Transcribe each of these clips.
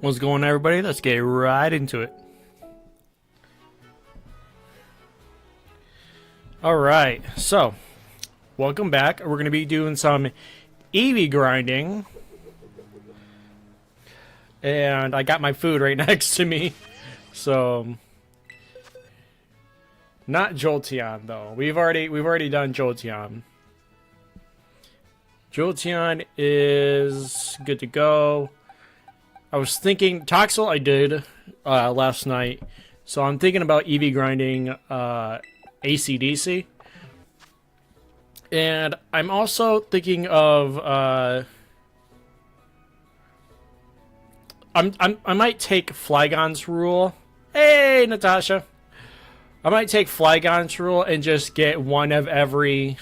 What's going on, everybody? Let's get right into it. Alright, so welcome back. We're going to be doing some EV grinding. And I got my food right next to me. So not Jolteon though. We've already done Jolteon. Jolteon is good to go. I was thinking Toxel I did last night. So I'm thinking about EV grinding AC/DC. And I'm also thinking of I might take Flygon's rule. Hey, Natasha. I might take Flygon's rule and just get one of every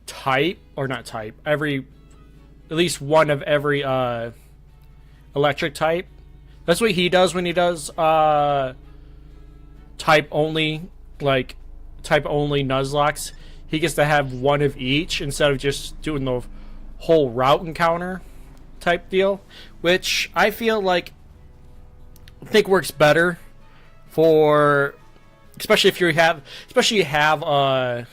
type, or not type, at least one of every electric type. That's what he does when he does type only Nuzlocks. He gets to have one of each instead of just doing the whole route encounter type deal, which I think works better for, especially if you have a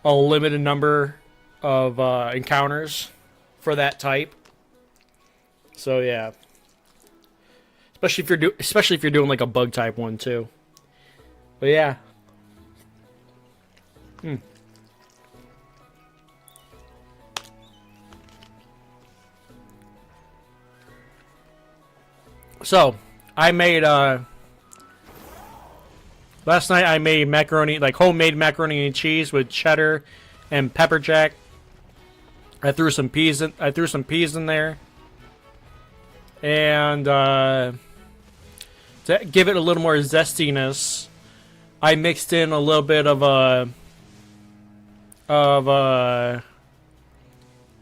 limited number of encounters for that type. So yeah, especially if you're doing like a bug type one too. But yeah. So, I made, last night I made macaroni, like homemade macaroni and cheese with cheddar and pepper jack. I threw some peas in there. And, to give it a little more zestiness, I mixed in a little bit of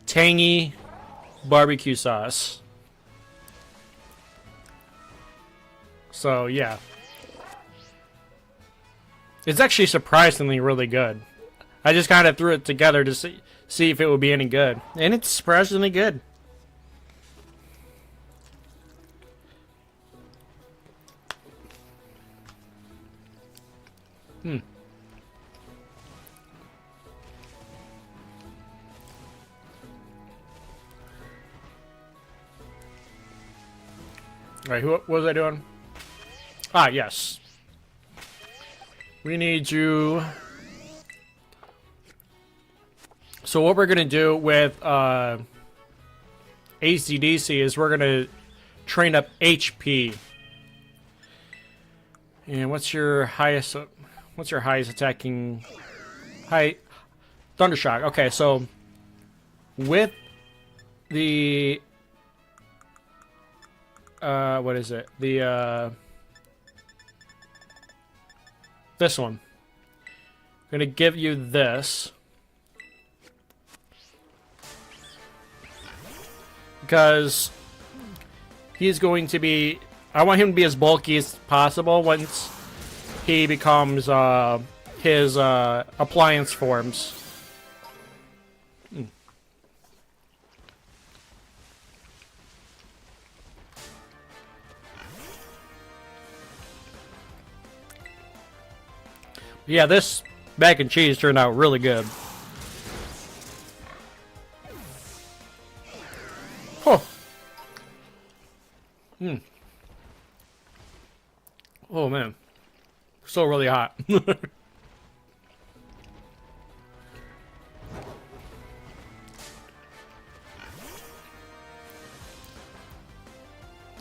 tangy barbecue sauce. So, yeah. It's actually surprisingly really good. I just kind of threw it together to see if it would be any good. And it's surprisingly good. Alright, what was I doing? Ah, yes. We need you. So what we're going to do with AC/DC is we're going to train up HP. And what's your highest attacking Thundershock. Okay, so with the what is it? This one. I'm gonna give you this because he's going to be. I want him to be as bulky as possible once he becomes his appliance forms. Yeah, this mac and cheese turned out really good. Oh. Oh man. Still really hot.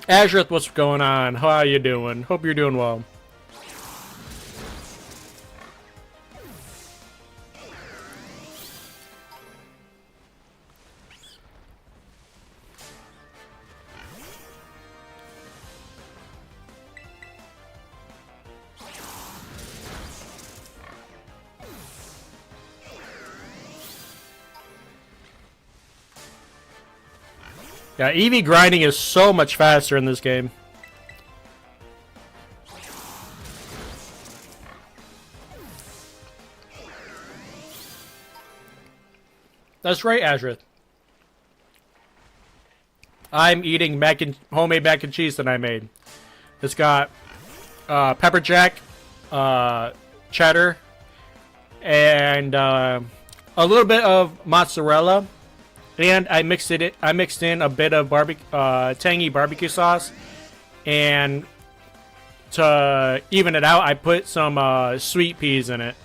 Azurith, what's going on? How are you doing? Hope you're doing well. Yeah, EV grinding is so much faster in this game. That's right, Azurith. I'm eating homemade mac and cheese that I made. It's got pepper jack, cheddar, and a little bit of mozzarella, and I mixed in a bit of tangy barbecue sauce, and to even it out, I put some sweet peas in it.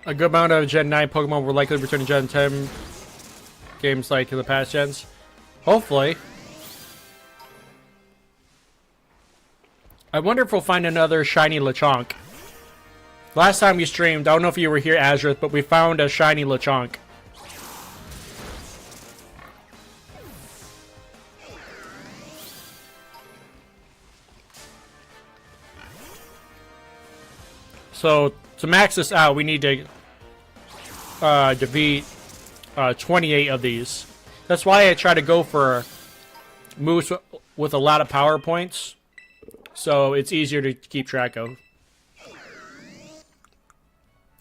A good amount of Gen 9 Pokemon will likely return to Gen 10 games like in the past gens. Hopefully. I wonder if we'll find another shiny Lechonk. Last time we streamed, I don't know if you were here, Azurith, but we found a shiny Lechonk. So, to max this out, we need to defeat 28 of these. That's why I try to go for moves with a lot of power points, so it's easier to keep track of.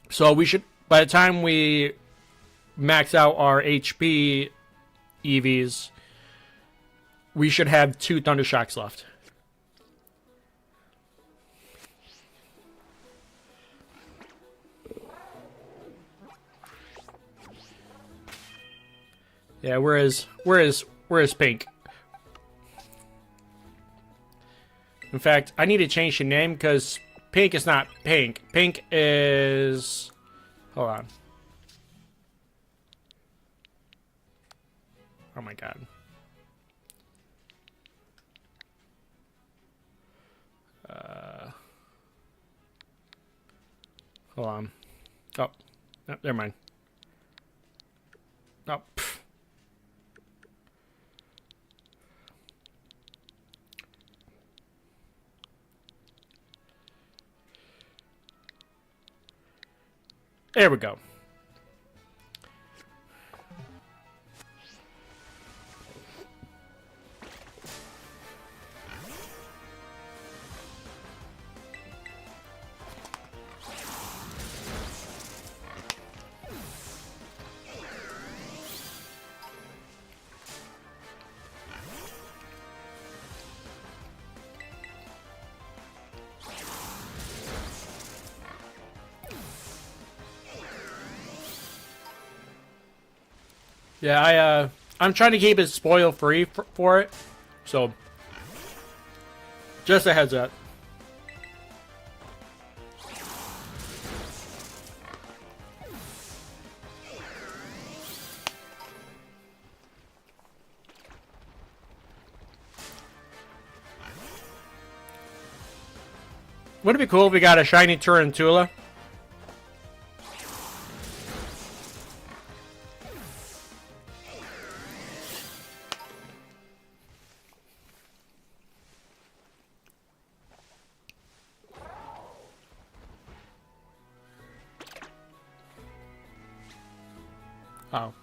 So we should, by the time we max out our HP EVs, we should have 2 Thunder Shocks left. Yeah, where is Pink? In fact, I need to change the name because Pink is not Pink. Pink is... Hold on. Oh my god. Hold on. Oh, no, never mind. Oh, pff. There we go. Yeah, I'm trying to keep it spoil free for it, so just a heads up. Wouldn't it be cool if we got a shiny Turantula? Oh.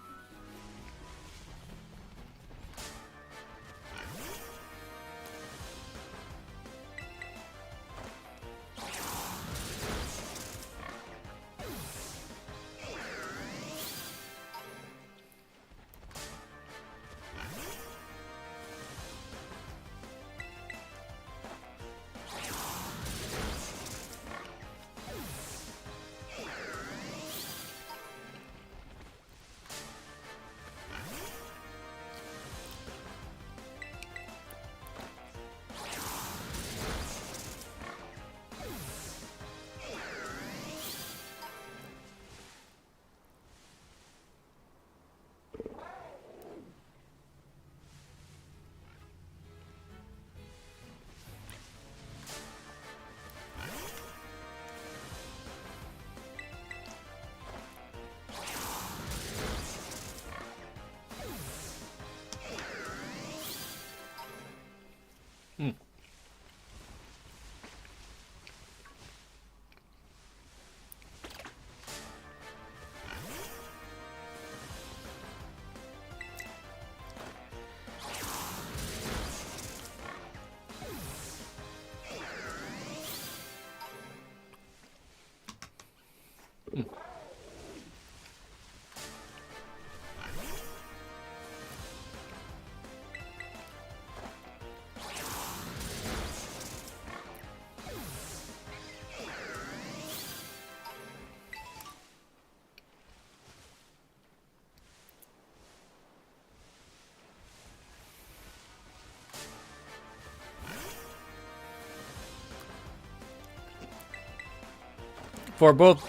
For both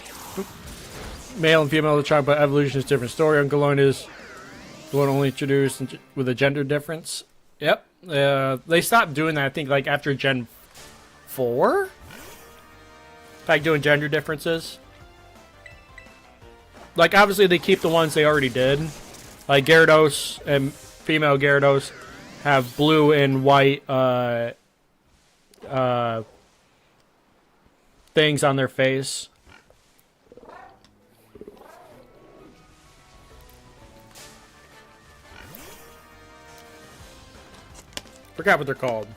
male and female tribe, but evolution is a different story. Ungoloin is the one only introduced with a gender difference. Yep. They stopped doing that, I think, like after Gen 4? Like doing gender differences. Like, obviously, they keep the ones they already did. Like, Gyarados and female Gyarados have blue and white things on their face. Forgot what they're called.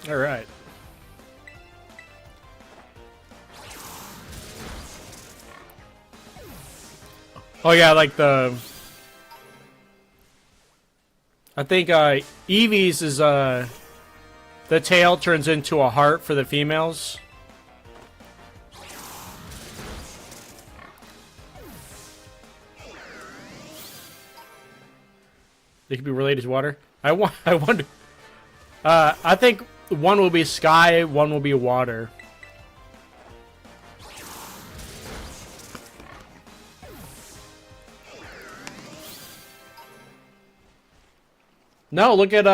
All right. Oh yeah, like the... I think Eevee's is the tail turns into a heart for the females. They could be related to water. I wonder. I think one will be sky, one will be water. No, look at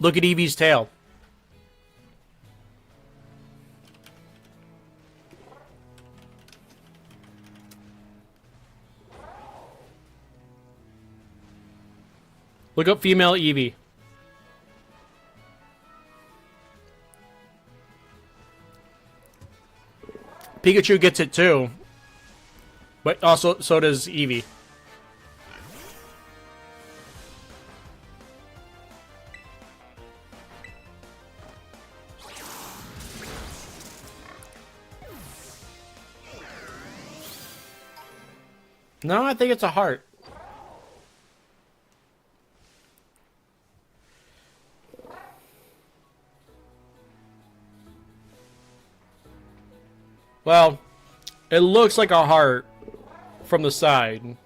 Eevee's tail. Look up female Eevee. Pikachu gets it too. But also, so does Eevee. No, I think it's a heart. Well, it looks like a heart from the side.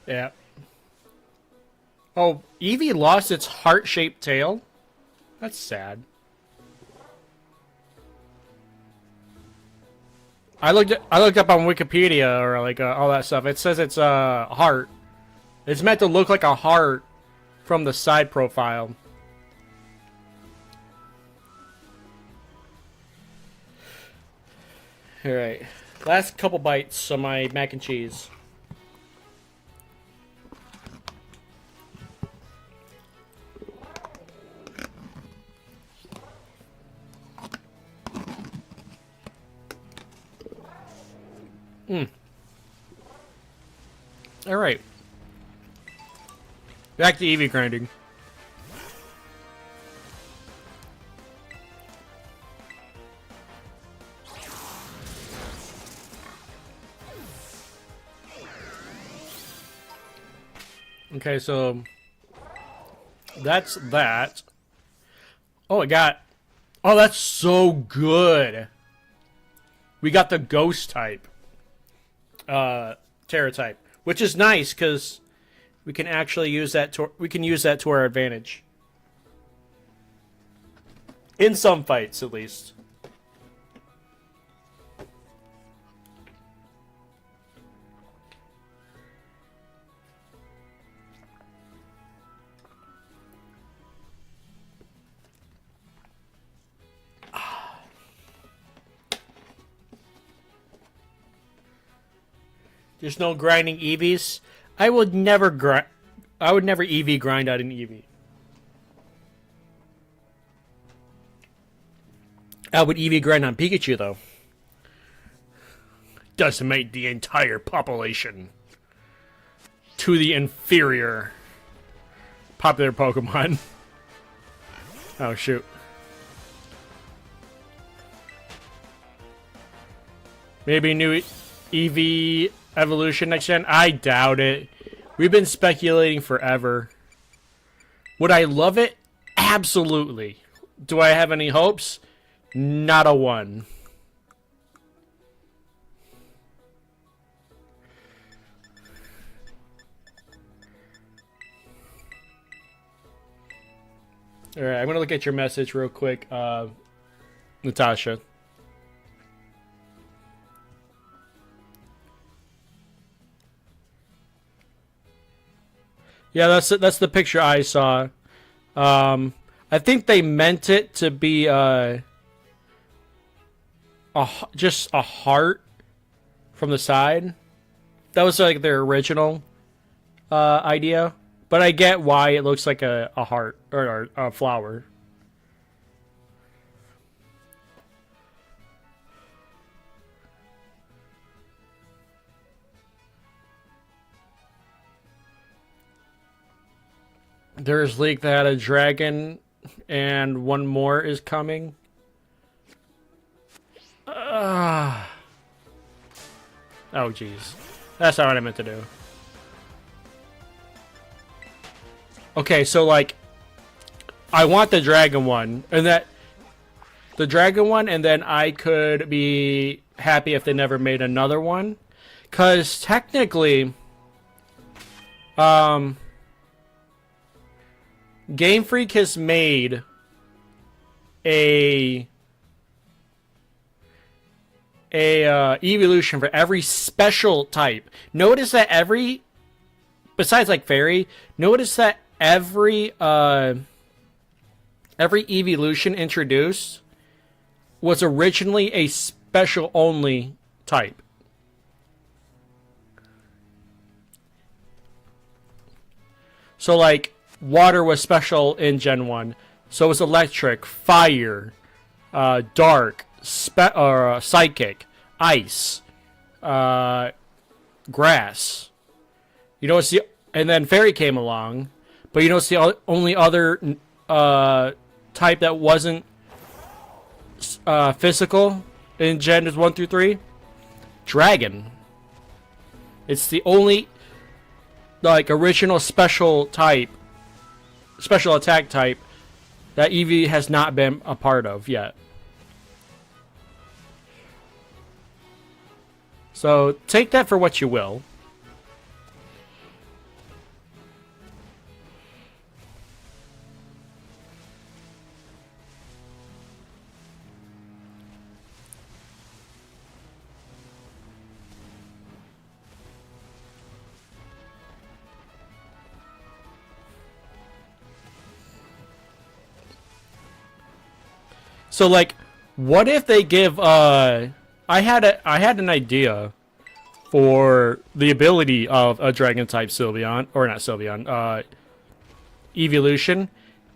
Yeah. Oh, Eevee lost its heart-shaped tail? That's sad. I looked up on Wikipedia or like all that stuff. It says it's a heart. It's meant to look like a heart from the side profile. All right. Last couple bites on my mac and cheese. All right. Back to Eevee grinding. Okay, so that's that. Oh, it got... Oh, that's so good. We got the ghost type. Terra type. Which is nice, because we can actually use that to our advantage. In some fights, at least. There's no grinding EVs. I would never EV grind out an EV. I would EV grind on Pikachu though. Decimate the entire population to the inferior popular Pokemon. Oh shoot. Maybe new EV evolution next gen? I doubt it. We've been speculating forever. Would I love it? Absolutely. Do I have any hopes? Not a one. Alright, I'm gonna look at your message real quick, Natasha. Yeah, that's the picture I saw. I think they meant it to be just a heart from the side. That was like their original idea, but I get why it looks like a heart or a flower. There's leak that had a dragon, and one more is coming. Oh, jeez. That's not what I meant to do. Okay, so, like, I want the dragon one, and then I could be happy if they never made another one. Because, technically, Game Freak has made a evolution for every special type. Notice that besides like fairy, notice that every evolution introduced was originally a special only type. So like water was special in Gen 1. So was electric, fire, dark, psychic, ice, grass. You know, and then fairy came along, but you know, it's the only other type that wasn't physical in Gens 1 through 3? Dragon. It's the only like original special type, special attack type that Eevee has not been a part of yet. So take that for what you will. So like, what if they give I had an idea for the ability of a dragon type Sylveon, or not Sylveon, evolution.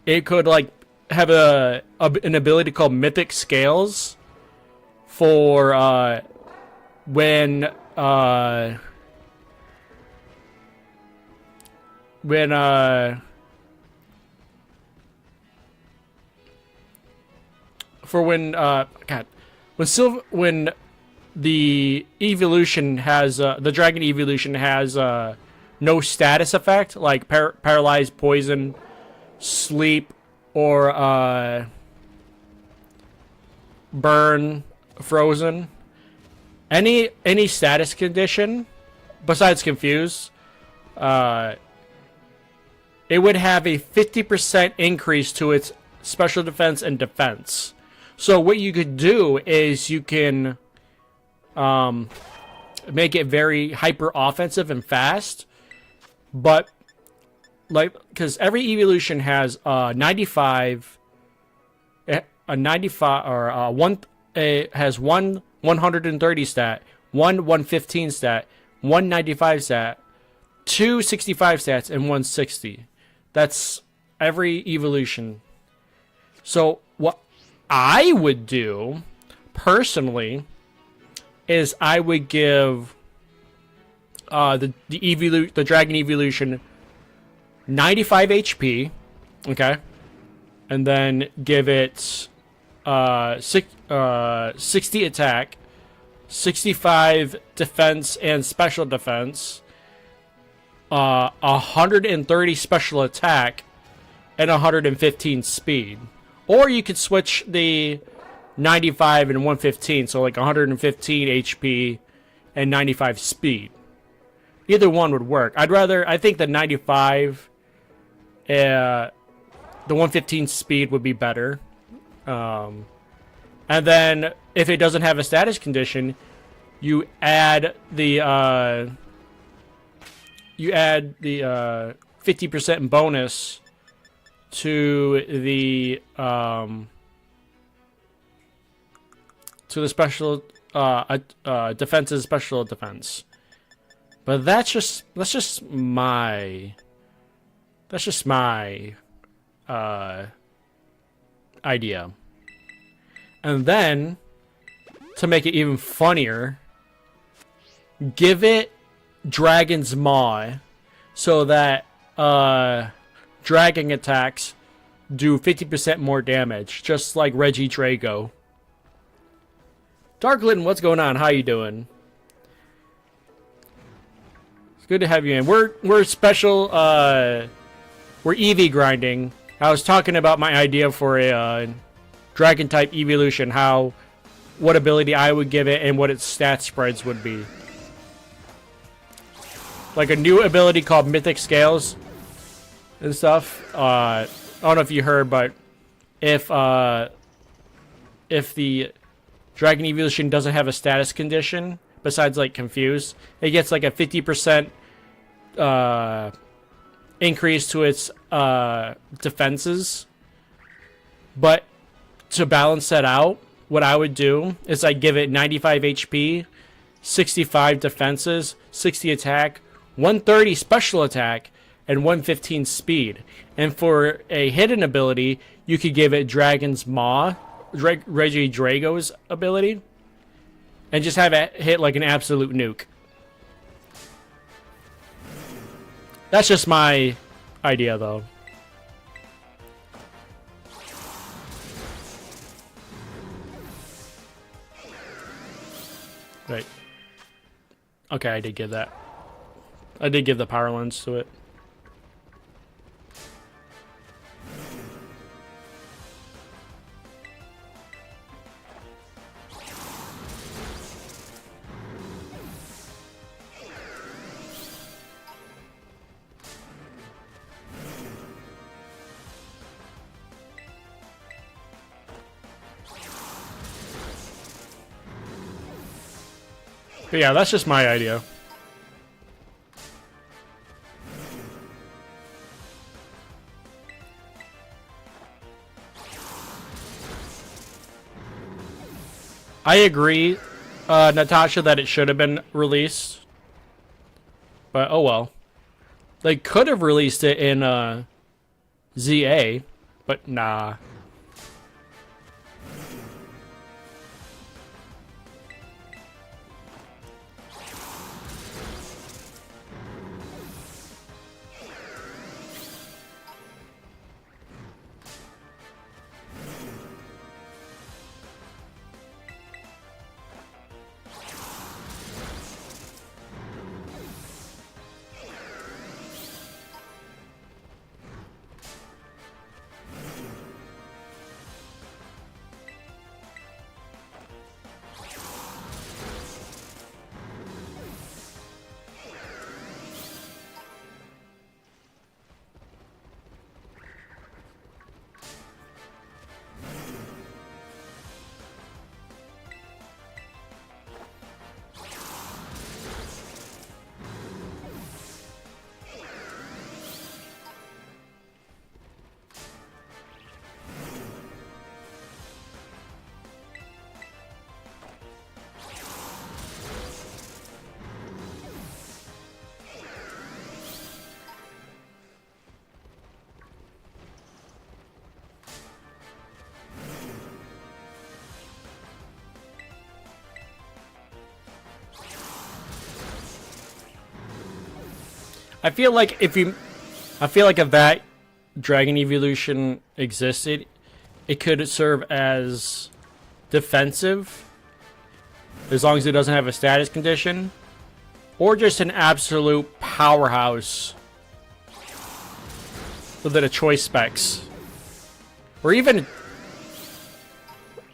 It could like have an ability called Mythic Scales for when when the evolution has the dragon evolution has no status effect, like paralyzed, poison, sleep, or burn, frozen, any status condition besides confuse, it would have a 50% increase to its special defense and defense. So what you could do is you can make it very hyper offensive and fast, but like, because every evolution has 95 or one has one 130 stat, one 115 stat, one 95 stat, two 65 stats, and one 60. That's every evolution. So what I would do personally is I would give the Dragon Evolution 95 HP, okay, and then give it 60 attack, 65 defense and special defense, 130 special attack, and 115 speed. Or you could switch the 95 and 115, so like 115 HP and 95 speed. Either one would work. I think the 95, the 115 speed would be better. And then if it doesn't have a status condition, you add the 50% bonus to the special defense's special defense. But that's just my idea. And then to make it even funnier, give it Dragon's Maw so that dragon attacks do 50% more damage, just like Regidrago. Darklin, what's going on? How you doing? It's good to have you in. We're special. We're EV grinding. I was talking about my idea for a dragon type evolution, what ability I would give it, and what its stat spreads would be. Like a new ability called Mythic Scales and stuff. I don't know if you heard, but if the Dragon Evolution doesn't have a status condition, besides like Confuse, it gets like a 50% increase to its defenses. But to balance that out, what I would do is I give it 95 HP, 65 defenses, 60 attack, 130 special attack, and 115 speed. And for a hidden ability, you could give it Dragon's Maw, Regidrago's ability, and just have it hit like an absolute nuke. That's just my idea, though. Right. Okay, I did give that. I did give the power lens to it. But yeah, that's just my idea. I agree, Natasha, that it should have been released. But oh well. They could have released it in ZA, but nah. I feel like if that dragon evolution existed, it could serve as defensive, as long as it doesn't have a status condition, or just an absolute powerhouse within a choice specs, or even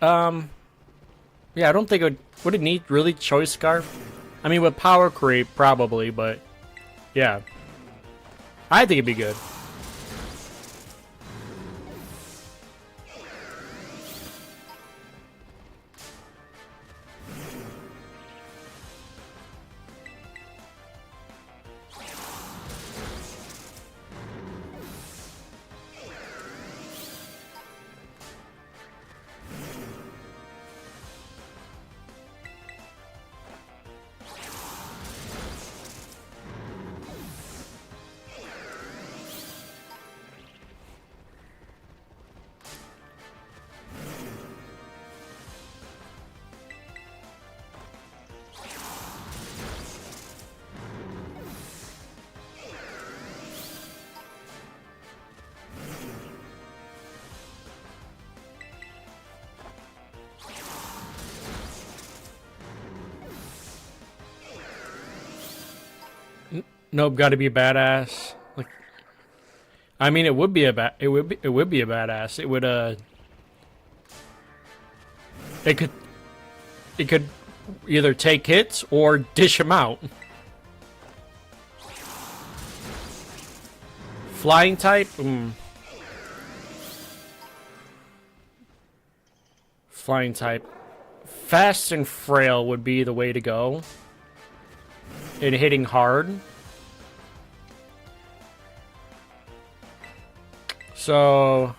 yeah, I don't think it would it need really choice scarf. I mean, with power creep probably, but yeah, I think it'd be good. Nope, got to be badass. Like, I mean, it would be a badass. It could either take hits or dish them out. Flying type? Flying type. Fast and frail would be the way to go. And hitting hard. So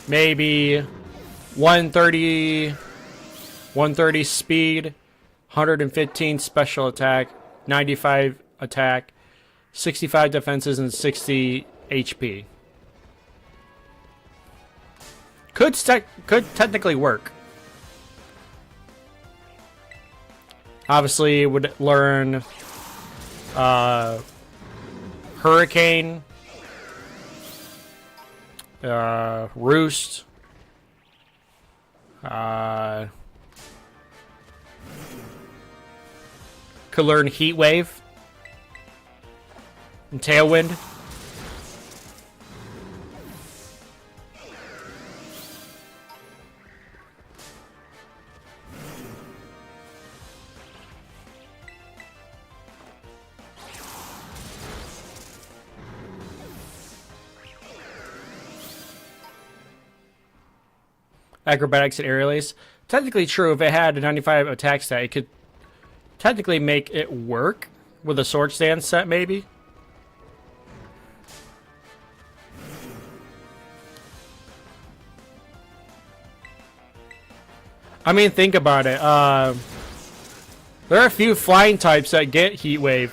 maybe 130 speed, 115 special attack, 95 attack, 65 defenses, and 60 HP. Could technically work. Obviously, it would learn Hurricane, Roost, could learn Heat Wave and Tailwind. Acrobatics and aerial ace. Technically true, if it had a 95 attack stat, it could technically make it work with a sword stance set, maybe. I mean, think about it. There are a few flying types that get Heat Wave.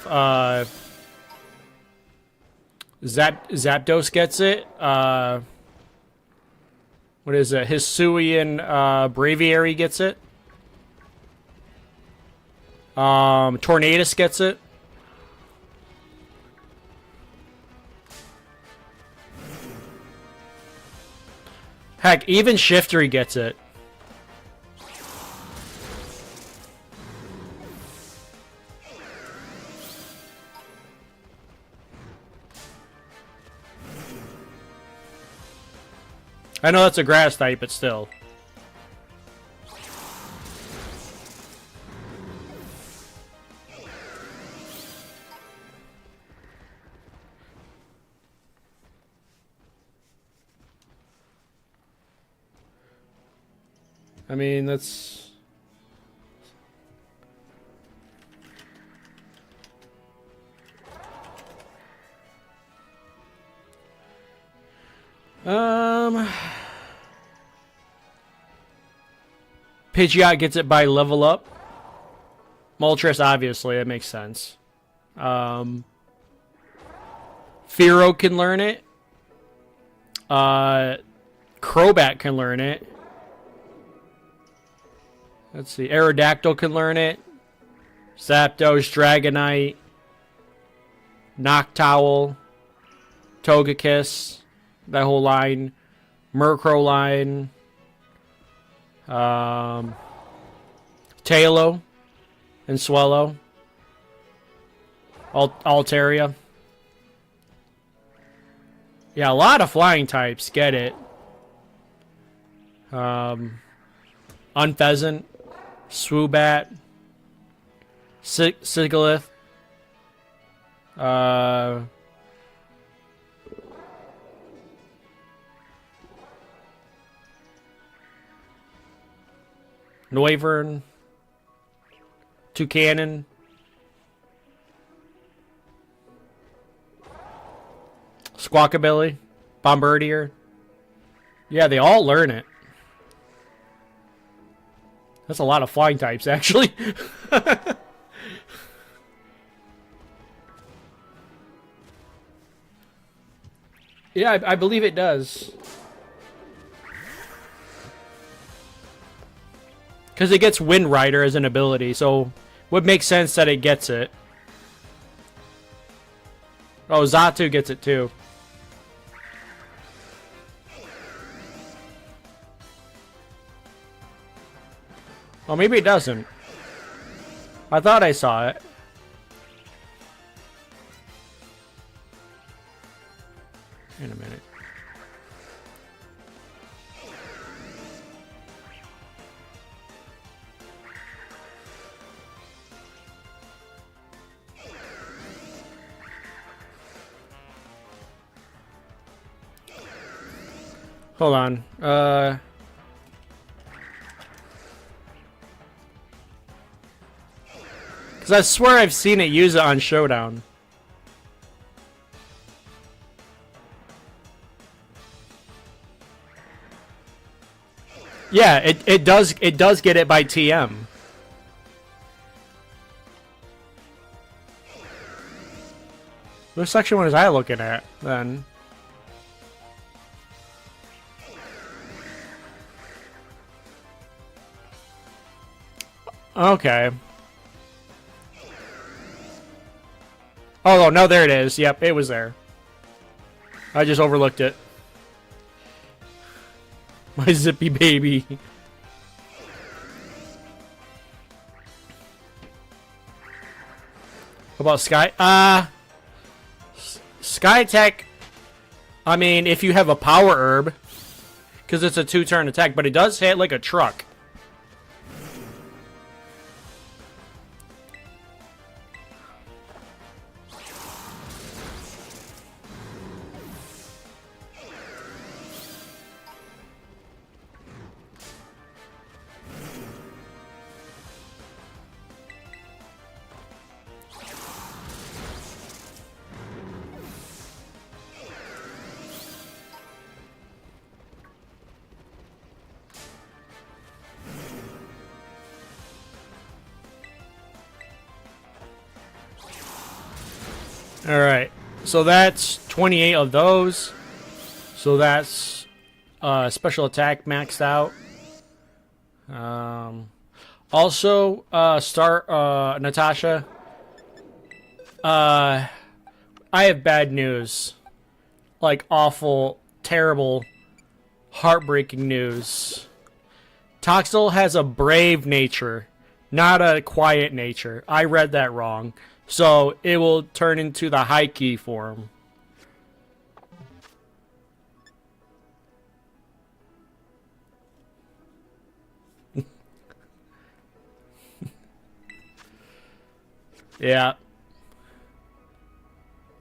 Zapdos gets it. What is it? Hisuian Braviary gets it. Tornadus gets it. Heck, even Shiftry gets it. I know that's a grass type, but still. I mean, that's... Pidgeot gets it by level up. Moltres, obviously, that makes sense. Fearow can learn it. Crobat can learn it. Let's see. Aerodactyl can learn it. Zapdos, Dragonite. Noctowl, Togekiss, that whole line, Murkrow line, Tailo, and Swellow, Altaria. Yeah, a lot of flying types. Get it. Unpheasant, Swoobat, Sigilyph, Noivern, Toucanon, Squawkabilly, Bombardier. Yeah, they all learn it. That's a lot of flying types, actually. Yeah, I believe it does. Because it gets Wind Rider as an ability, so would make sense that it gets it. Oh, Xatu gets it too. Oh, maybe it doesn't. I thought I saw it. In a minute. Hold on. Because I swear I've seen it use it on Showdown. Yeah, it does get it by TM. What section was I looking at then? Okay. Oh, no, there it is. Yep, it was there. I just overlooked it. My zippy baby. What about Sky? Sky Tech. I mean, if you have a Power Herb, because it's a 2-turn attack, but it does hit like a truck. Alright, so that's 28 of those. So that's special attack maxed out. Also, Natasha. I have bad news. Like awful, terrible, heartbreaking news. Toxel has a brave nature, not a quiet nature. I read that wrong. So it will turn into the high key form. Yeah.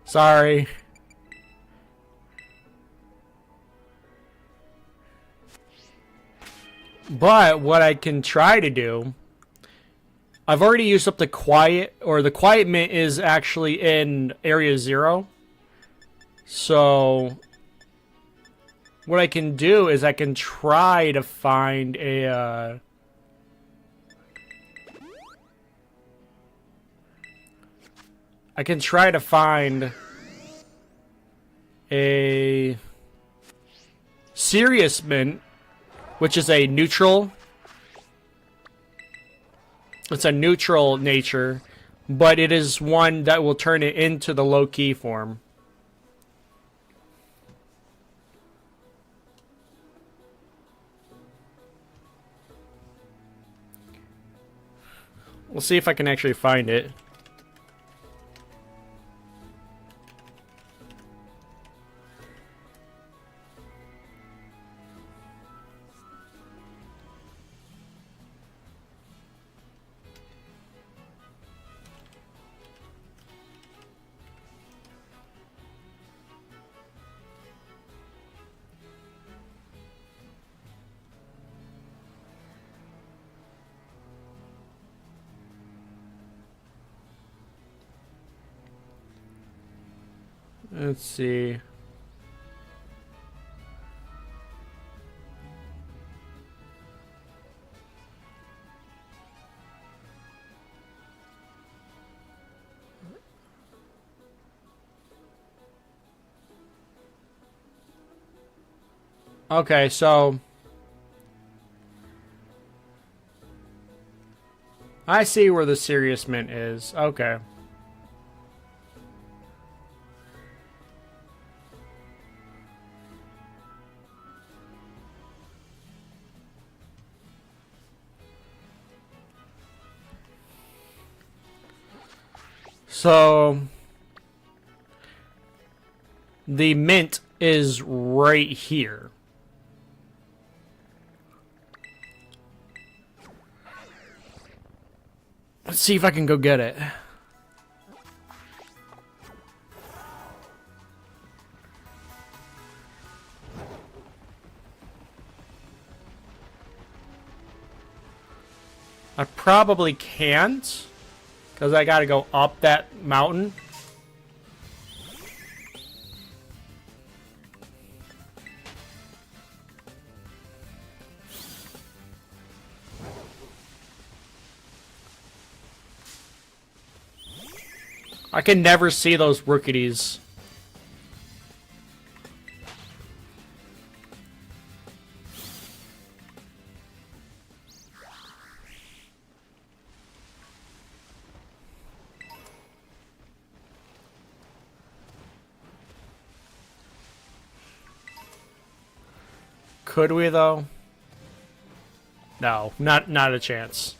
Sorry. But what I can try to do, I've already used up the quiet, or the quiet mint is actually in area 0. So what I can do is I can try to find a I can try to find a serious mint, which is a neutral. It's a neutral nature, but it is one that will turn it into the low-key form. We'll see if I can actually find it. Let's see. Okay, so I see where the serious mint is. Okay. So the mint is right here. Let's see if I can go get it. I probably can't, because I gotta go up that mountain. I can never see those rookies. Could we though? No, not a chance.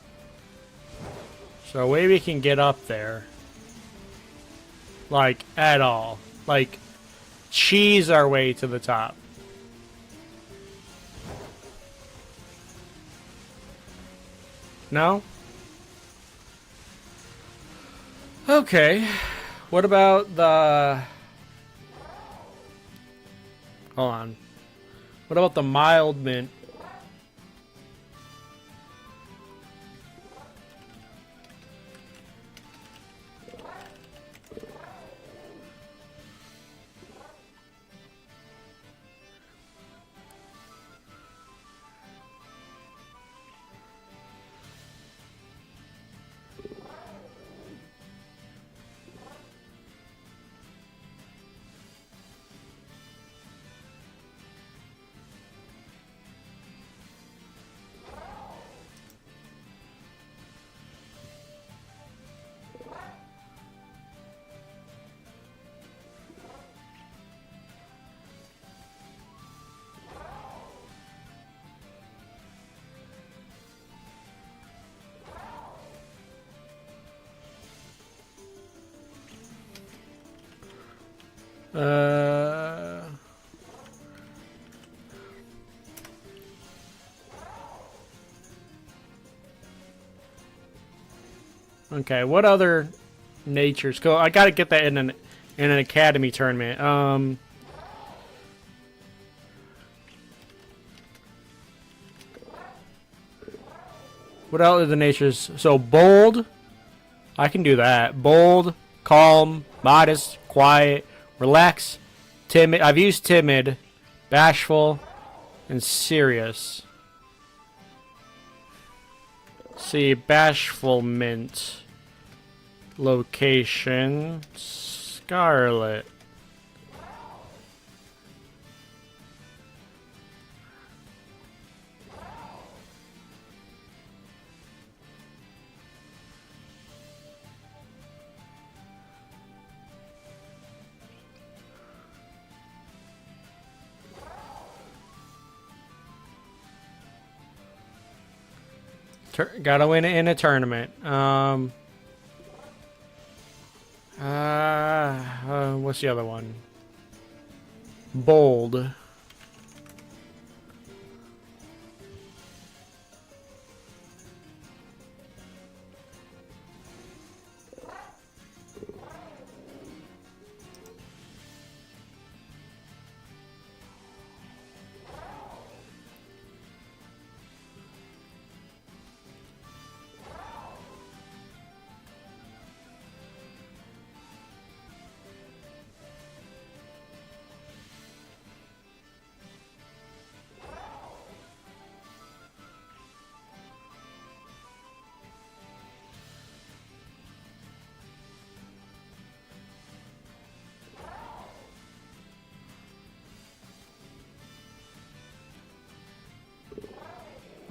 So maybe we can get up there. Like, at all. Like, cheese our way to the top. No? Okay. What about the... Hold on. What about the mild mint? Okay, what other natures? Go. I gotta get that in an academy tournament. What else are the natures? So bold, I can do that. Bold, calm, modest, quiet, relax, timid. I've used timid, bashful, and serious. See, bashful mint. Location, Scarlet. Gotta win it in a tournament. What's the other one? Bold.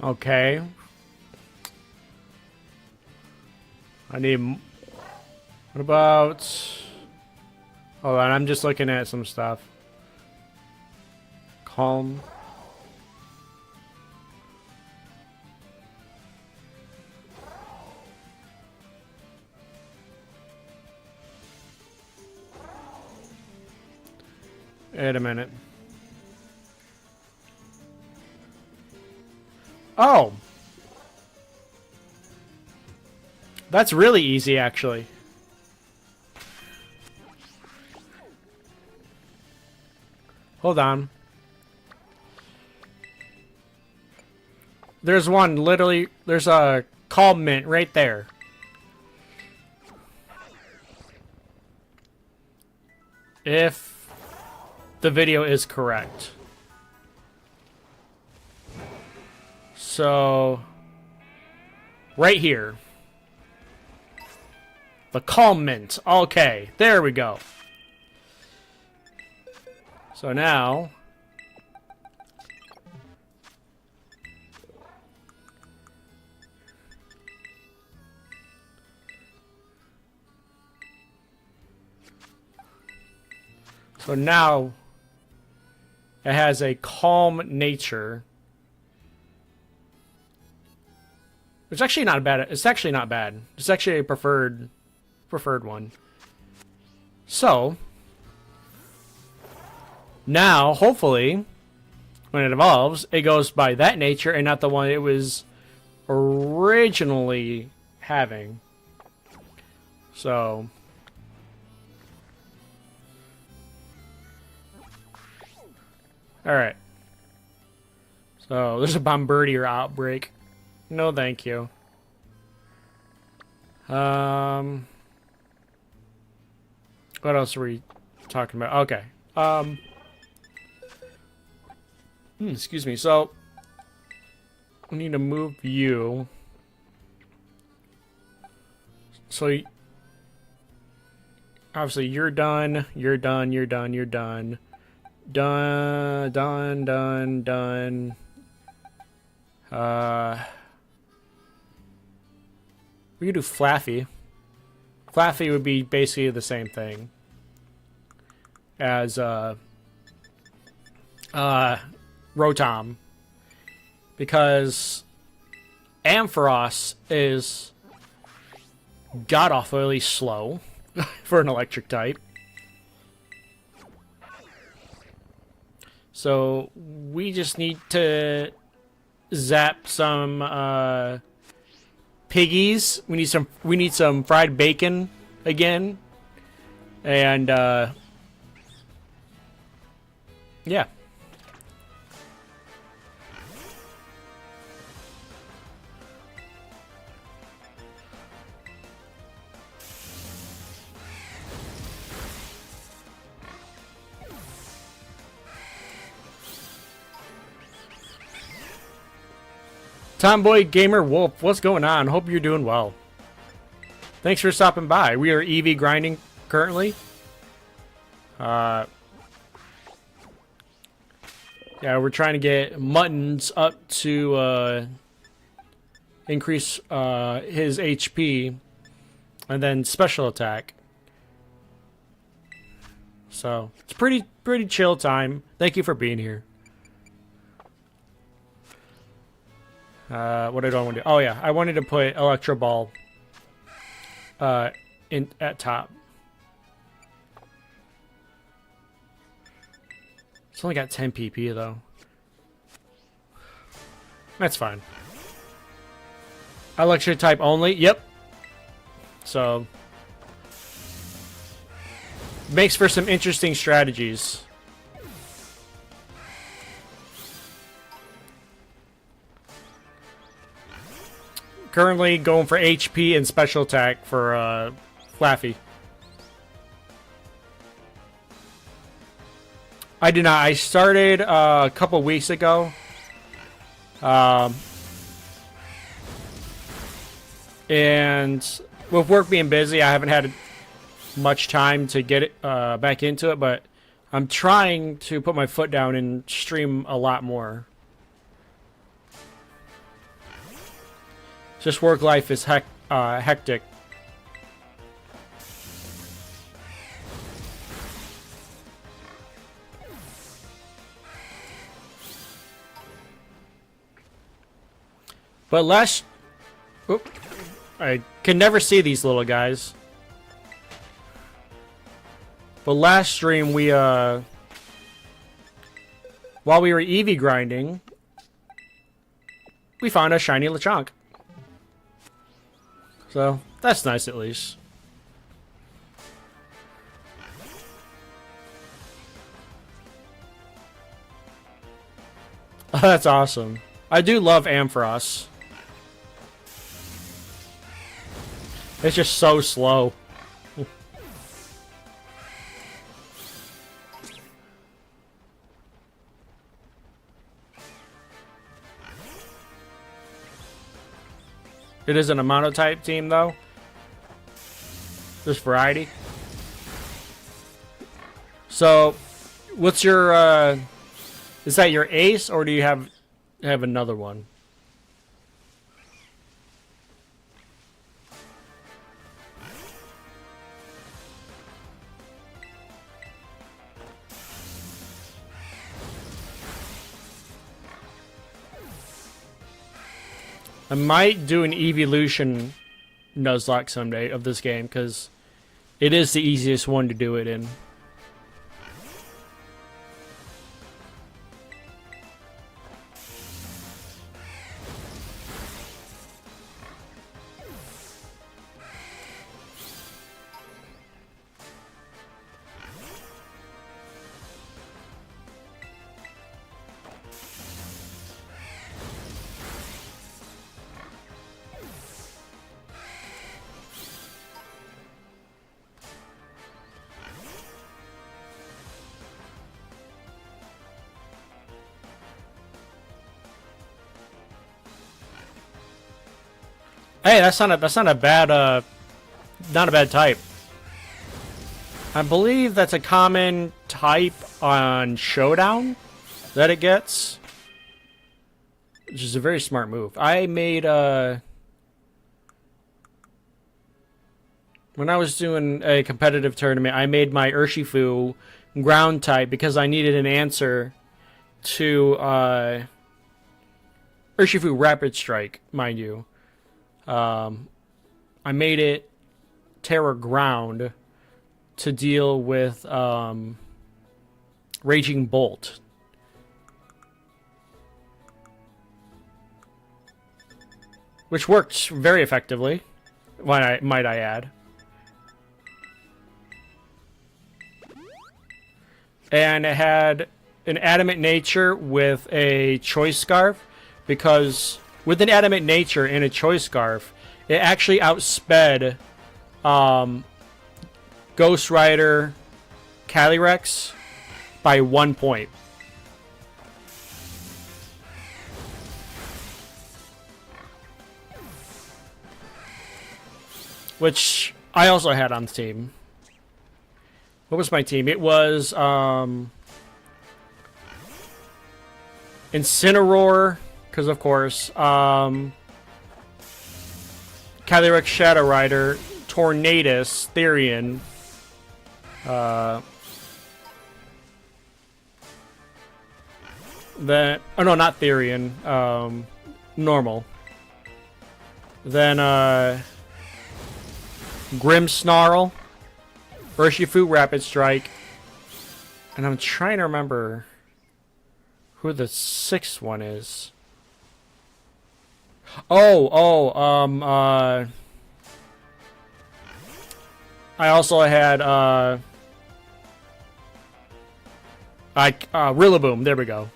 Okay. I need... What about... Hold on, I'm just looking at some stuff. Calm. Wait a minute. Oh! That's really easy, actually. Hold on. There's one, literally, there's a calm mint right there. If the video is correct. So, right here. The calm mint. Okay, there we go. So now... So now... It has a calm nature. It's actually not bad. It's actually not bad. It's actually a preferred one. So now, hopefully, when it evolves, it goes by that nature and not the one it was originally having. So all right. So there's a Bombardier outbreak. No, thank you. What else are we talking about? Okay. Excuse me. So we need to move you. So obviously you're done. You're done. You're done. You're done. Done. Done. Done. Done. We could do Flaffy. Flaffy would be basically the same thing as Rotom, because Ampharos is god-awfully slow for an electric type. So we just need to zap some piggies. We need some fried bacon again. And yeah. Tomboy Gamer Wolf, what's going on? Hope you're doing well. Thanks for stopping by. We are EV grinding currently. Yeah, we're trying to get Muttons up to increase his HP and then special attack. So it's pretty chill time. Thank you for being here. What did I want to do? Oh yeah, I wanted to put Electro Ball in at top. It's only got 10 PP though. That's fine. Electric type only. Yep. So makes for some interesting strategies. Currently going for HP and special attack for Flaffy. I do not. I started a couple weeks ago. And with work being busy, I haven't had much time to get it back into it, but I'm trying to put my foot down and stream a lot more. Just work life is hectic. But last... Oop, I can never see these little guys. But last stream, we, while we were Eevee grinding, we found a shiny Lechonk. So, that's nice at least. Oh, that's awesome. I do love Ampharos. It's just so slow. It is an a monotype team, though. There's variety. So, what's your, is that your ace, or do you have another one? I might do an evolution Nuzlocke someday of this game, because it is the easiest one to do it in. Hey, that's not a bad not a bad type. I believe that's a common type on Showdown that it gets, which is a very smart move. I made when I was doing a competitive tournament, I made my Urshifu ground type because I needed an answer to Urshifu Rapid Strike, mind you. I made it Terra Ground to deal with Raging Bolt. Which worked very effectively, might I add. And it had an Adamant Nature with a Choice Scarf, because with an Adamant Nature and a Choice Scarf, it actually outsped Ghost Rider Calyrex by 1 point. Which I also had on the team. What was my team? It was Incineroar, because of course, Calyrex Shadow Rider, Tornadus, Therian, oh no, not Therian, normal. Then, Grim Snarl. Urshifu, Rapid Strike. And I'm trying to remember who the 6th one is. I also had, Rillaboom. There we go.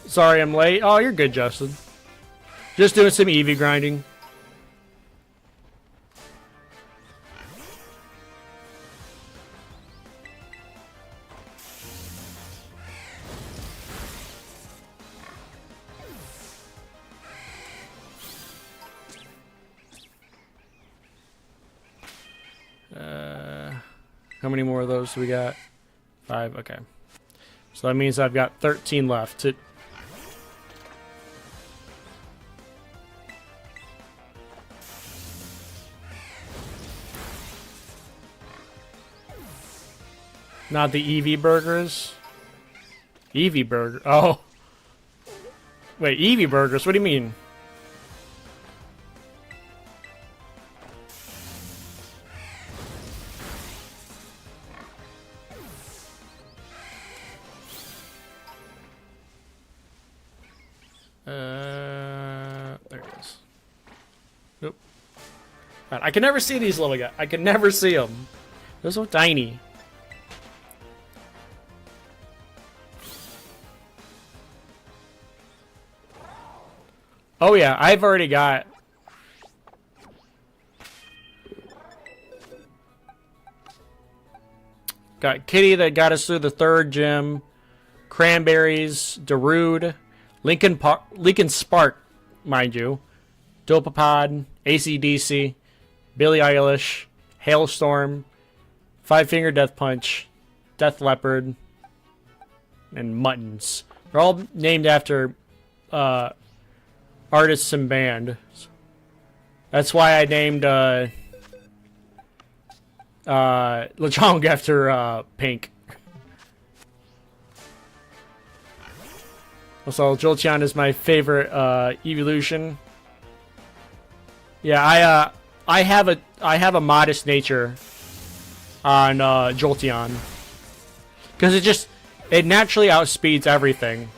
Sorry I'm late. Oh, you're good, Justin. Just doing some Eevee grinding. How many more of those do we got? 5, okay. So that means I've got 13 left. Not the Eevee burgers? Eevee burger. Oh. Wait, Eevee burgers? What do you mean? There it is. Nope. God, I can never see these little guys. I can never see them. They're so tiny. Oh yeah, I've already got... Got Kitty that got us through the 3rd gym. Cranberries, Darude, Lincoln Spark, mind you. Dopapod, AC/DC, Billie Eilish, Hailstorm, Five Finger Death Punch, Death Leopard, and Muttons. They're all named after artists and band. That's why I named Lechonk after Pink. Also, Jolteon is my favorite evolution. Yeah, I have a modest nature on Jolteon because it naturally outspeeds everything.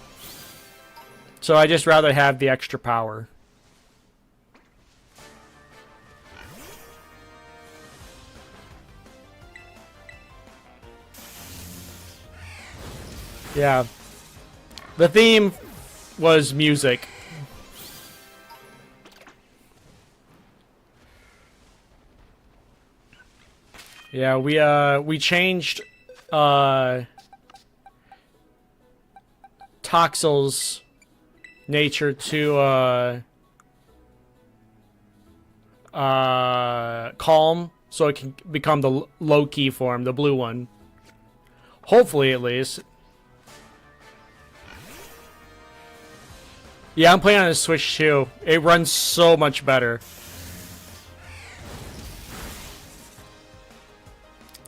So I just rather have the extra power. Yeah. The theme was music. Yeah, we changed Toxel's nature to calm, so it can become the low-key form, the blue one. Hopefully, at least. Yeah, I'm playing on the Switch too. It runs so much better.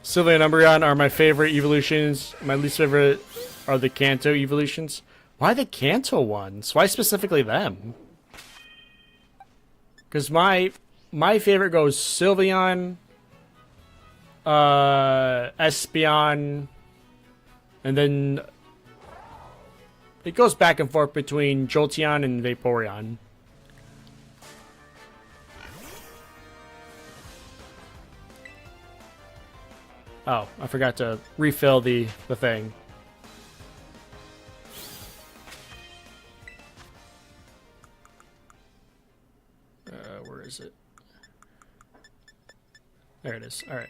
Sylvia and Umbreon are my favorite evolutions. My least favorite are the Kanto evolutions. Why the Kanto ones? Why specifically them? Because my favorite goes Sylveon, Espeon, and then it goes back and forth between Jolteon and Vaporeon. Oh, I forgot to refill the thing. Where is it? There it is. All right.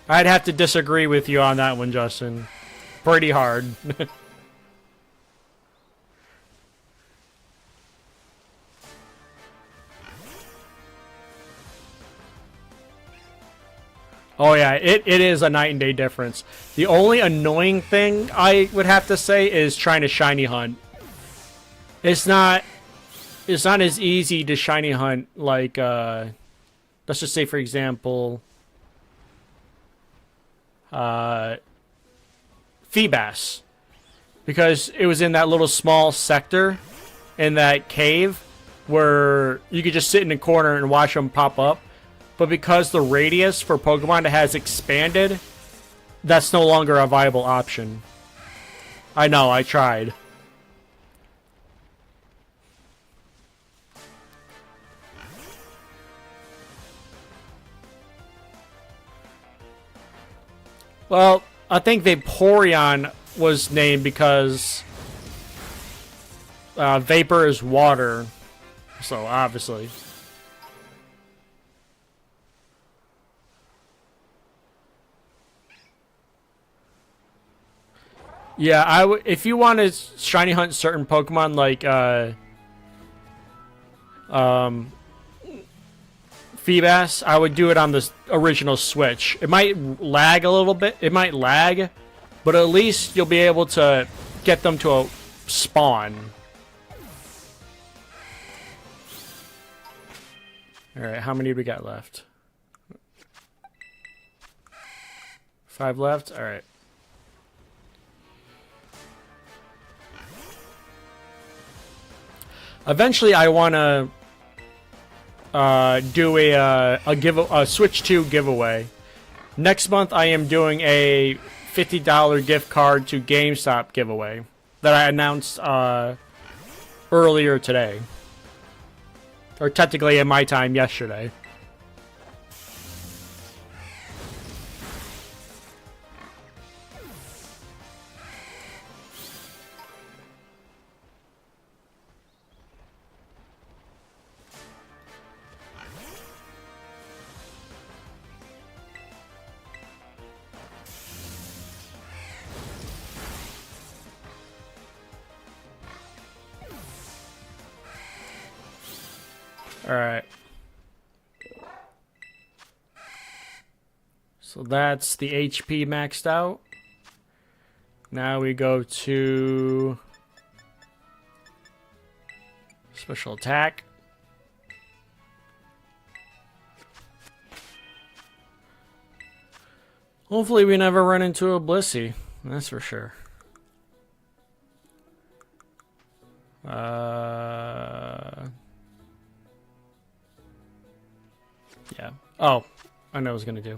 I'd have to disagree with you on that one, Justin. Pretty hard. Oh yeah, it is a night and day difference. The only annoying thing I would have to say is trying to shiny hunt. It's not. It's not as easy to shiny hunt like. Let's just say, for example, Feebas, because it was in that little small sector in that cave where you could just sit in a corner and watch them pop up. But because the radius for Pokemon has expanded, that's no longer a viable option. I know, I tried. Well, I think Vaporeon was named because vapor is water. So, obviously. Yeah, if you want to shiny hunt certain Pokemon like Feebas, I would do it on the original Switch. It might lag a little bit. It might lag, but at least you'll be able to get them to a spawn. Alright, how many do we got left? 5 left? Alright. Eventually, I want to do a Switch 2 giveaway. Next month, I am doing a $50 gift card to GameStop giveaway that I announced earlier today, or technically in my time yesterday. Alright. So that's the HP maxed out. Now we go to special attack. Hopefully we never run into a Blissey. That's for sure. Yeah. Oh, I know what I was gonna do.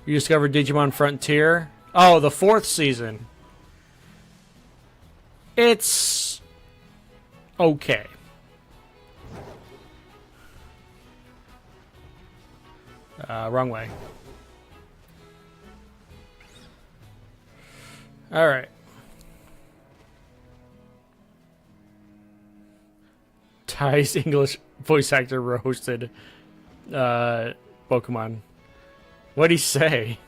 You discovered Digimon Frontier? Oh, the 4th season. It's okay. Wrong way. Alright. Ty's English voice actor roasted Pokemon. What'd he say?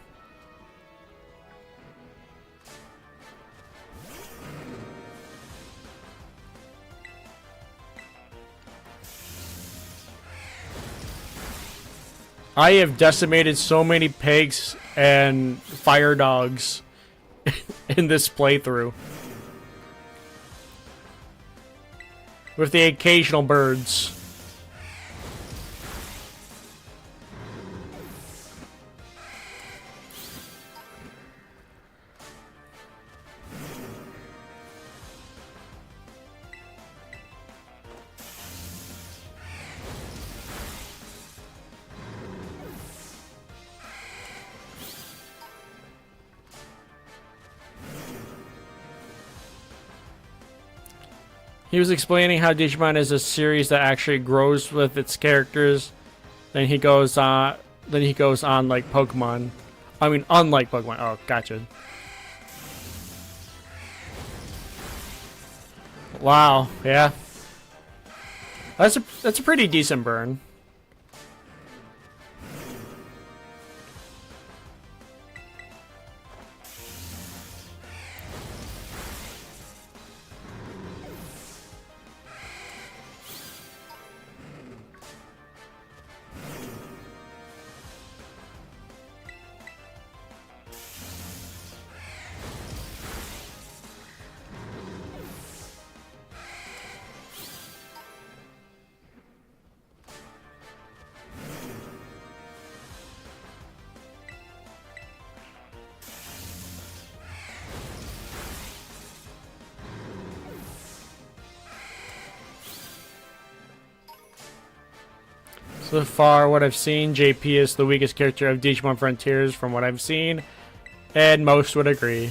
I have decimated so many pigs and fire dogs in this playthrough. With the occasional birds. He was explaining how Digimon is a series that actually grows with its characters. Then he goes on. Like Pokemon. I mean, unlike Pokemon. Oh, gotcha. Wow. Yeah. That's a pretty decent burn. So far, what I've seen, JP is the weakest character of Digimon Frontiers from what I've seen, and most would agree.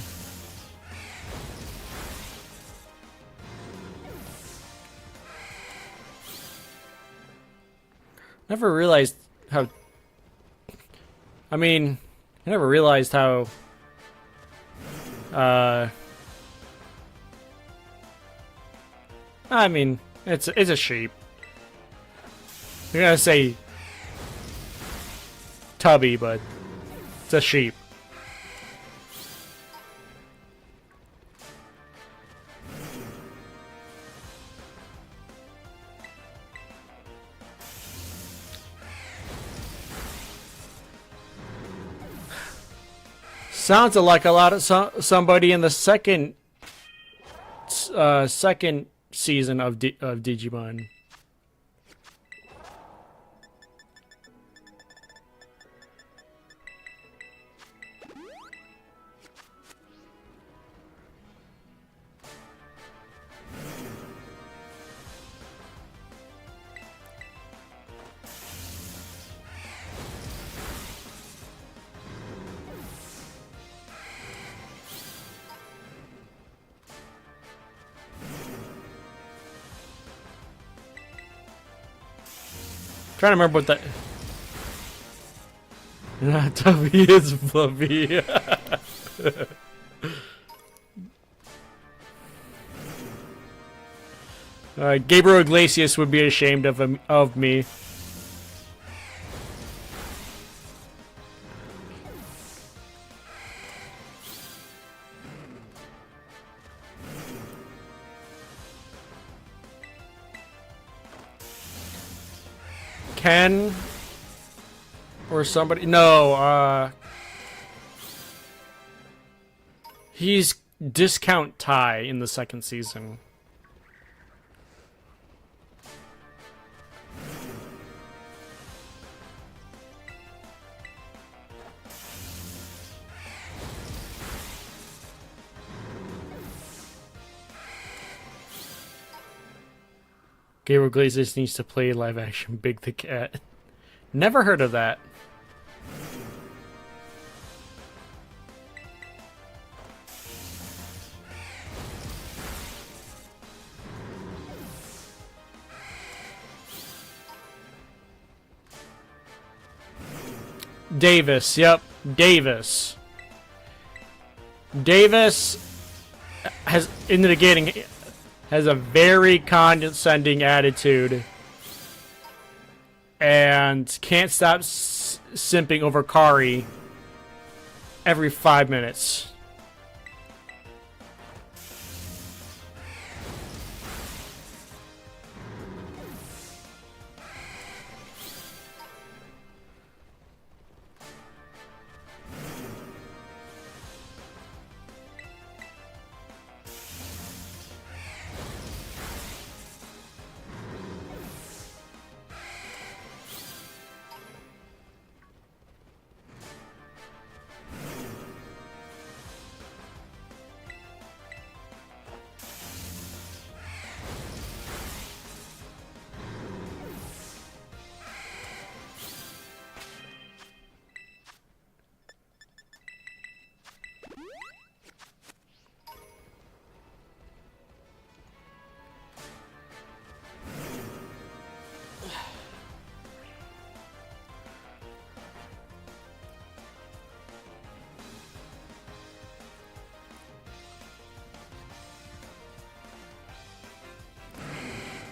Never realized how... I mean, I never realized how... I mean, it's a sheep. I'm gonna say tubby, but it's a sheep. Sounds like a lot of somebody in the second season of Digimon. Trying to remember what that. Not Tubby is Fluffy. Gabriel Iglesias would be ashamed of me. Ken or somebody. No, he's Discount Ty in the second season. Gabriel Iglesias needs to play live action Big the Cat. Never heard of that. Davis, yep, Davis. Davis has, in the beginning, has a very condescending attitude and can't stop simping over Kari every 5 minutes.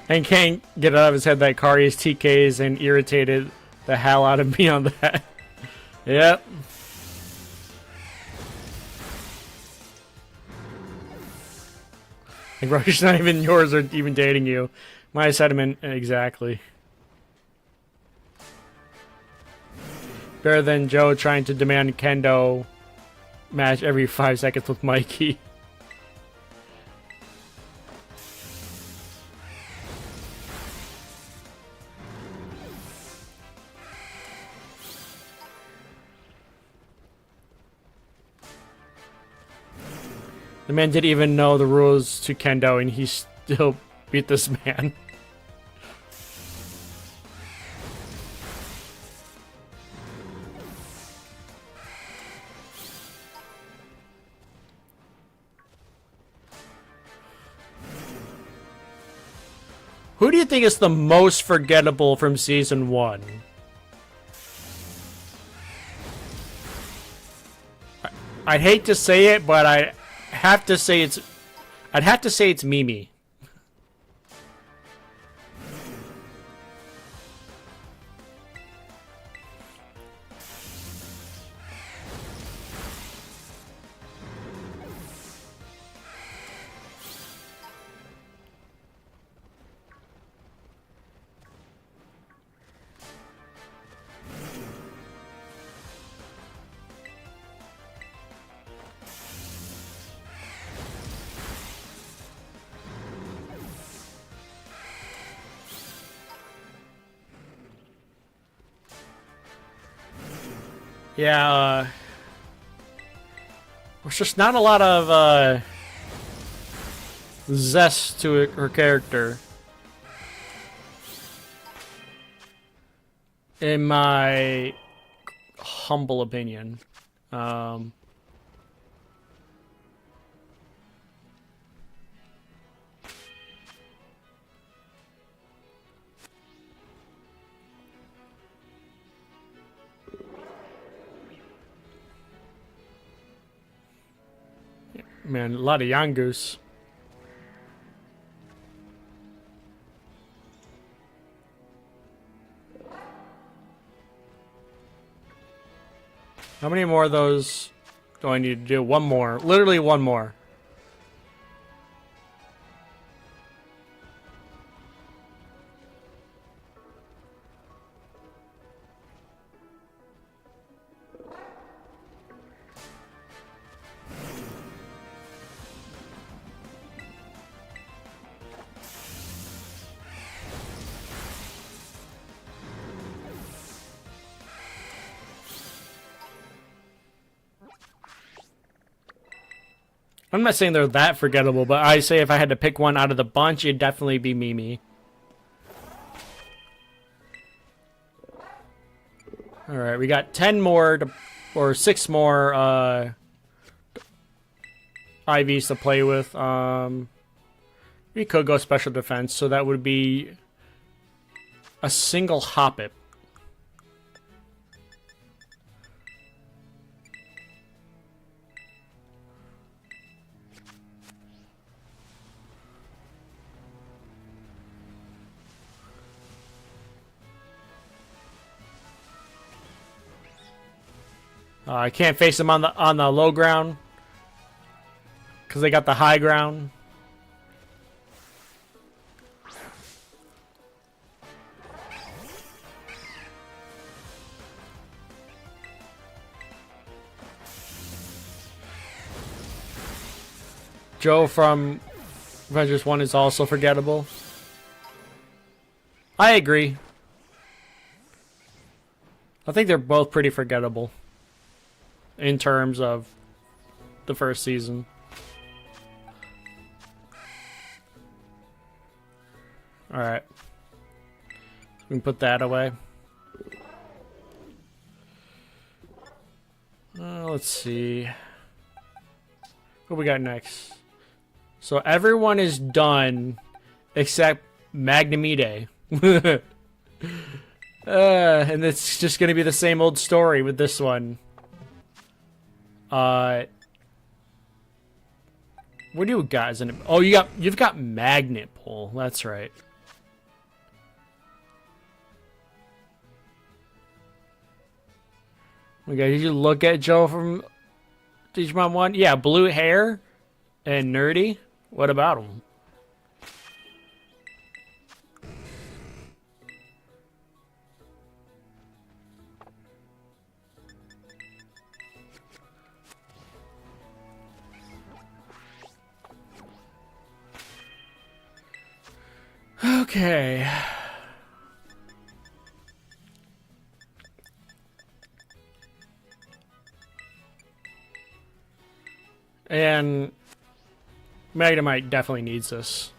And can't get it out of his head that Kari is TKs and irritated the hell out of me on that. Yep. Like, bro, she's not even yours or even dating you. My sentiment, exactly. Better than Joe trying to demand kendo match every 5 seconds with Mikey. The man didn't even know the rules to kendo, and he still beat this man. Who do you think is the most forgettable from season 1? I'd hate to say it, but I'd have to say it's Mimi. Yeah, there's just not a lot of zest to her character, in my humble opinion. Man, a lot of Yangoos. How many more of those do I need to do? One more. Literally one more. I'm not saying they're that forgettable, but I say if I had to pick one out of the bunch, it'd definitely be Mimi. Alright, we got 10 more, or 6 more, IVs to play with. We could go special defense, so that would be a single Hoppip. I can't face them on the low ground because they got the high ground. Joe from Avengers 1 is also forgettable. I agree. I think they're both pretty forgettable in terms of the first season. Alright. We can put that away. Let's see. What we got next? So everyone is done except Magnemite. And it's just gonna be the same old story with this one. What do you guys? Oh, you've got Magnet Pull. That's right. Okay, did you look at Joe from Digimon 1? Yeah, blue hair and nerdy. What about him? Okay. And Magnemite definitely needs this.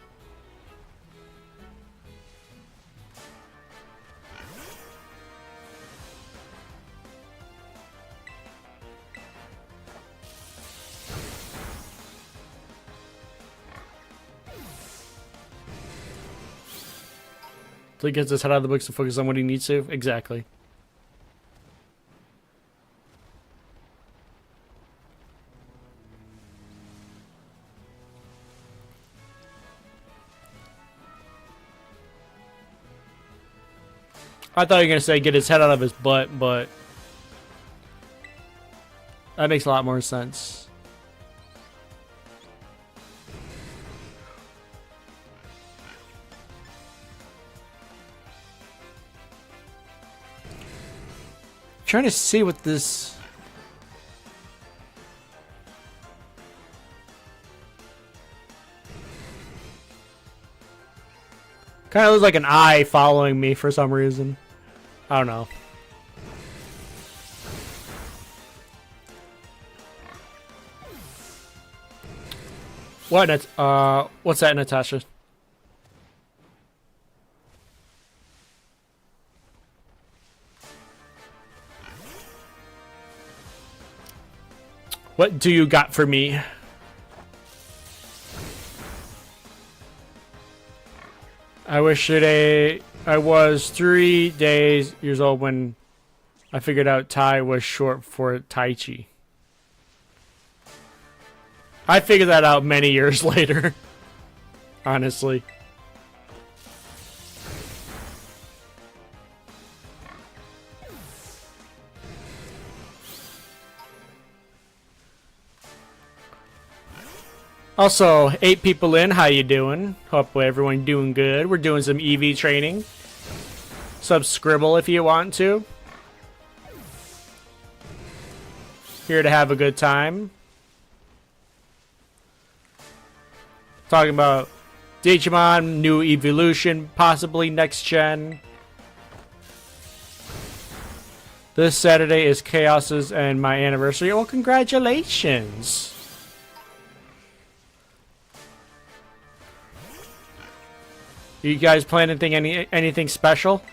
So he gets his head out of the books and focus on what he needs to. Exactly. I thought you were going to say get his head out of his butt, but that makes a lot more sense. Trying to see what this... Kind of looks like an eye following me for some reason. I don't know. What's that, Natasha? What do you got for me? I wish today I was 3 years old when I figured out Tai was short for Tai Chi. I figured that out many years later. Honestly. Also, 8 people in, how you doing? Hope everyone doing good. We're doing some EV training. Subscribble if you want to. Here to have a good time. Talking about Digimon, new evolution, possibly next gen. This Saturday is Chaos's and my anniversary. Well, congratulations. You guys plan anything special?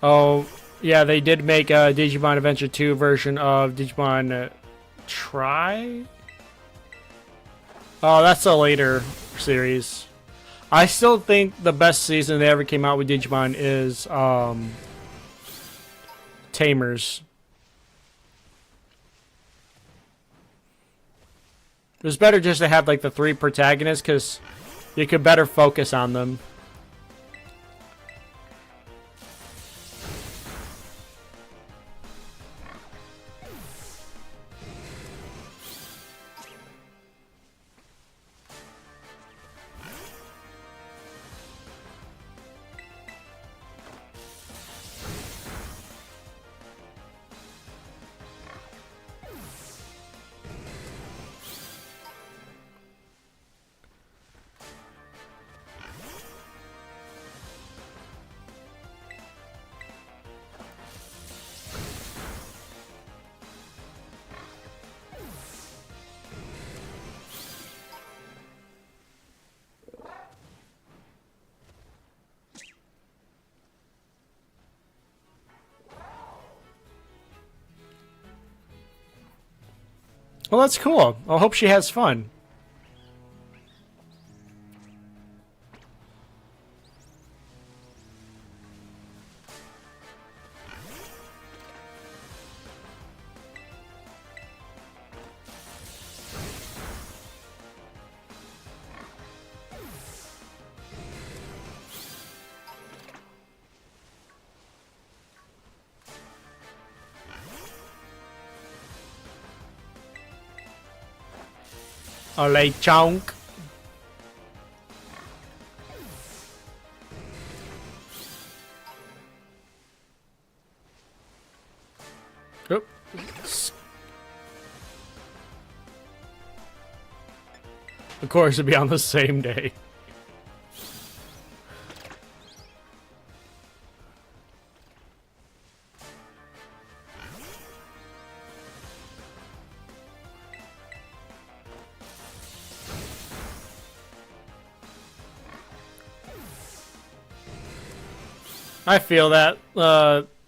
Oh, yeah, they did make a Digimon Adventure 2 version of Digimon Try? Oh, that's a later series. I still think the best season they ever came out with Digimon is Tamers. It was better just to have like the 3 protagonists because you could better focus on them. Well, that's cool. I hope she has fun. Alright, chunk. Oops. Of course, it'd be on the same day. I feel that.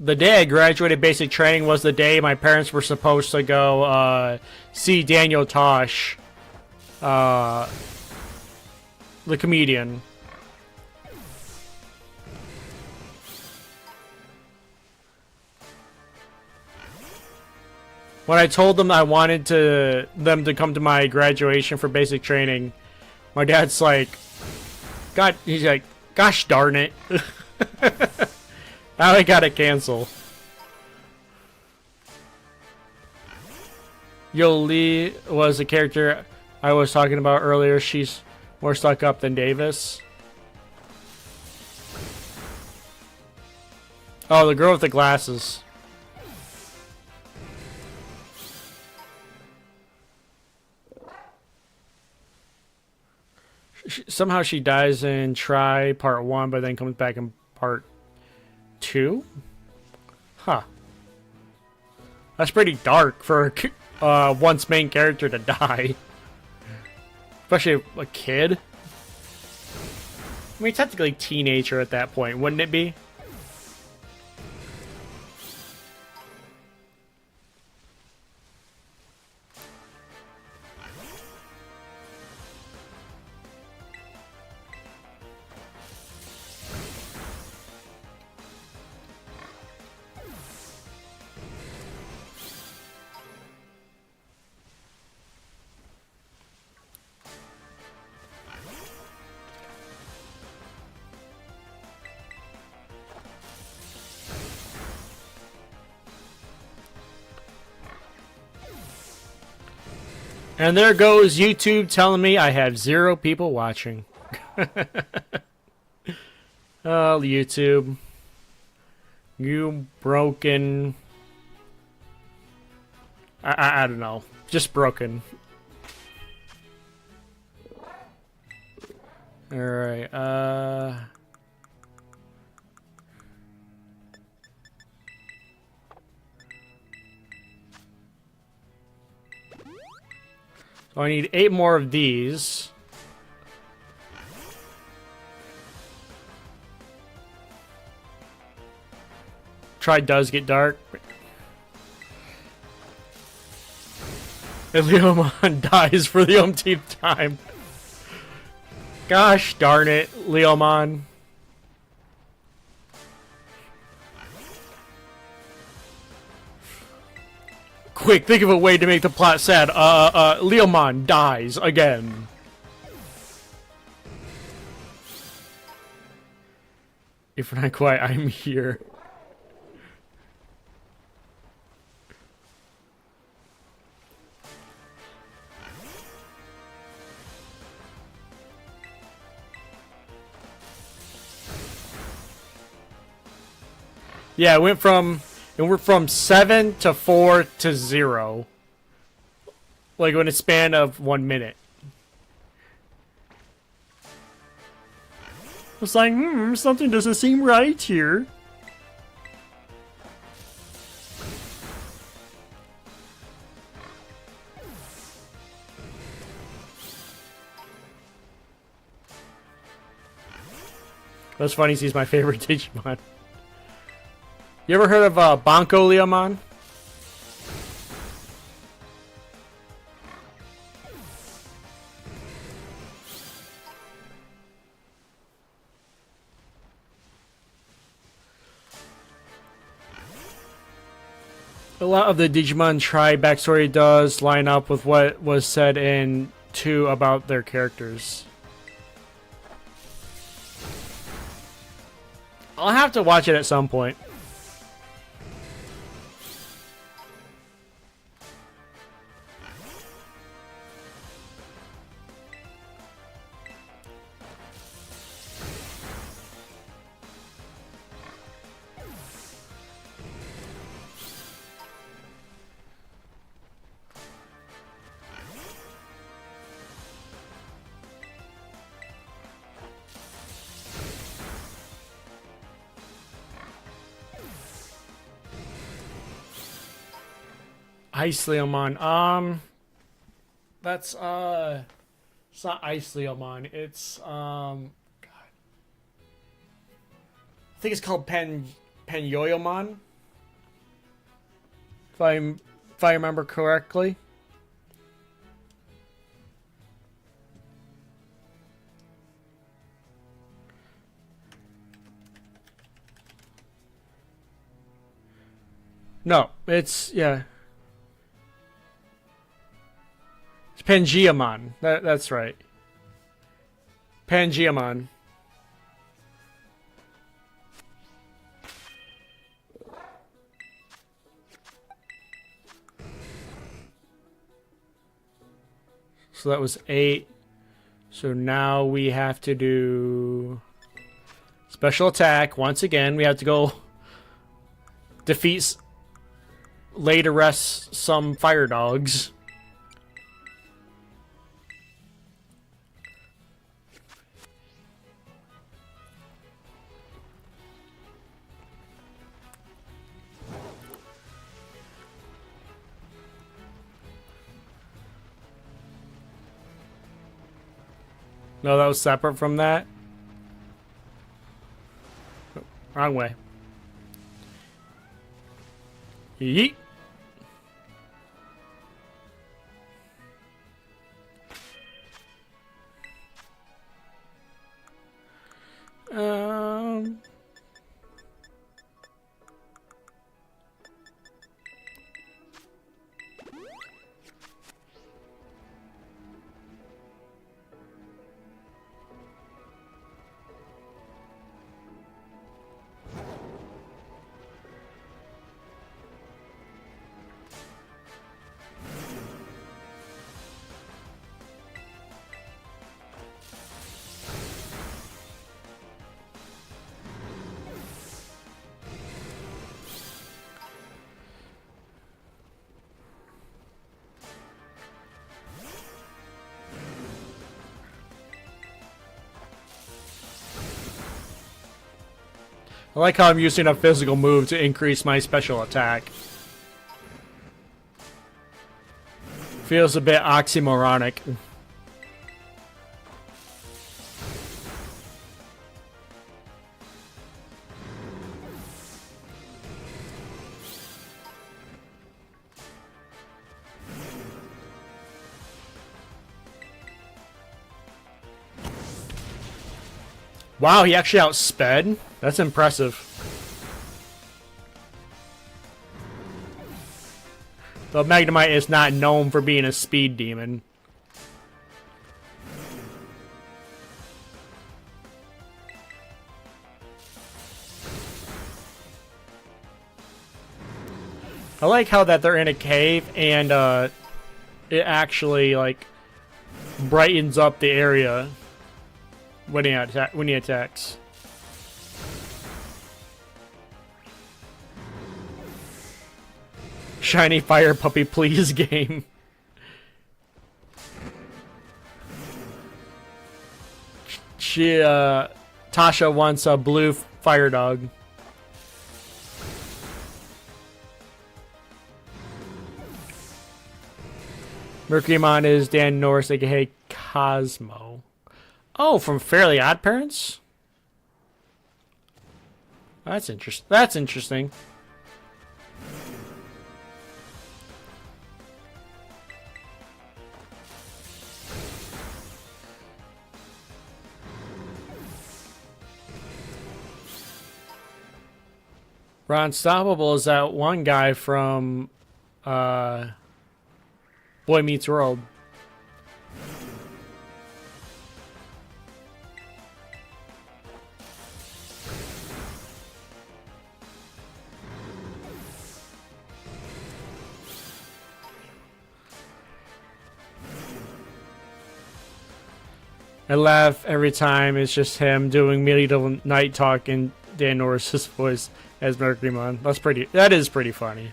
the day I graduated basic training was the day my parents were supposed to go see Daniel Tosh, the comedian. When I told them I wanted them to come to my graduation for basic training, my dad's like, God, he's like, gosh darn it. Now I gotta cancel. Yoli was the character I was talking about earlier. She's more stuck up than Davis. Oh, the girl with the glasses. Somehow she dies in Try Part 1, but then comes back in Part 2? Huh. That's pretty dark for one's main character to die. Especially a kid. I mean, technically teenager at that point, wouldn't it be? And there goes YouTube telling me I have 0 people watching. Oh, YouTube. You broken. I don't know. Just broken. Alright, so I need 8 more of these. Try does get dark. And Leomon dies for the umpteenth time. Gosh darn it, Leomon. Quick, think of a way to make the plot sad. Leomon dies again. If not quite, I'm here. Yeah, it went from 7 to 4 to 0. Like in a span of 1 minute. It's like, something doesn't seem right here. That's funny, he's my favorite Digimon. You ever heard of Banco Leomon? A lot of the Digimon Tri backstory does line up with what was said in 2 about their characters. I'll have to watch it at some point. Ice Leomon. That's it's not Ice Leomon. It's God. I think it's called Penyoyomon. if I remember correctly. No, it's yeah. It's Pangeamon. That's right. Pangeamon. So that was 8. So now we have to do special attack. Once again, we have to go defeat, lay to rest some fire dogs. No, that was separate from that. Wrong way. Yeet. Um. I like how I'm using a physical move to increase my special attack. Feels a bit oxymoronic. Wow, he actually outsped? That's impressive. The Magnemite is not known for being a speed demon. I like how that they're in a cave and it actually like brightens up the area when he attacks. Shiny fire puppy, please, game. Tasha wants a blue fire dog. Mercurymon is Dan Norris, aka Cosmo. Oh, from Fairly Odd Parents? That's interesting. That's interesting. Ron Stoppable is that one guy from Boy Meets World. I laugh every time. It's just him doing medieval night talk in Dan Norris's voice as Mercurymon. That is pretty funny.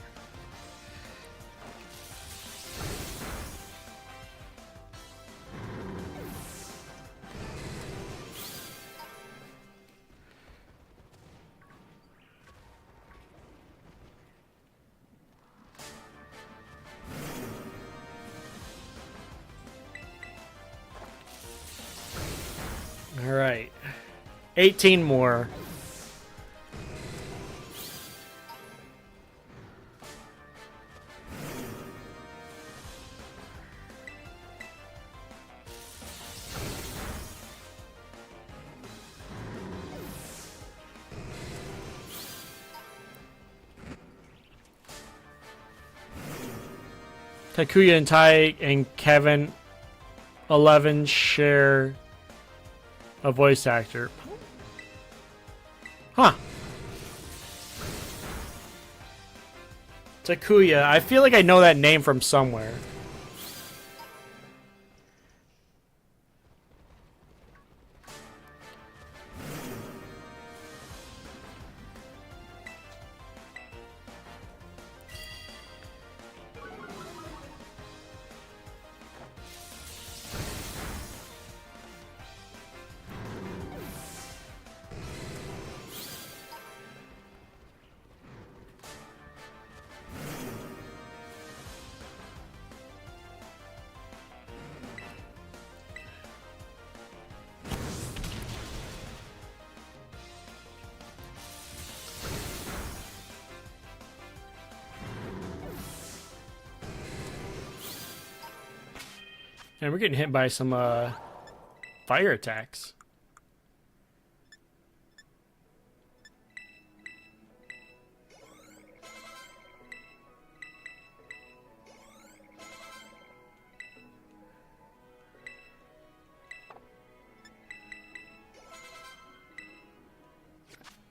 All right. 18 more. Takuya and Tai and Kevin 11 share a voice actor. Huh. Takuya. I feel like I know that name from somewhere. And we're getting hit by some fire attacks.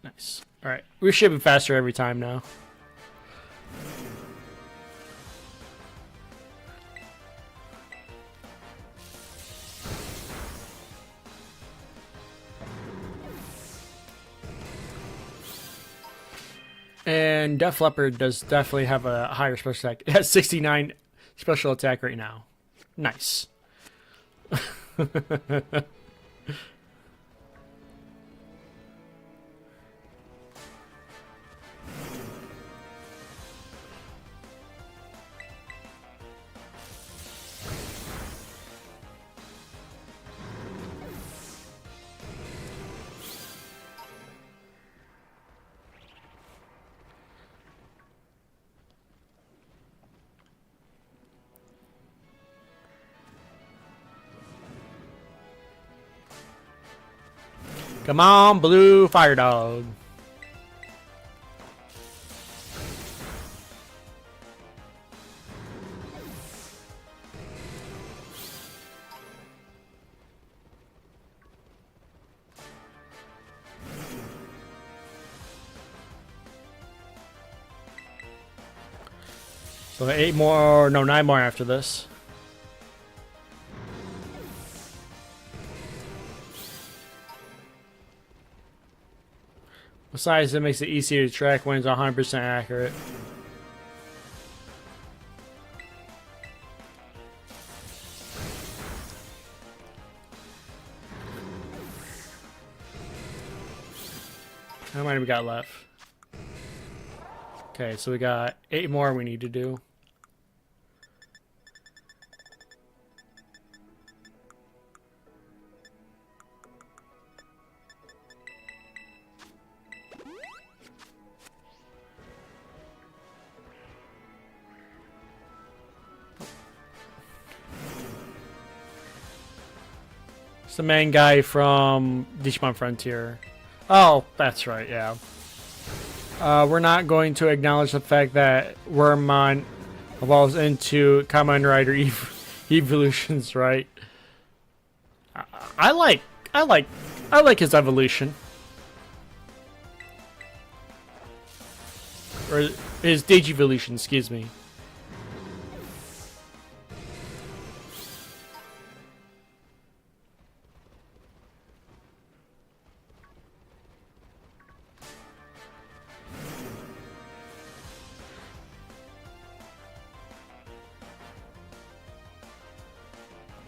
Nice. All right, we're shipping faster every time now. And Def Leppard does definitely have a higher special attack. It has 69 special attack right now. Nice. Come on, blue fire dog. So 8 more, no, 9 more after this. Besides, it makes it easier to track when it's 100% accurate. How many we got left? Okay, so we got 8 more we need to do. It's the main guy from Digimon Frontier. Oh, that's right, yeah. We're not going to acknowledge the fact that Wormmon evolves into Kamen Rider evolutions, right? I like his evolution. Or his Digivolution, excuse me.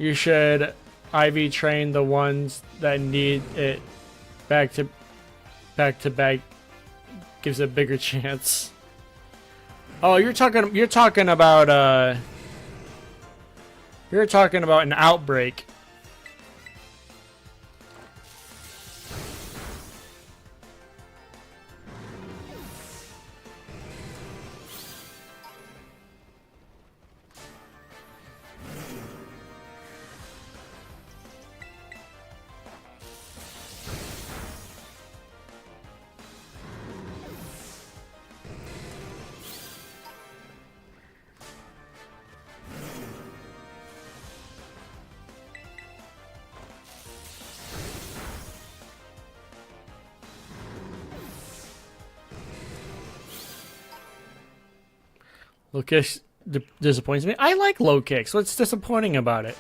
You should IV train the ones that need it back to back. Gives a bigger chance. Oh, you're talking about an outbreak. Low kicks disappoints me. I like low kicks. What's disappointing about it?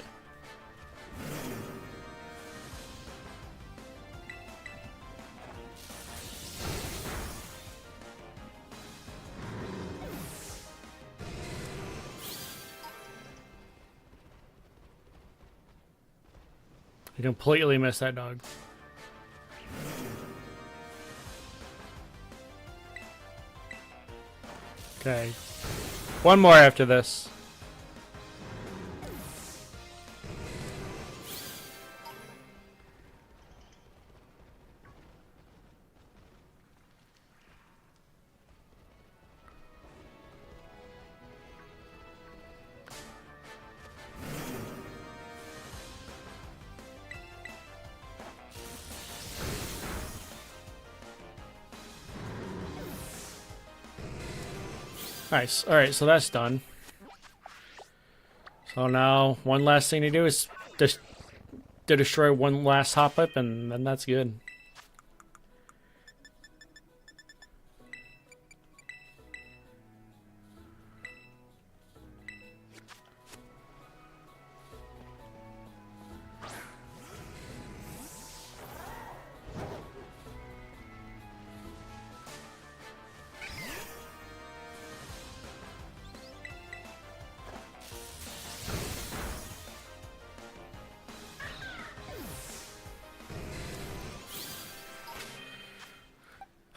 I completely missed that dog. Okay. One more after this. Nice. Alright, so that's done. So now, one last thing to do is just to destroy one last hop-up, and then that's good.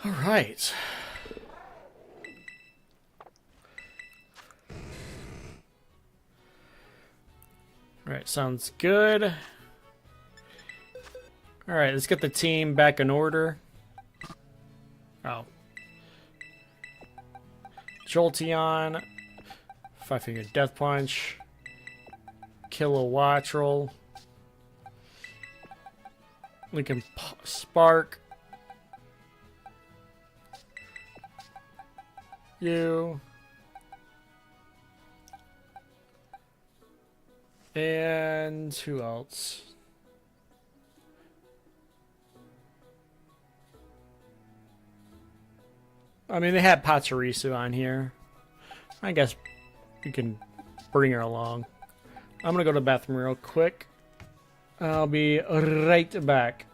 All right. All right, sounds good. All right, let's get the team back in order. Oh. Jolteon, Five-Finger Death Punch, Kilowattrel, Lincoln Spark, you, and who else? I mean, they had Pachirisu on here. I guess we can bring her along. I'm gonna go to the bathroom real quick. I'll be right back.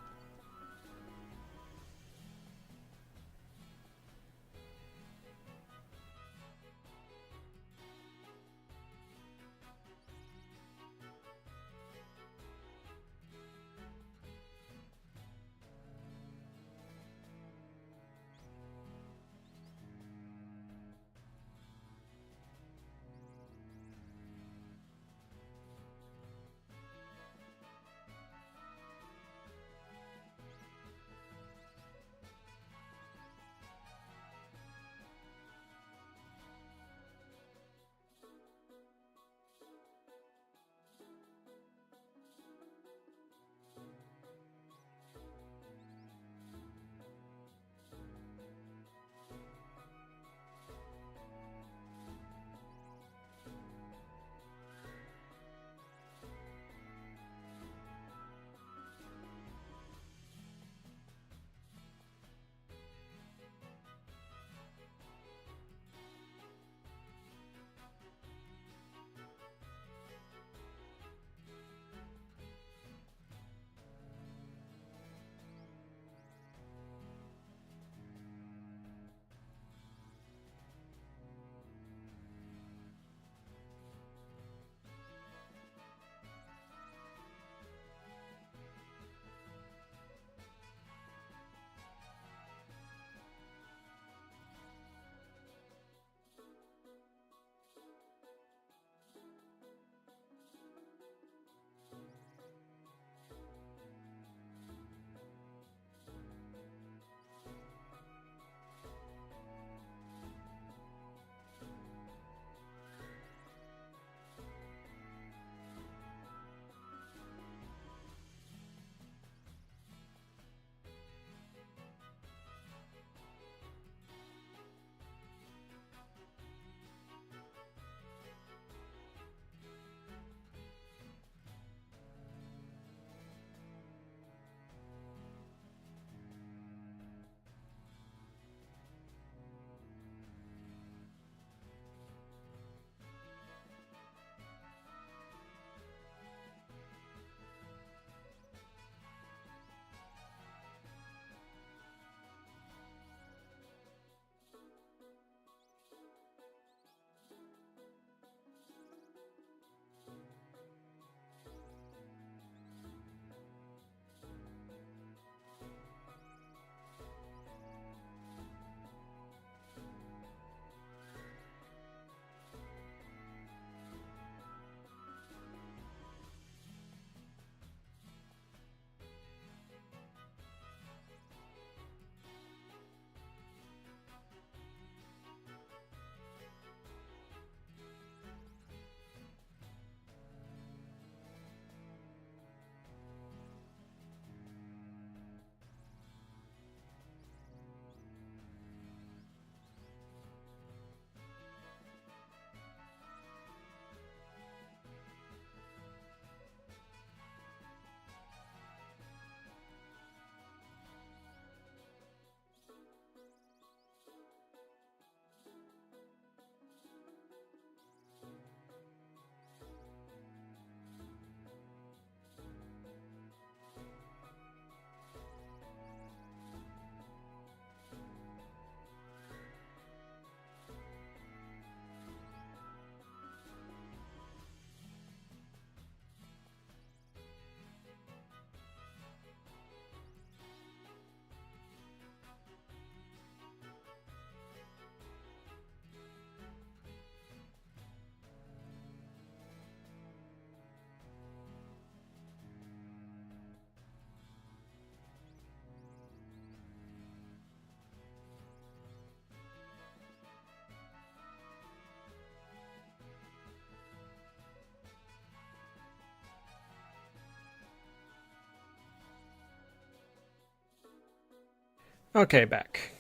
Okay, back.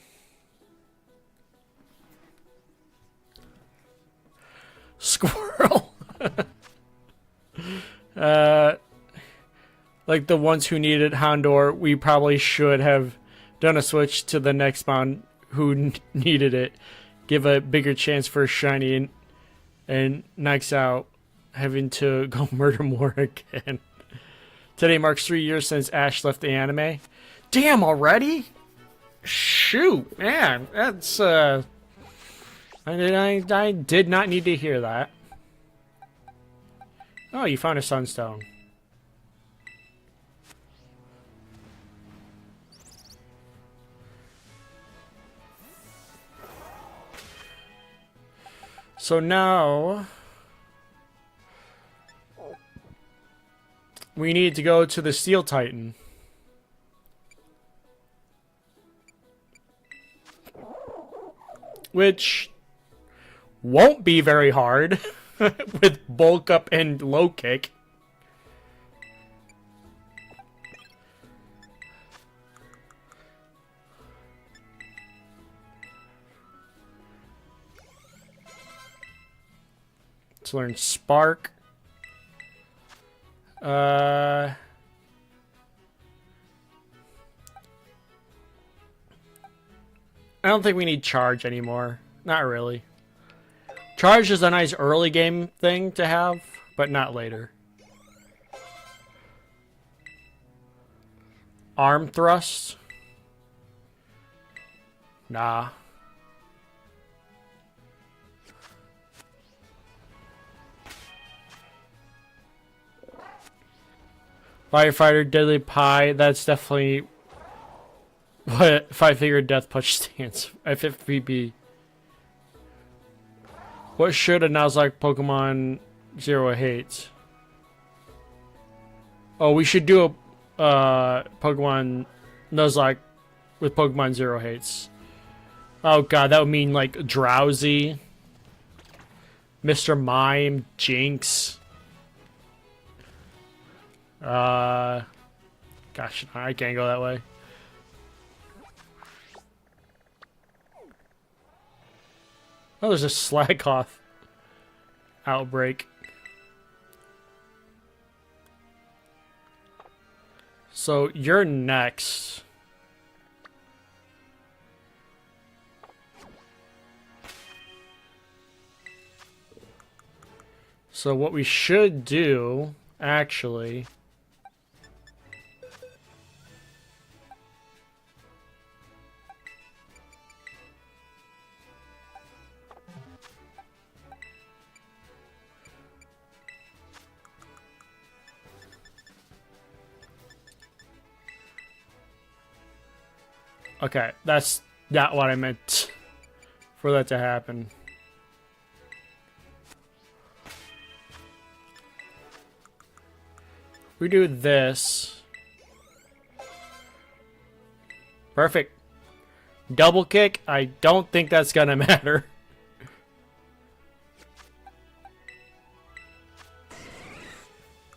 Squirrel. Like the ones who needed Houndor, we probably should have done a switch to the next mon who needed it. Give a bigger chance for a shiny and knocks out having to go murder more again. Today marks 3 years since Ash left the anime. Damn, already? Shoot, man. That's, I did not need to hear that. Oh, you found a sunstone. So now we need to go to the Steel Titan. Which won't be very hard with bulk up and low kick. Let's learn Spark. I don't think we need Charge anymore. Not really. Charge is a nice early game thing to have, but not later. Arm Thrust? Nah. Firefighter, Deadly Pie, that's definitely what 5-figure Death Punch stands. FFPB. What should a Nuzlocke Pokemon Zero hate? Oh, we should do a Pokemon Nuzlocke with Pokemon Zero hates. Oh god, that would mean like Drowsy, Mr. Mime, Jinx. Gosh, I can't go that way. Oh, there's a Slackoth outbreak. So you're next. So what we should do, actually, okay, that's not what I meant for that to happen. We do this. Perfect. Double kick, I don't think that's gonna matter.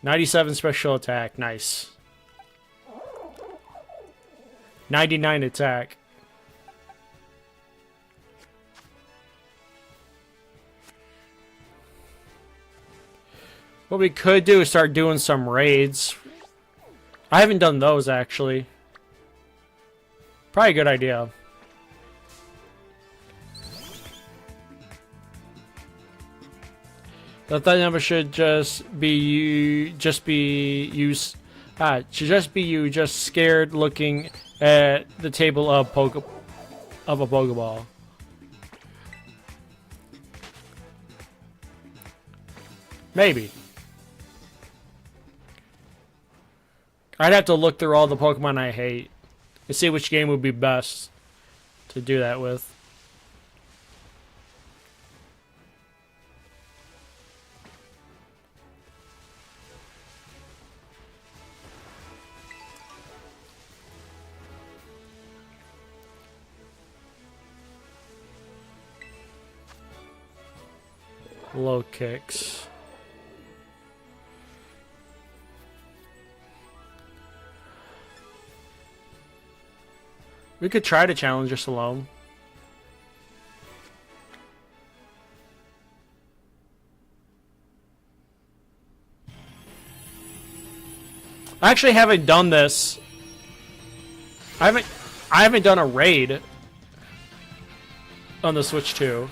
$97 special attack, nice. 99 attack. What we could do is start doing some raids. I haven't done those, actually. Probably a good idea. That number should just be you, should just be you just scared looking at the table of a Pokeball. Maybe. I'd have to look through all the Pokemon I hate and see which game would be best to do that with. Low kicks. We could try to challenge us alone. I actually haven't done this. I haven't done a raid on the Switch 2.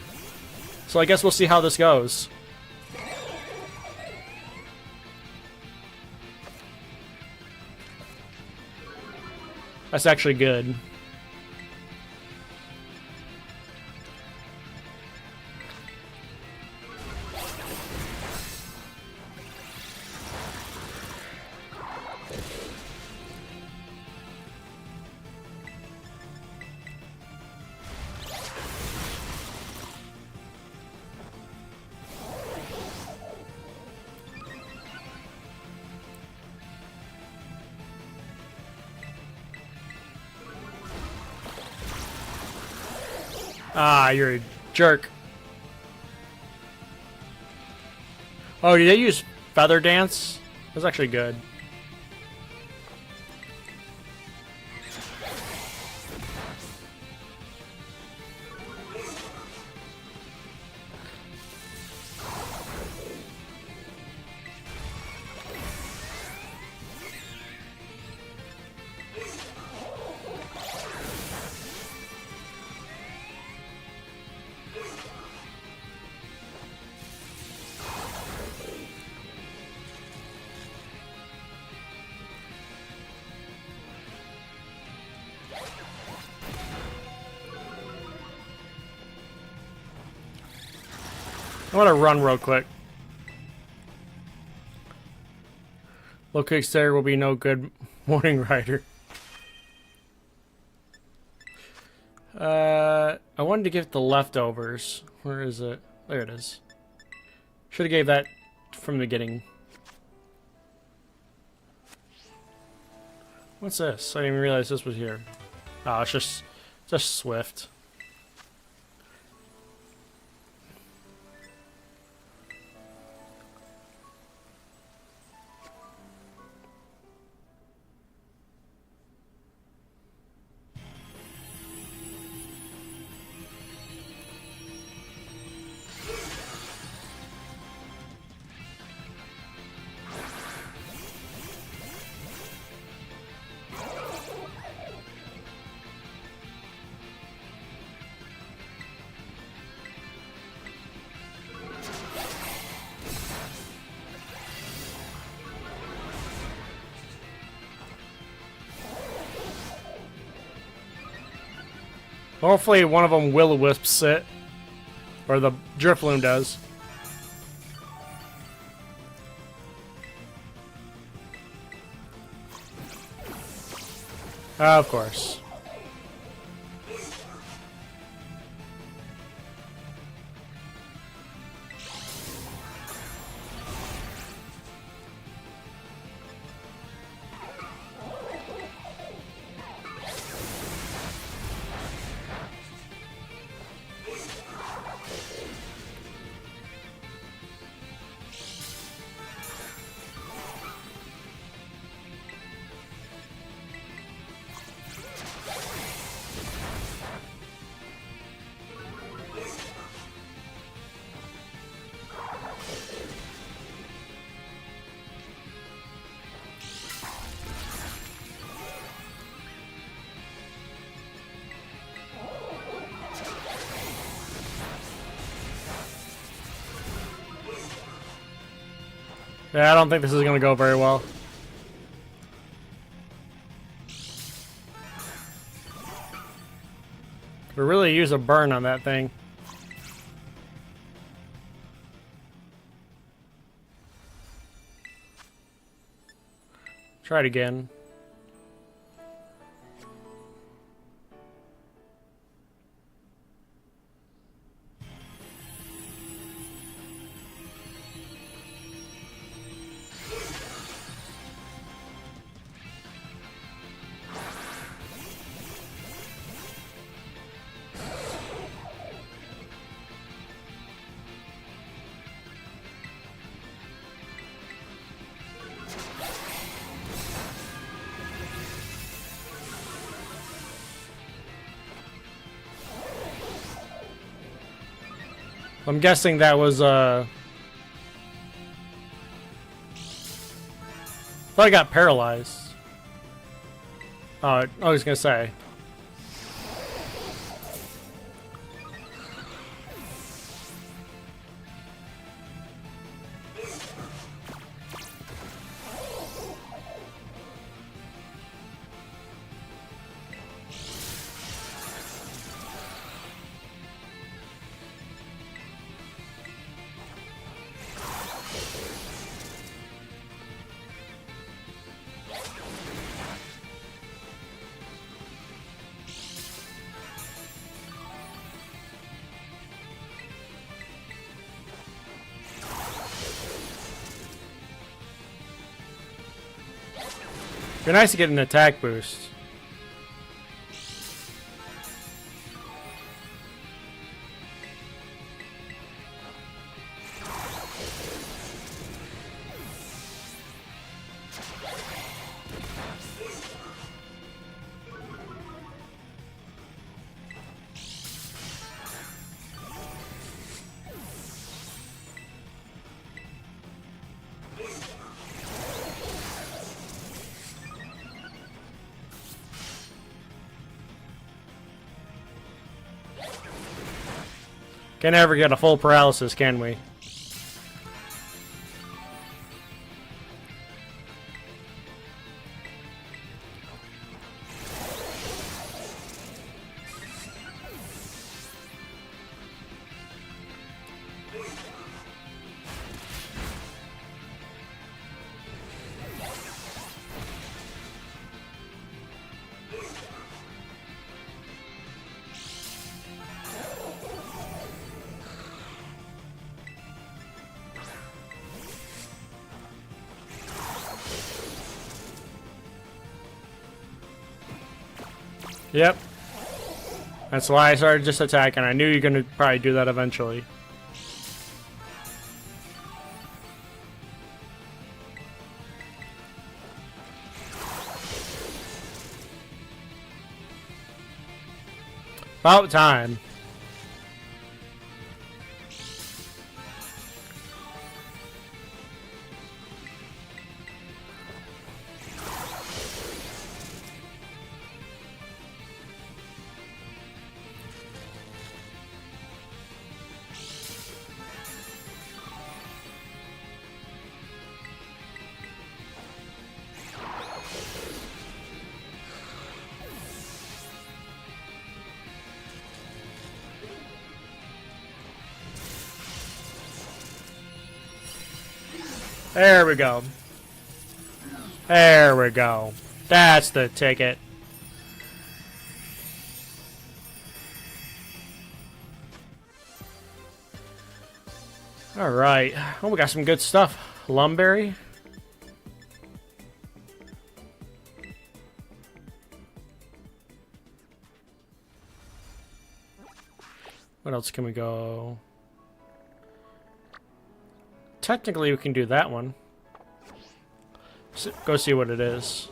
So I guess we'll see how this goes. That's actually good. Ah, you're a jerk. Oh, did they use Feather Dance? That's actually good. I want to run real quick. Low kicks there will be no good morning rider. I wanted to give the leftovers. Where is it? There it is. Should have gave that from the beginning. What's this? I didn't even realize this was here. Oh, it's just Swift. Hopefully one of them will-o-wisps it. Or the Drifloon does. Of course. Yeah, I don't think this is going to go very well. Could really use a burn on that thing. Try it again. I'm guessing that was thought I got paralyzed. I was gonna say. It'd be nice to get an attack boost. Can never get a full paralysis, can we? Yep. That's why I started just attacking. I knew you were going to probably do that eventually. About time. There we go. There we go. That's the ticket. Alright. Oh, we got some good stuff. Lumberry. What else can we go? Technically, we can do that one. So, go see what it is.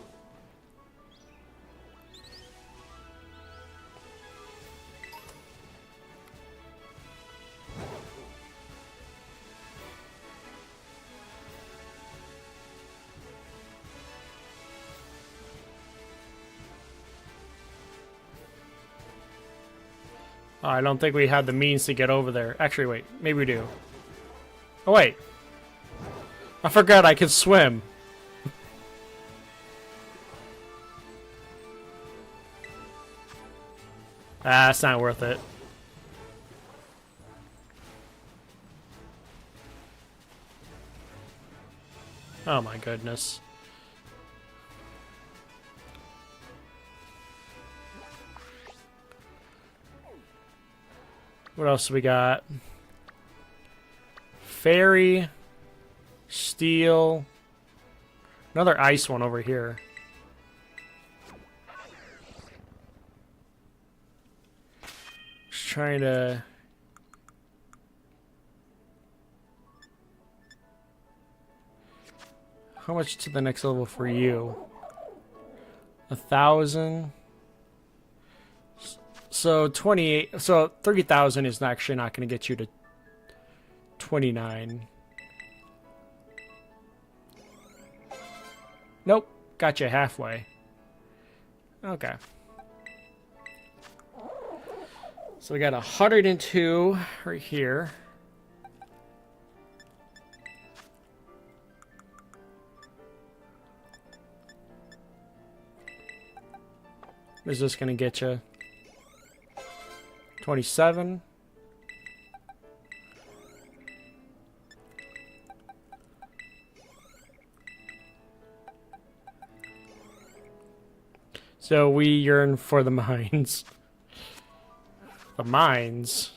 Oh, I don't think we had the means to get over there. Actually, wait. Maybe we do. Oh, wait. I forgot I could swim. Ah, it's not worth it. Oh my goodness. What else we got? Fairy. Steel. Another ice one over here. Just trying to... How much to the next level for you? 1,000. So 28. So 30,000 is actually not going to get you to 29. Nope. Got you halfway. Okay. So we got 102 right here. Is this gonna get you? 27. So we yearn for the mines. The mines.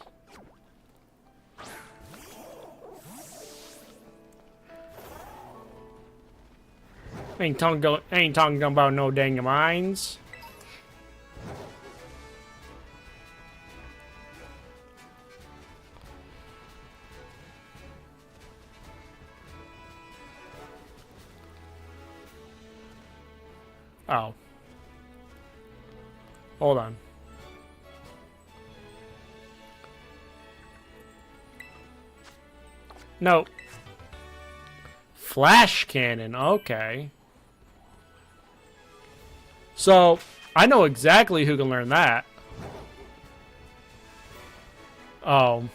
Ain't talking about no dang mines. Oh. Hold on. No. Flash cannon, okay. So, I know exactly who can learn that. Oh.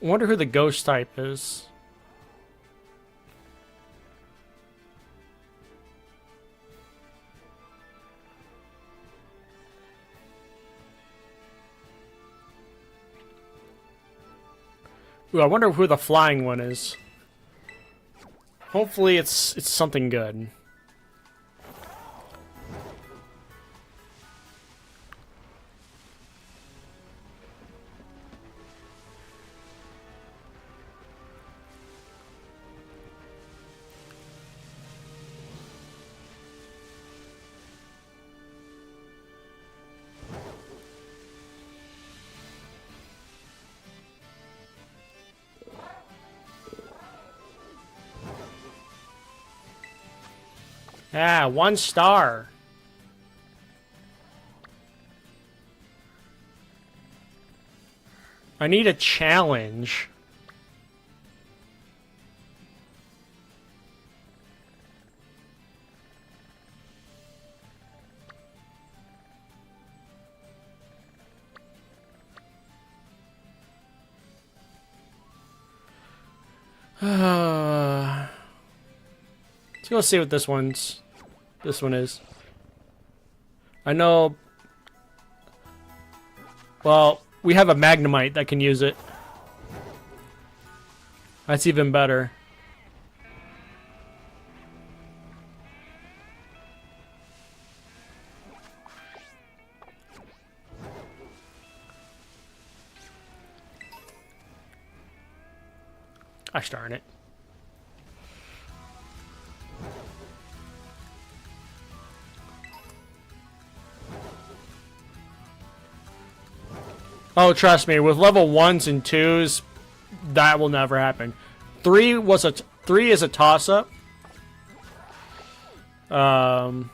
I wonder who the ghost type is. Ooh, I wonder who the flying one is. Hopefully it's something good. Yeah, 1 star. I need a challenge. Let's go see what this one is. I know. Well, we have a Magnemite that can use it. That's even better. Gosh darn it. Oh, trust me, with level 1s and 2s, that will never happen. 3 is a toss-up. So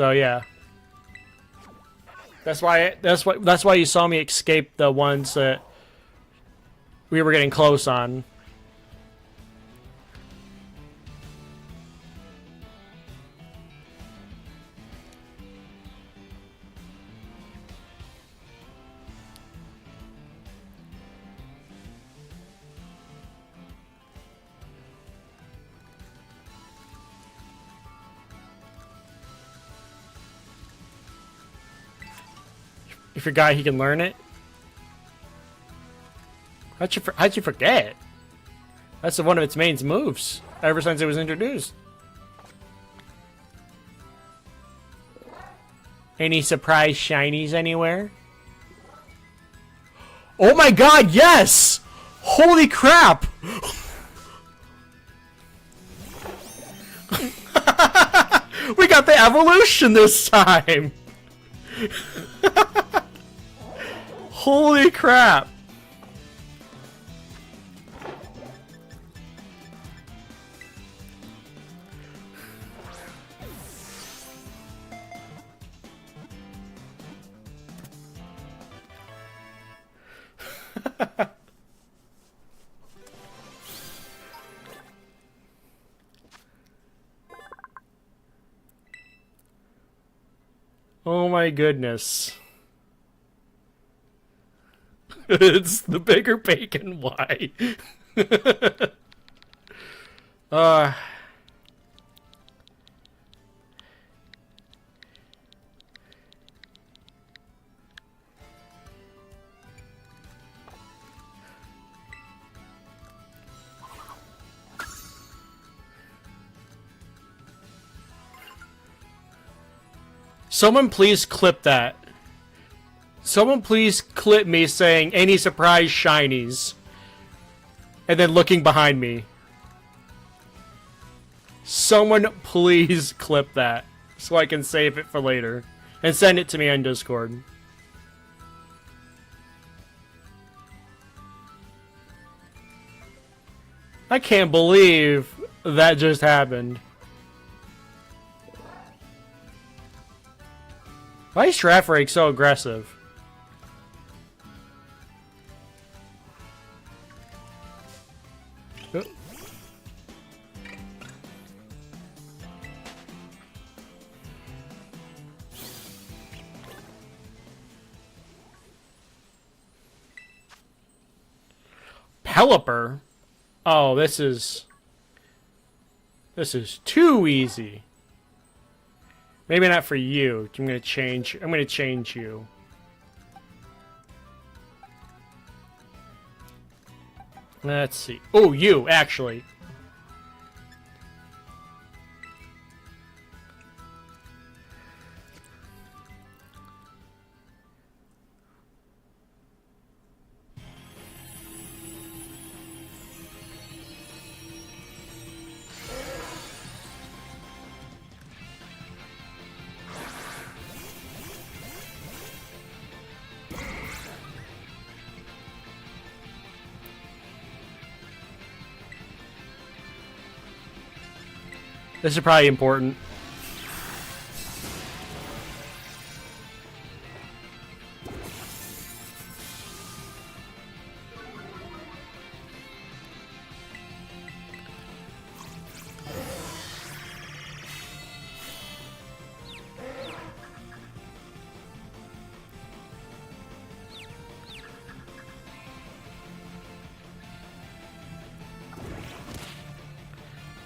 yeah. That's why you saw me escape the ones that we were getting close on. If your guy, he can learn it. How'd you forget? That's one of its main moves ever since it was introduced. Any surprise shinies anywhere? Oh my god, yes! Holy crap! We got the evolution this time! Holy crap! Oh my goodness. It's the bigger bacon. Why? uh Someone please clip that. Someone please clip me saying any surprise shinies. And then looking behind me. Someone please clip that. So I can save it for later. And send it to me on Discord. I can't believe that just happened. Why is Traffic so aggressive? Oh. Pelipper? Oh, this is too easy. Maybe not for you. I'm gonna change you. Let's see. Oh, you, actually. This is probably important.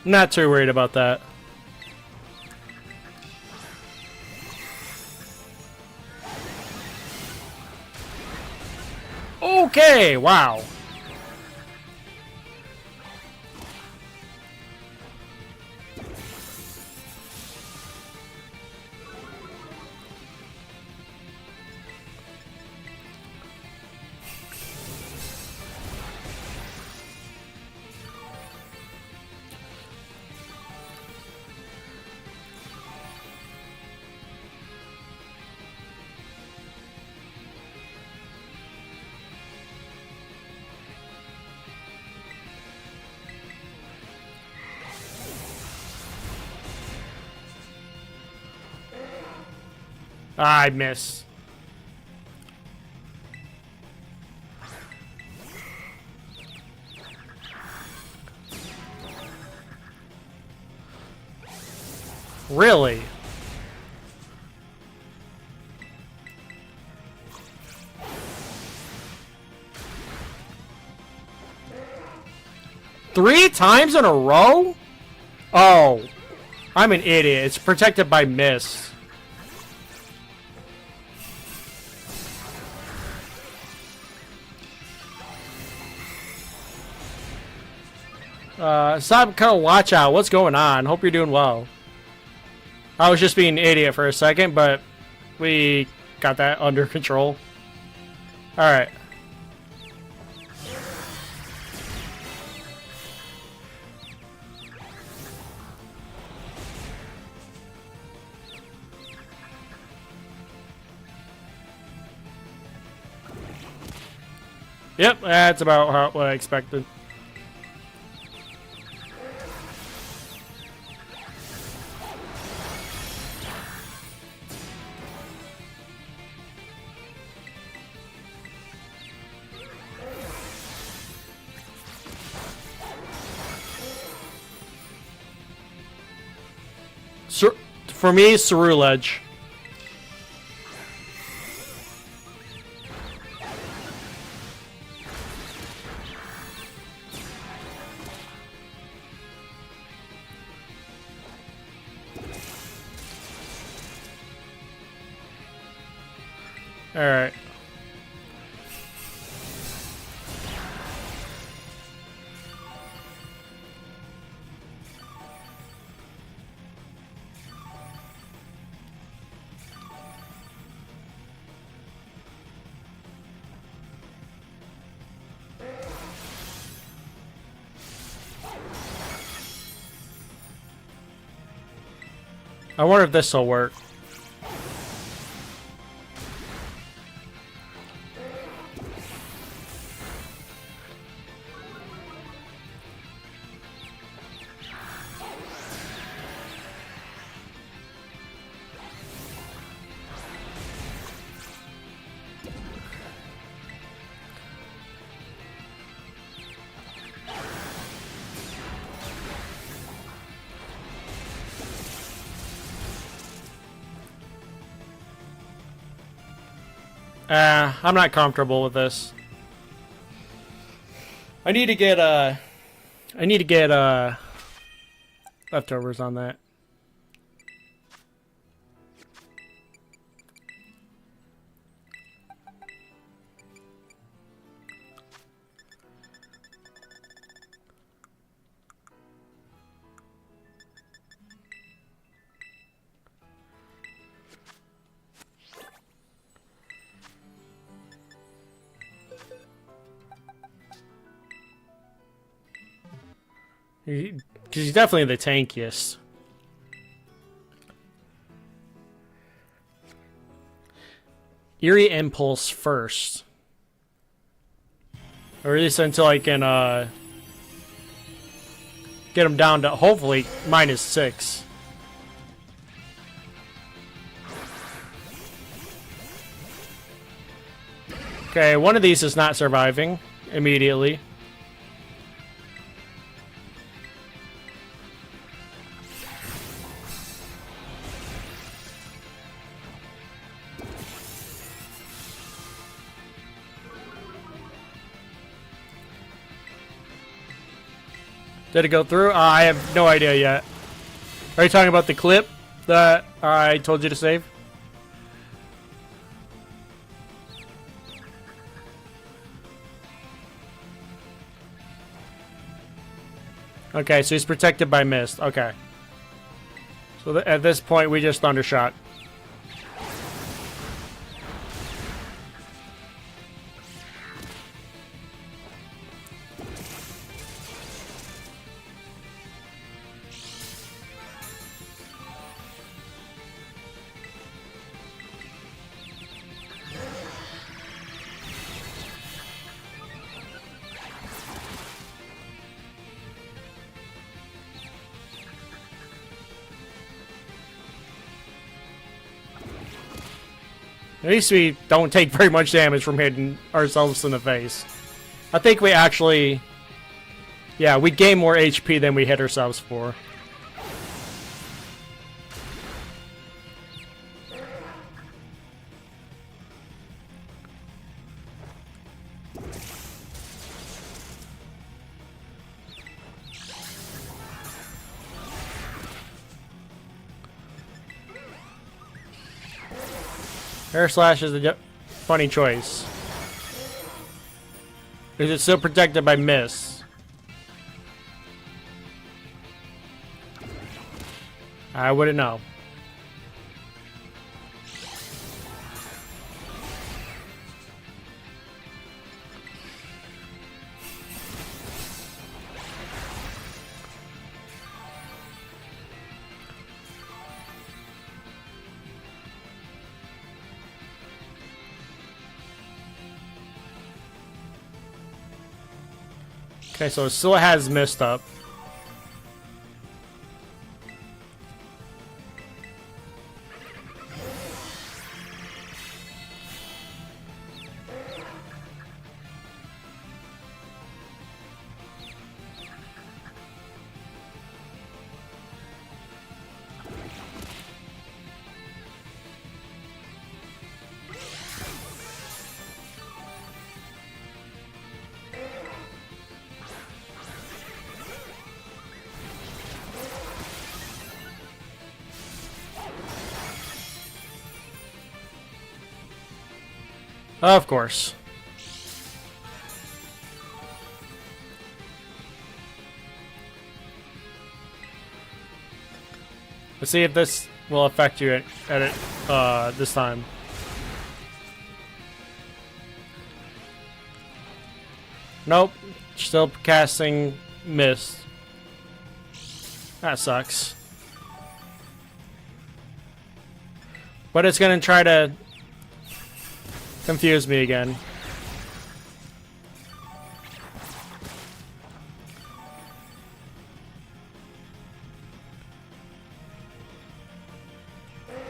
Not too worried about that. Okay, wow. I miss. Really? Three times in a row? Oh, I'm an idiot. It's protected by mist. Stop, kind of watch out. What's going on? Hope you're doing well. I was just being an idiot for a second, but we got that under control. Alright. Yep, that's about what I expected. For me, Ceruledge. Alright. I wonder if this will work. I'm not comfortable with this. I need to get leftovers on that. Because he's definitely the tankiest. Eerie Impulse first. Or at least until I can get him down to hopefully -6. Okay, one of these is not surviving immediately. Did it go through? I have no idea yet. Are you talking about the clip that I told you to save? Okay, so he's protected by mist. Okay. So at this point, we just Thundershot. At least we don't take very much damage from hitting ourselves in the face. I think we actually... Yeah, we gain more HP than we hit ourselves for. Air Slash is a funny choice. Because it's still protected by Miss. I wouldn't know. Okay, so it still has mist up. Of course. Let's see if this will affect you at it this time. Nope. Still casting mist. That sucks. But it's gonna try to confuse me again.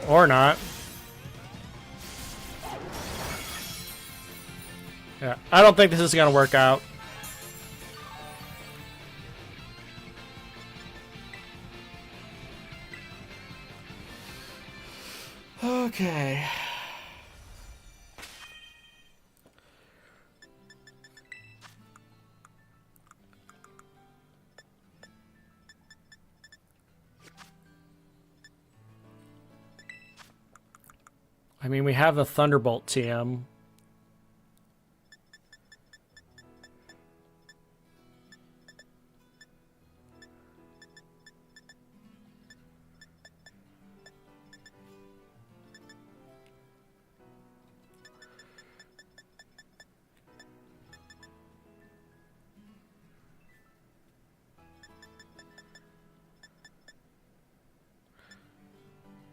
Or not. Yeah, I don't think this is gonna work out. Okay. I mean, we have the Thunderbolt TM.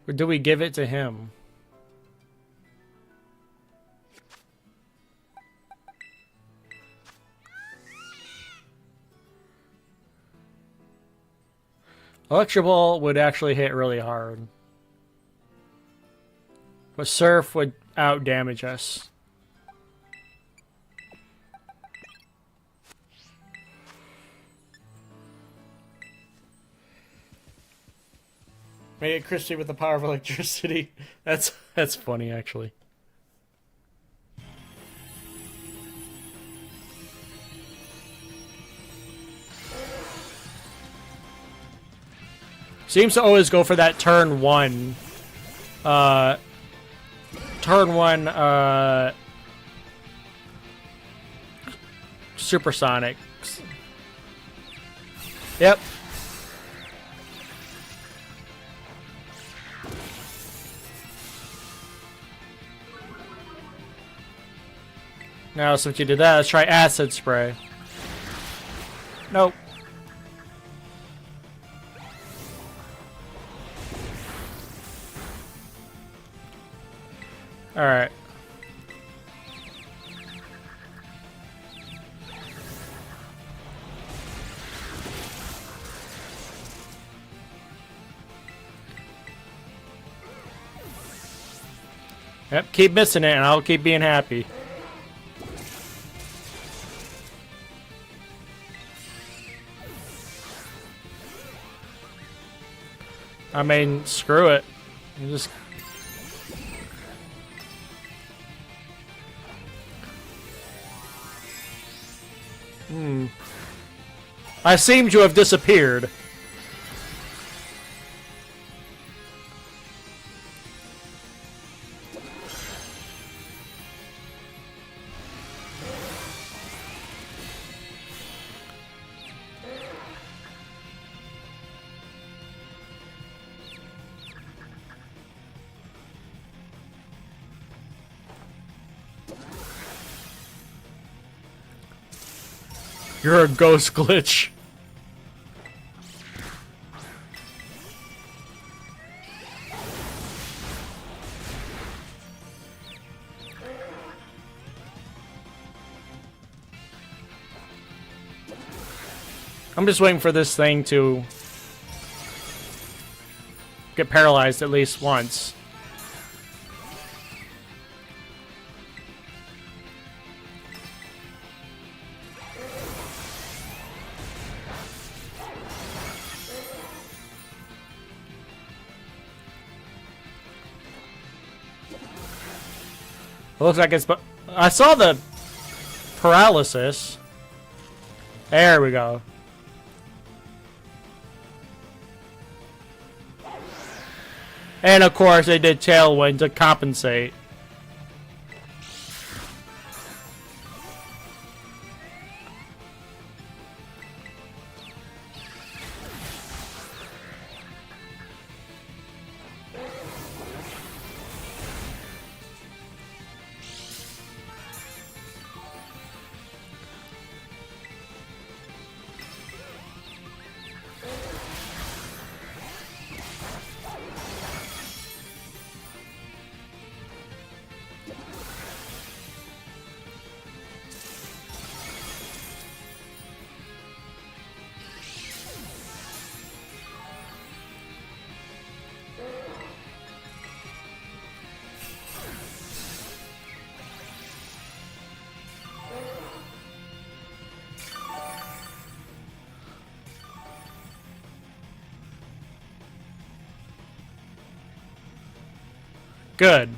Or do we give it to him? Electro Ball would actually hit really hard. But Surf would out damage us. Made it crispy with the power of electricity. That's funny actually. Seems to always go for that turn one. Supersonic. Yep. Now since you did that, let's try Acid Spray. Nope. Alright. Yep, keep missing it and I'll keep being happy. I mean, screw it. You just... I seem to have disappeared. You're a ghost glitch. I'm just waiting for this thing to get paralyzed at least once. It looks like it's... I saw the paralysis. There we go. And of course they did Tailwind to compensate. Good.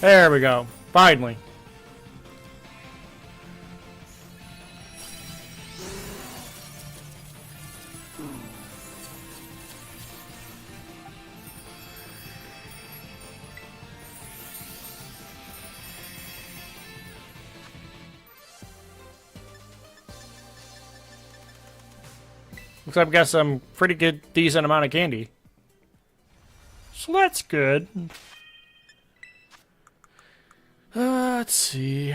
There we go. Finally. Looks like I've got some pretty good, decent amount of candy. So that's good. Let's see.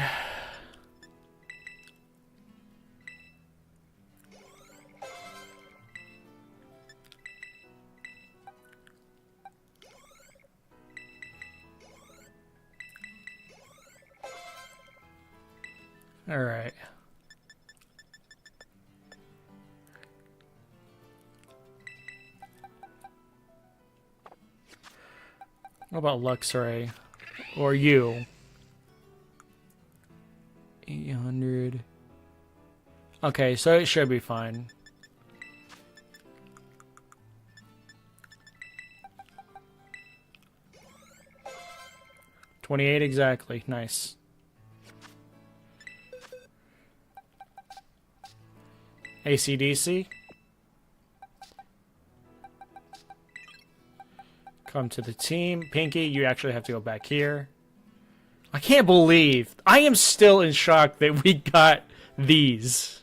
All right. What about Luxray? Or you? 800. Okay, so it should be fine. $28 exactly. Nice. AC/DC. Come to the team. Pinky, you actually have to go back here. I can't believe. I am still in shock that we got these.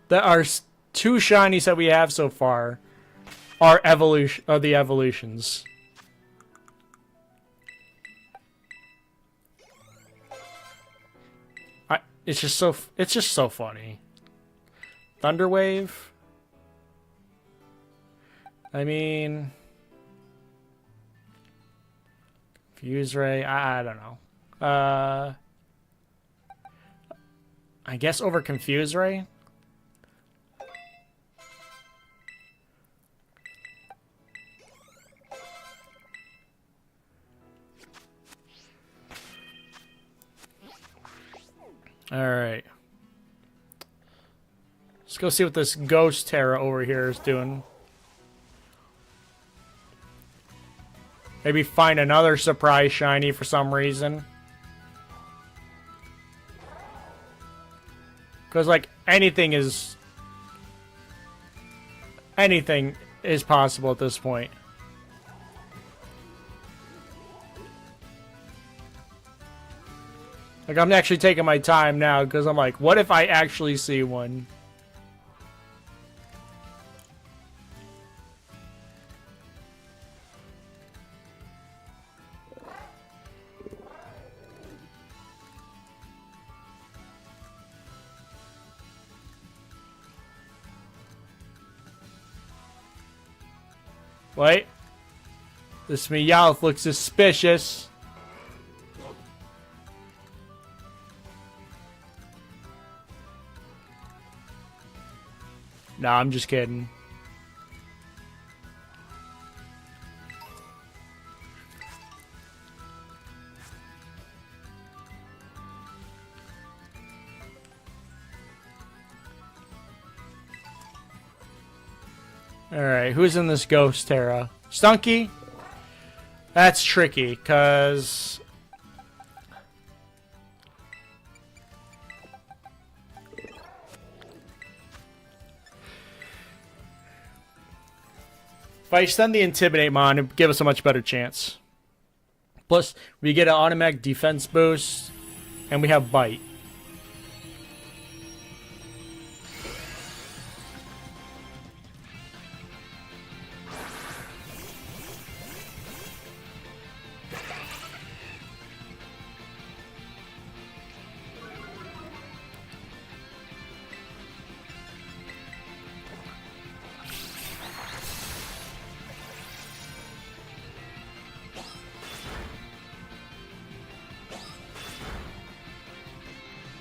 That are two shinies that we have so far are the evolutions. It's just so funny. Thunderwave. I mean, Fuse Ray. I don't know. I guess over Confuse Ray. Alright. Let's go see what this Ghost Terra over here is doing. Maybe find another surprise shiny for some reason. Because, like, anything is possible at this point. Like, I'm actually taking my time now because I'm like, what if I actually see one? Wait. This Meowth looks suspicious. Nah, I'm just kidding. Alright, who's in this Ghost Terra? Stunky? That's tricky, because... if I send the Intimidate Mon, it'd give us a much better chance. Plus, we get an automatic defense boost, and we have Bite.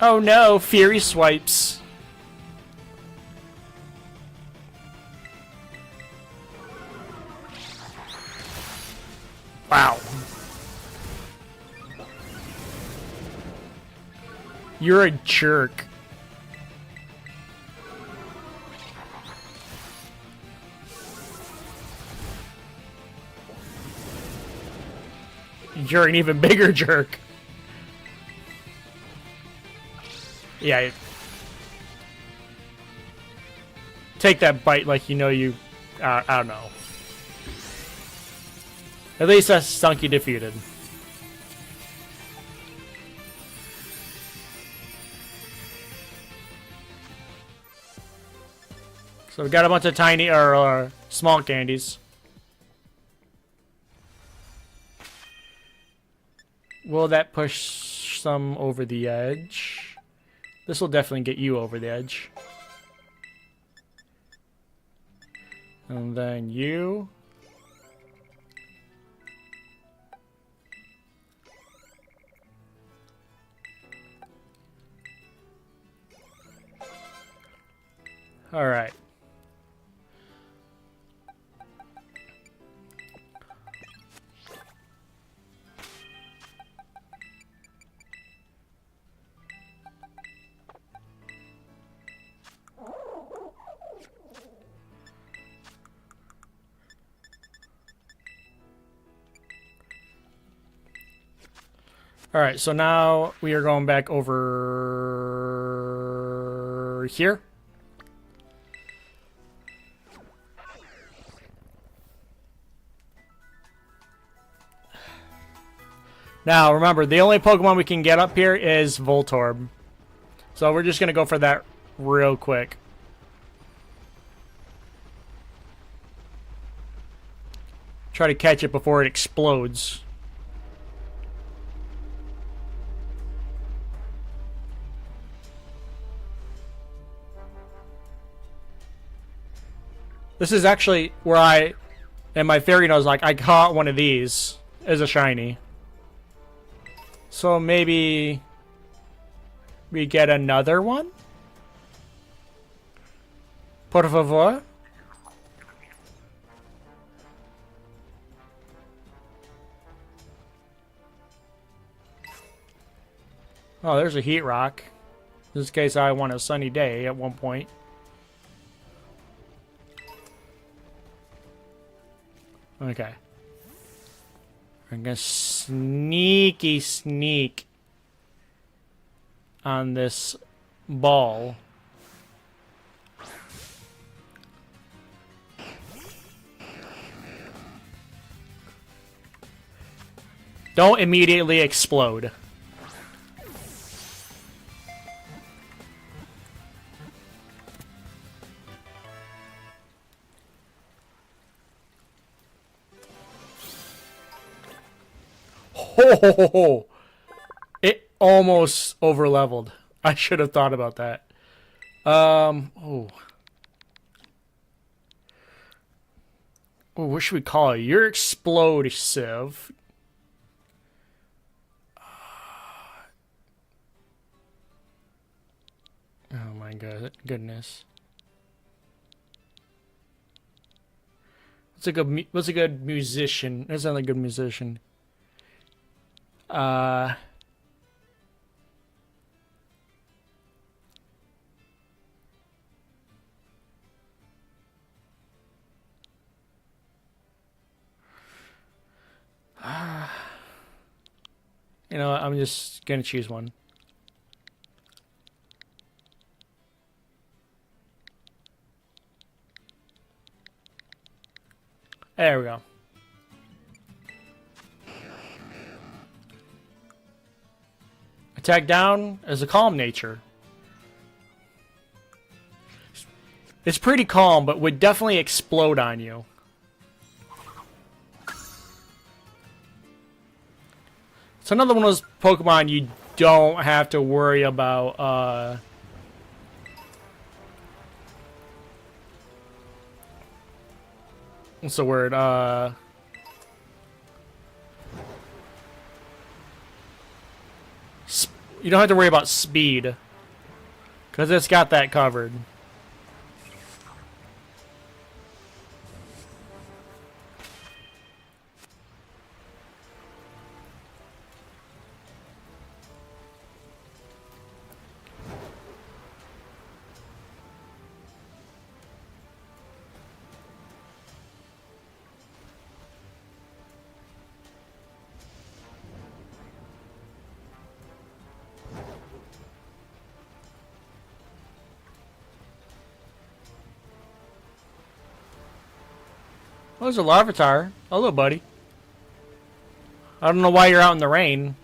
Oh no, Fury swipes. Wow. You're a jerk. You're an even bigger jerk. Yeah. Take that bite like you know you... I don't know. At least that's Stunky defeated. So we got a bunch of tiny or small candies. Will that push some over the edge? This will definitely get you over the edge. And then you. All right. Alright, so now we are going back over here. Now, remember, the only Pokemon we can get up here is Voltorb. So we're just going to go for that real quick. Try to catch it before it explodes. This is actually where I, and my fairy knows, like, I caught one of these as a shiny. So maybe we get another one? Por favor? Oh, there's a heat rock. In this case, I want a sunny day at one point. Okay. I'm gonna sneaky sneak on this ball. Don't immediately explode. Oh, it almost over leveled. I should have thought about that. Oh, what should we call it? You're explosive. Oh my goodness. What's a good musician? That's not a good musician. You know, I'm just gonna choose one. There we go. Attack down as a calm nature. It's pretty calm, but would definitely explode on you. It's another one of those Pokemon you don't have to worry about, what's the word? You don't have to worry about speed. Because it's got that covered. Oh, there's a Larvitar. Hello, buddy. I don't know why you're out in the rain.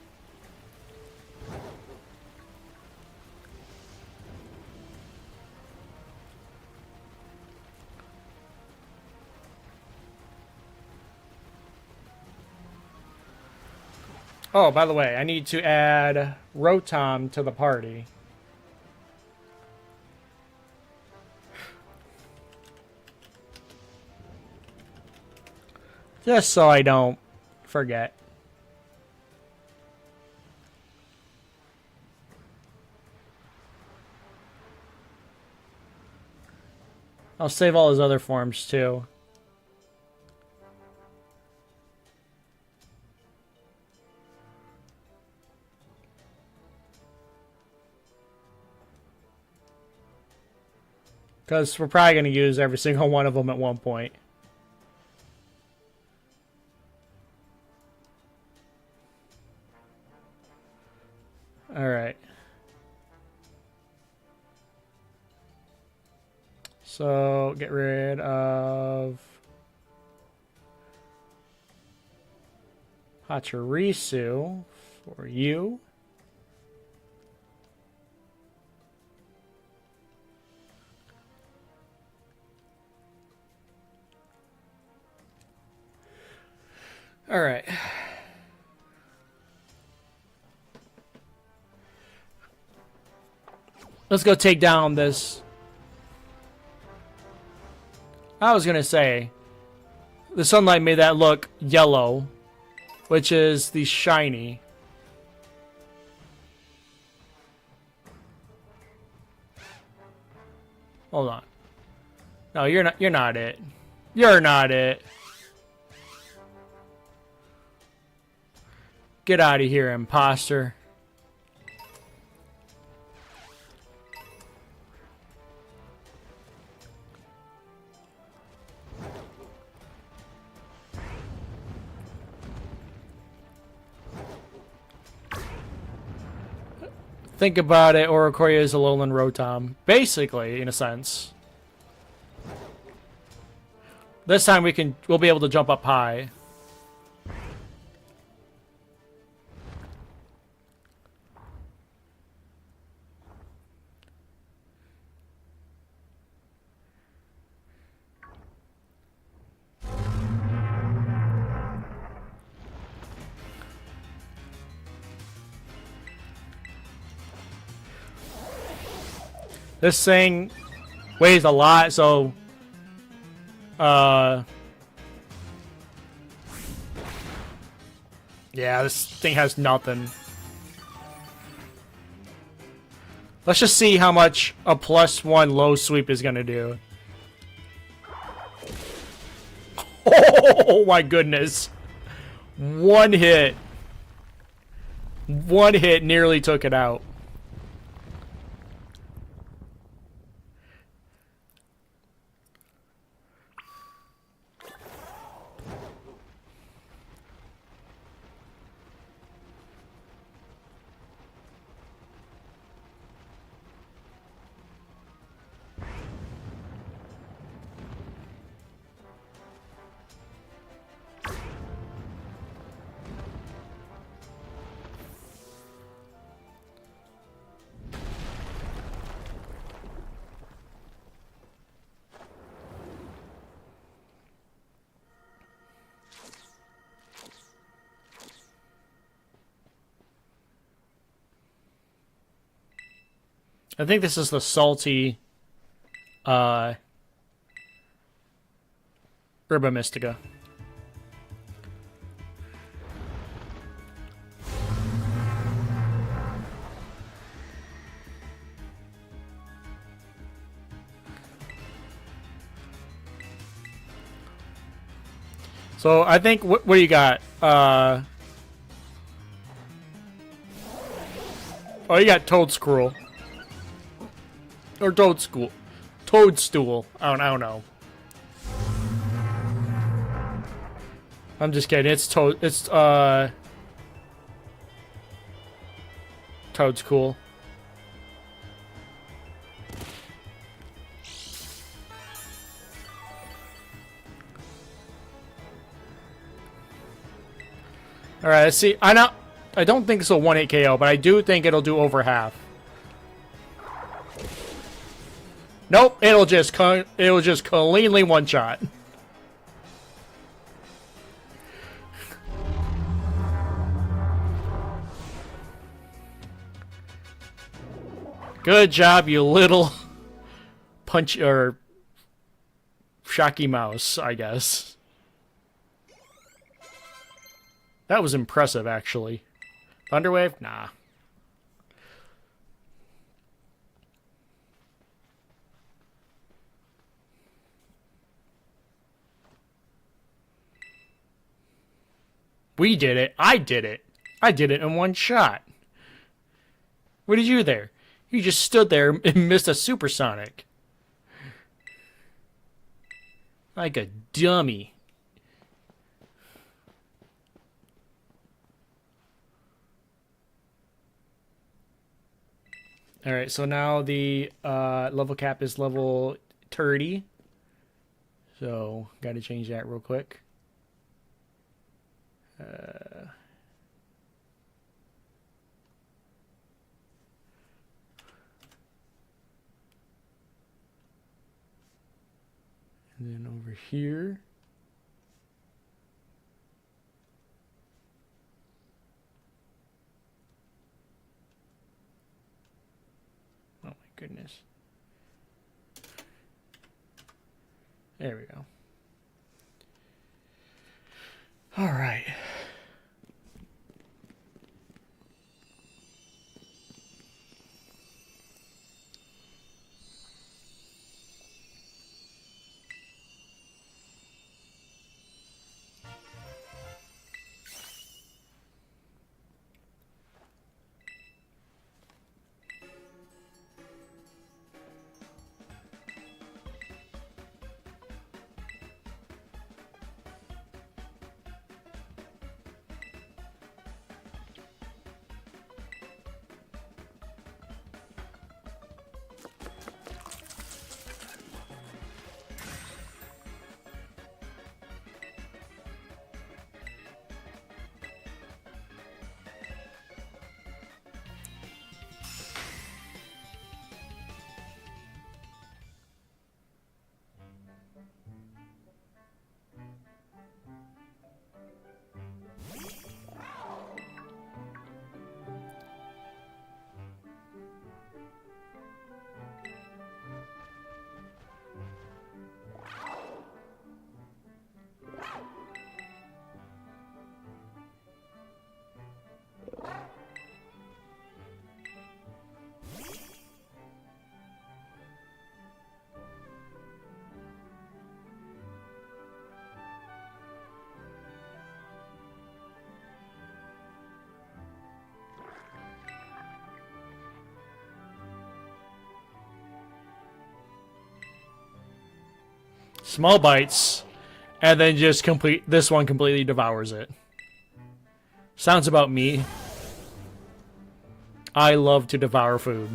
Oh, by the way, I need to add Rotom to the party. Just so I don't forget. I'll save all his other forms too. Because we're probably going to use every single one of them at one point. Alright. So, get rid of Pachirisu for you. Alright. Let's go take down this. I was gonna say, the sunlight made that look yellow, which is the shiny. Hold on. No, you're not it. You're not it. Get out of here, imposter. Think about it, Oricorio is a Alolan Rotom. Basically, in a sense. This time we'll be able to jump up high. This thing weighs a lot, so yeah, this thing has nothing. Let's just see how much a +1 low sweep is gonna do. Oh my goodness. One hit. One hit nearly took it out. I think this is the salty Herba Mystica. So I think what do you got? Oh, you got Toadstool. Or Toadstool. Toadstool. I don't know. I'm just kidding. It's Toadstool. All right, let's see. I don't think it's a 1-hit KO, but I do think it'll do over half. Nope, it'll just cleanly one shot. Good job, you little punch or shocky mouse, I guess. That was impressive, actually. Thunderwave? Nah. We did it. I did it. I did it in one shot. What did you do there? You just stood there and missed a supersonic. Like a dummy. Alright, so now the level cap is level 30. So, gotta change that real quick. And then over here. Oh my goodness. There we go. All right. Small bites, and then just this one completely devours it. Sounds about me. I love to devour food.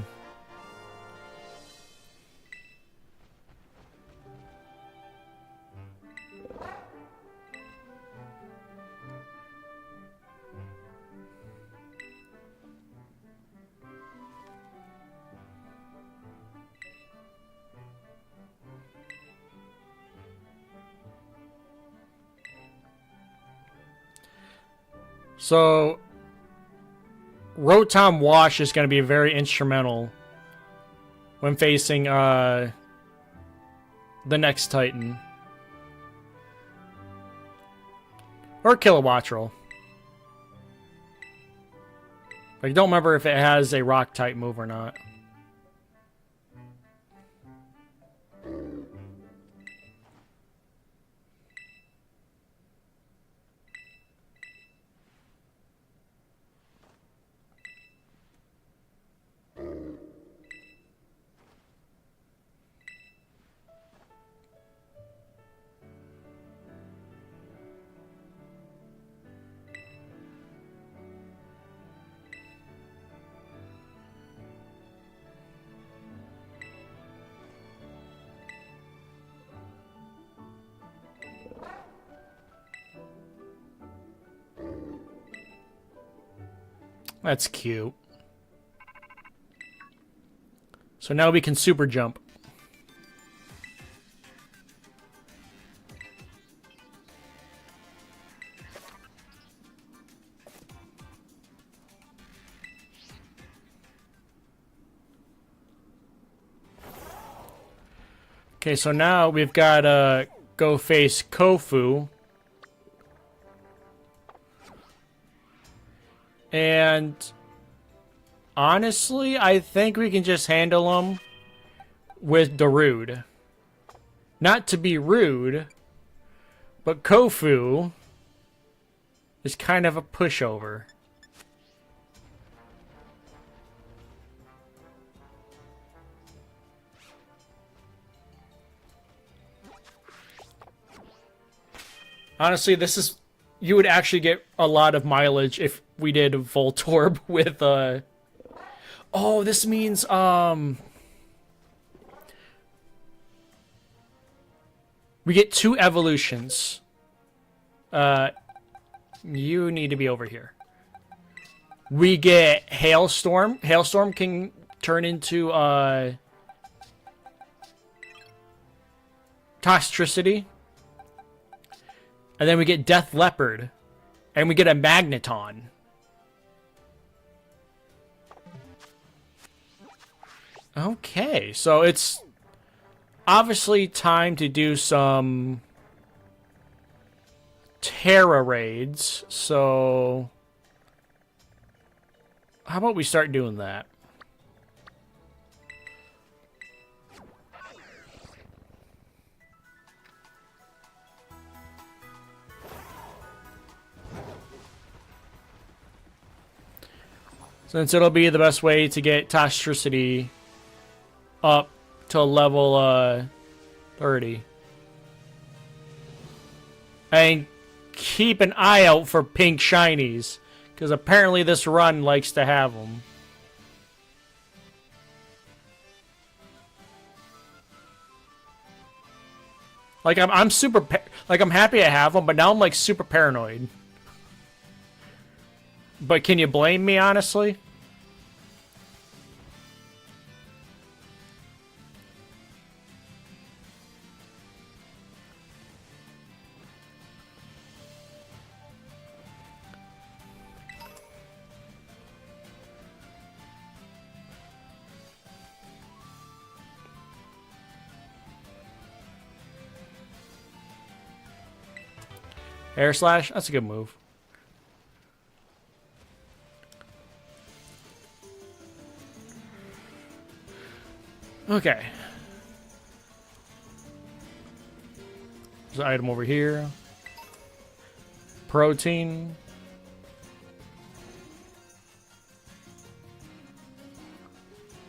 So, Rotom Wash is going to be very instrumental when facing the next Titan. Or Kilowattrel. I don't remember if it has a rock type move or not. That's cute. So now we can super jump. Okay, so now we've got to go face Kofu. And honestly, I think we can just handle him with Darude. Not to be rude, but Kofu is kind of a pushover. Honestly, this is... You would actually get a lot of mileage if we did Voltorb with, Oh, this means, we get 2 evolutions. You need to be over here. We get Hailstorm. Hailstorm can turn into, Toxtricity. And then we get Death Leopard. And we get a Magneton. Okay, so it's obviously time to do some Terra raids. So how about we start doing that? Since it'll be the best way to get Toxtricity up to level 30. And keep an eye out for pink shinies, because apparently this run likes to have them. Like I'm super I'm happy I have them, but now I'm like super paranoid. But can you blame me, honestly? Air Slash? That's a good move. Okay. There's an item over here. Protein.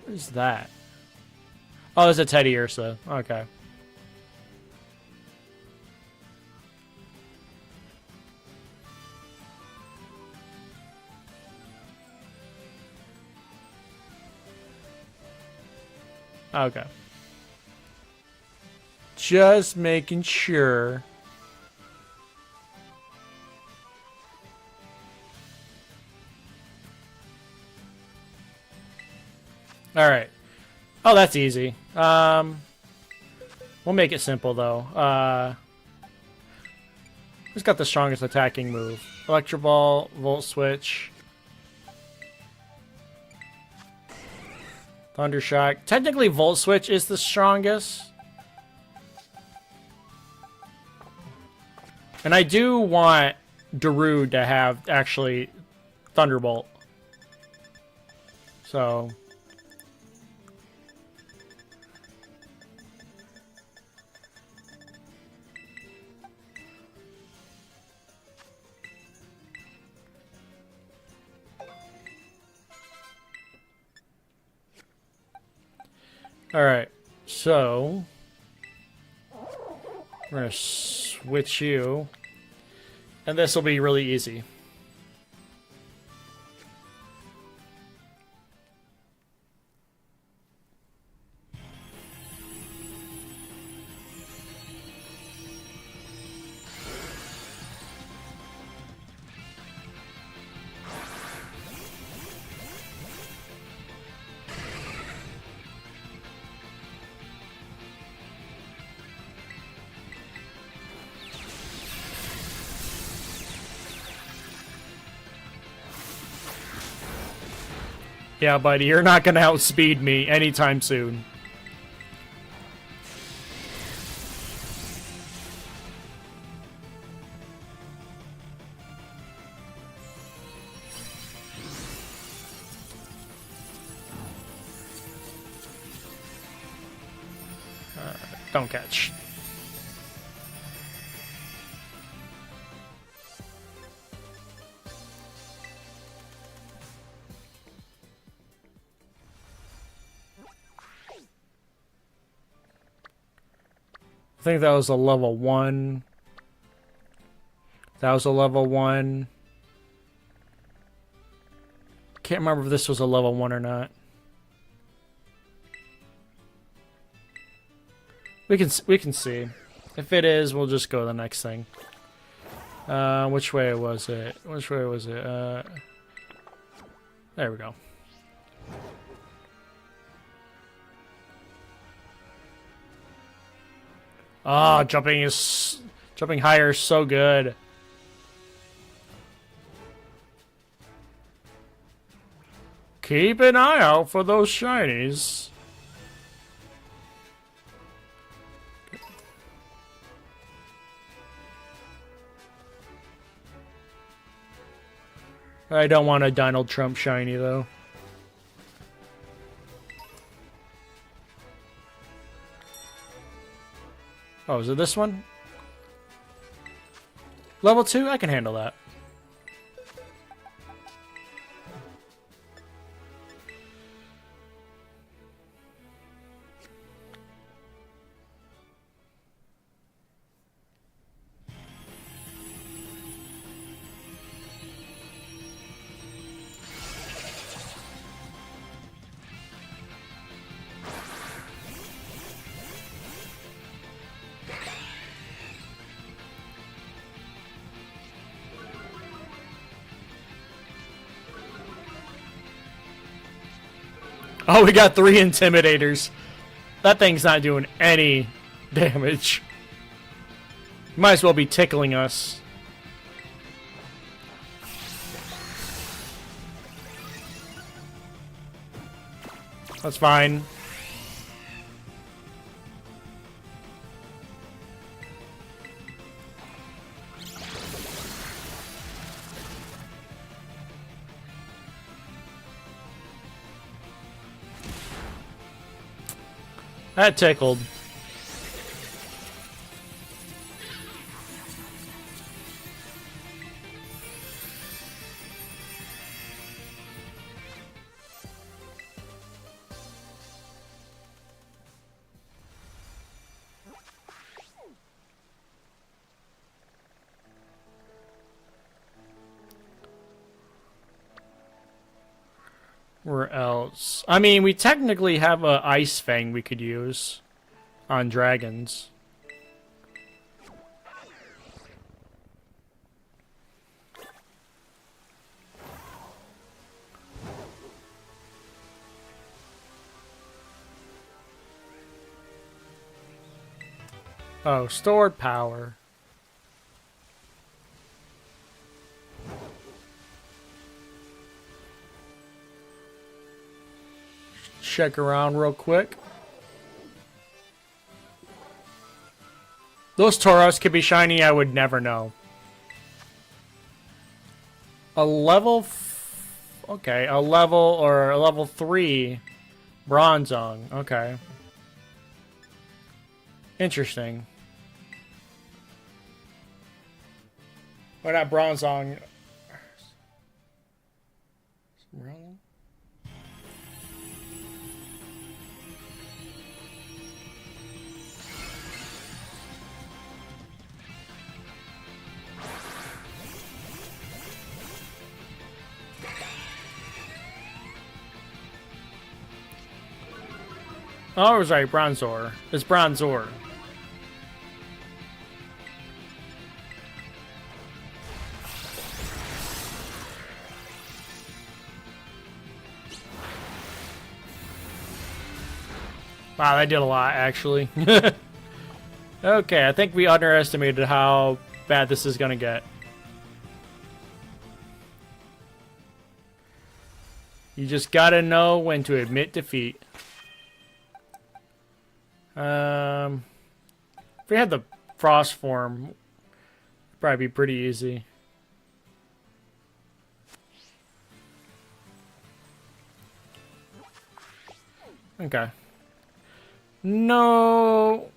What is that? Oh, it's a Teddy Ursa. Okay. Okay. Just making sure. All right. Oh, that's easy. We'll make it simple though. Who's got the strongest attacking move? Electro Ball, Volt Switch. Thundershock. Technically, Volt Switch is the strongest. And I do want Darude to have, actually, Thunderbolt. So... Alright, so we're going to switch you, and this will be really easy. Yeah, buddy, you're not gonna outspeed me anytime soon. Don't catch. I think that was a level 1. That was a level 1. Can't remember if this was a level 1 or not. We can see. If it is, we'll just go to the next thing. Which way was it? Which way was it? There we go. Ah, jumping higher is so good. Keep an eye out for those shinies. I don't want a Donald Trump shiny, though. Oh, is it this one? Level 2? I can handle that. Oh, we got 3 Intimidators. That thing's not doing any damage. Might as well be tickling us. That's fine. That tickled. Where else? I mean, we technically have a Ice Fang we could use on dragons. Oh, stored power. Check around real quick. Those Tauros could be shiny, I would never know. A level... okay, a level 3 Bronzong. Okay. Interesting. Or not Bronzong. Oh, I was right, Bronzor. It's Bronzor. Wow, that did a lot, actually. Okay, I think we underestimated how bad this is gonna get. You just gotta know when to admit defeat. If we had the frost form, it'd probably be pretty easy. Okay. No,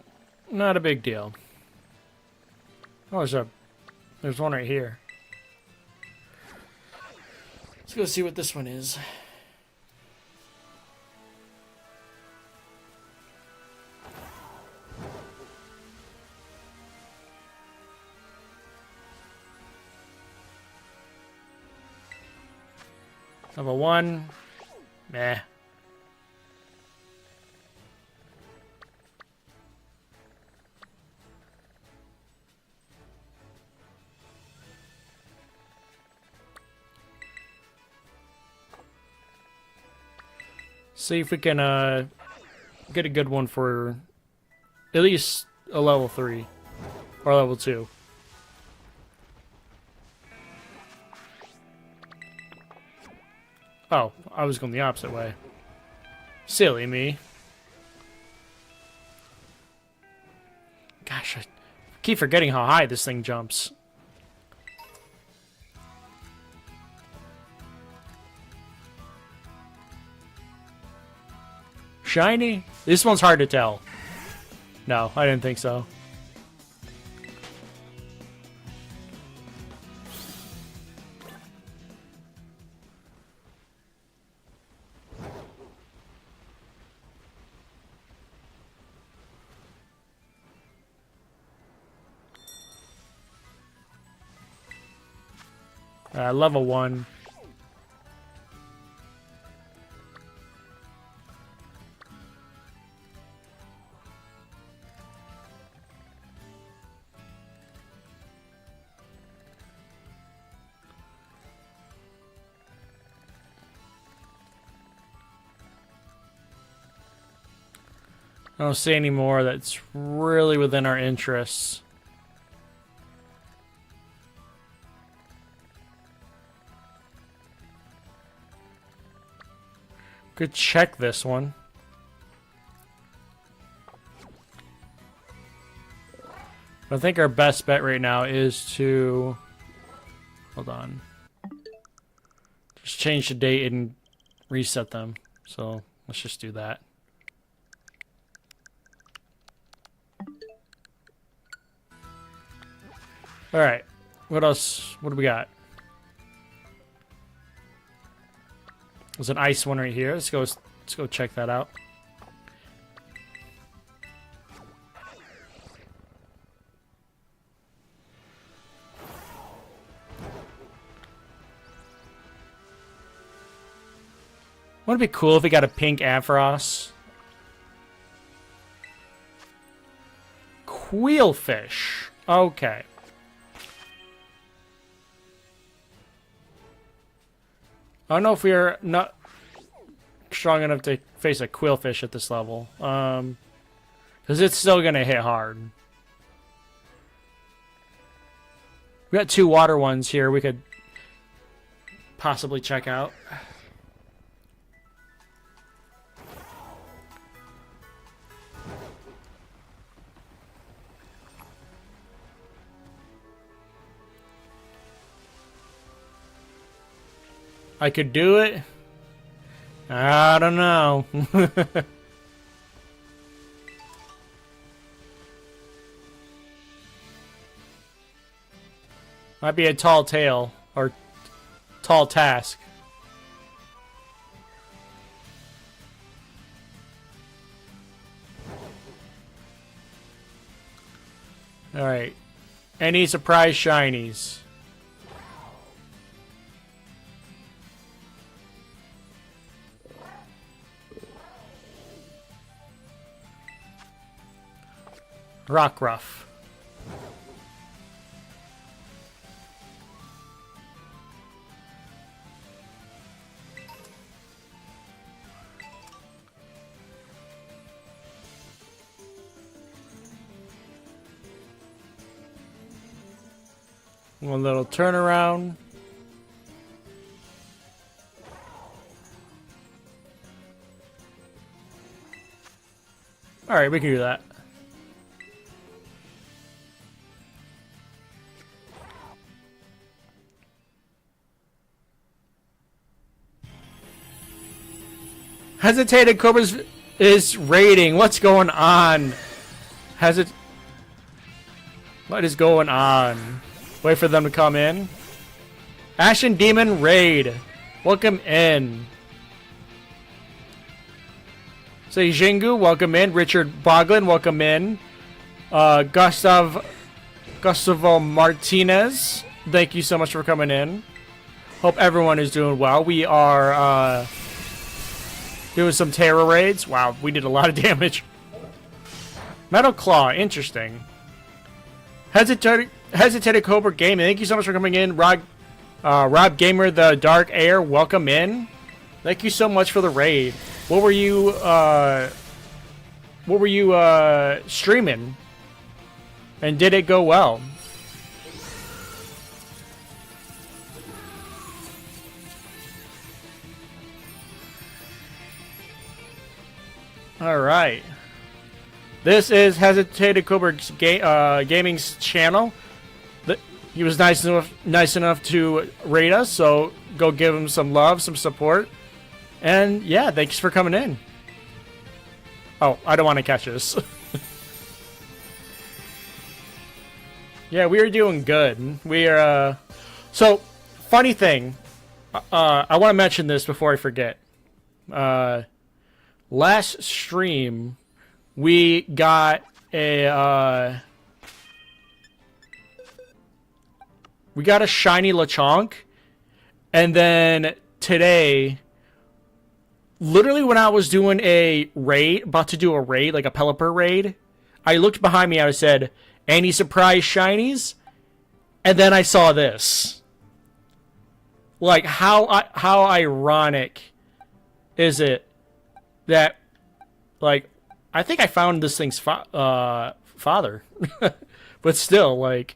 not a big deal. Oh, there's one right here. Let's go see what this one is. Level 1. Meh. See if we can get a good one for at least a level 3 or level 2. Oh, I was going the opposite way. Silly me. Gosh, I keep forgetting how high this thing jumps. Shiny? This one's hard to tell. No, I didn't think so. Level 1. I don't see any more that's really within our interests. Could check this one. I think our best bet right now is to... Hold on. Just change the date and reset them. So let's just do that. Alright. What else? What do we got? There's an ice one right here. Let's go check that out. Wouldn't it be cool if we got a pink Ampharos? Quillfish. Okay. I don't know if we're not strong enough to face a Quillfish at this level. Because it's still going to hit hard. We got 2 water ones here we could possibly check out. I could do it. I don't know. Might be a tall tale or tall task. All right. Any surprise shinies? Rockruff. One little turnaround. Alright, we can do that. Hesitated Cobra's is raiding. What's going on? What is going on? Wait for them to come in. Ashen Demon raid. Welcome in. Say Jingu, welcome in. Richard Boglin, welcome in. Gustavo Martinez, thank you so much for coming in. Hope everyone is doing well. We are doing some terror raids. Wow, we did a lot of damage. Metal Claw, interesting. Hesitated Cobra Gaming, thank you so much for coming in. Rob Gamer, the Dark Air, welcome in. Thank you so much for the raid. What were you streaming? And did it go well? All right. This is Hesitated Cobra Gaming's channel. He was nice enough to rate us, so go give him some love, some support. And yeah, thanks for coming in. Oh, I don't want to catch this. Yeah, we are doing good. We are, so, funny thing. I want to mention this before I forget. Last stream, we got a, shiny Lechonk. And then today, literally when I was doing a raid, about to do a raid, like a Pelipper raid, I looked behind me and I said, any surprise shinies? And then I saw this. Like, how ironic is it that, like, I think I found this thing's father. But still, like,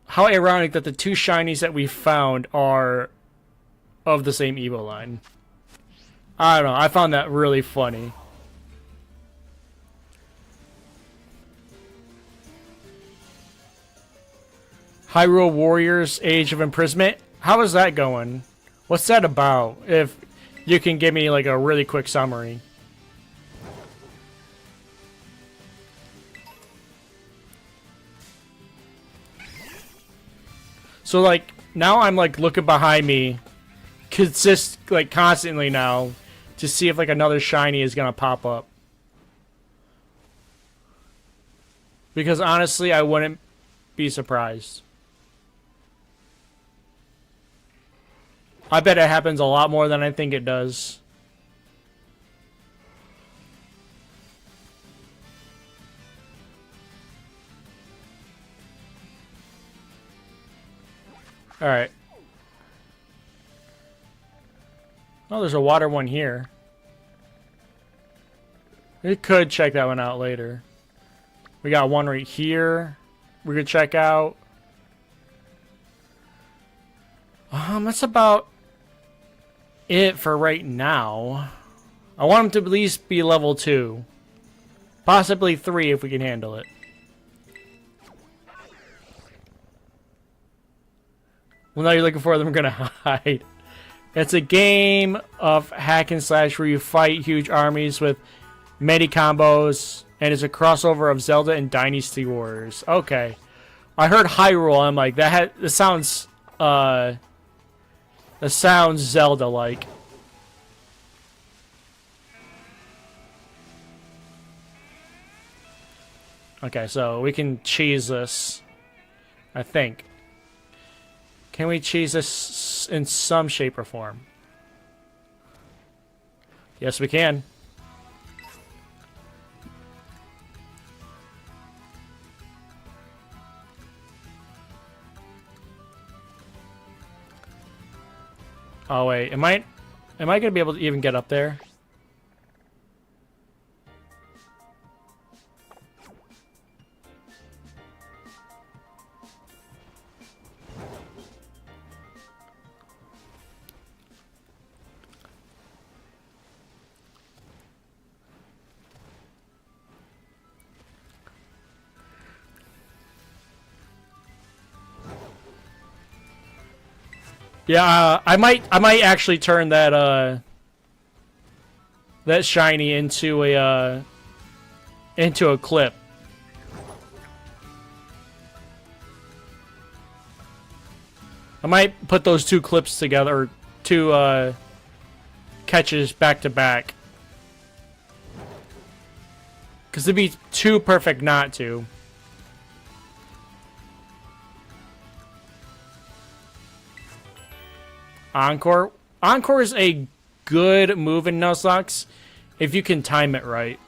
how ironic that the two shinies that we found are of the same Evo line. I don't know. I found that really funny. Hyrule Warriors Age of Imprisonment. How is that going? What's that about? If you can give me like a really quick summary. So like now I'm like looking behind me constantly now to see if like another shiny is gonna pop up. Because honestly I wouldn't be surprised. I bet it happens a lot more than I think it does. Alright. Oh, there's a water one here. We could check that one out later. We got one right here we could check out. That's about it for right now. I want him to at least be level 2. Possibly 3 if we can handle it. Well, now you're looking for them, I'm gonna hide. It's a game of hack and slash where you fight huge armies with many combos, and it's a crossover of Zelda and Dynasty Warriors. Okay. I heard Hyrule, I'm like, that sounds Zelda-like. Okay, so we can cheese this, I think. Can we cheese this in some shape or form? Yes, we can. Oh wait, am I gonna be able to even get up there? Yeah, I might actually turn that that shiny into a clip. I might put those two clips together, or two catches back to back. Because it'd be too perfect not to. Encore. Encore is a good move in Nuzlocke if you can time it right.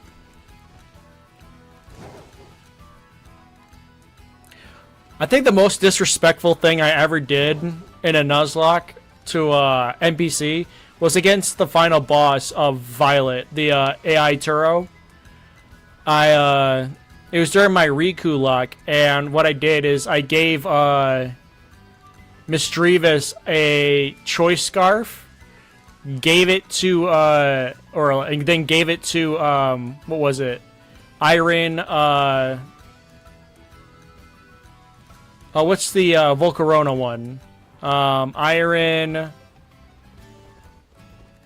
I think the most disrespectful thing I ever did in a Nuzlocke to NPC was against the final boss of Violet, the AI Turo. It was during my Riku luck, and what I did is I gave Misdreavus a choice scarf, gave it to and then gave it to what was it? Iron oh, what's the Volcarona one? Iron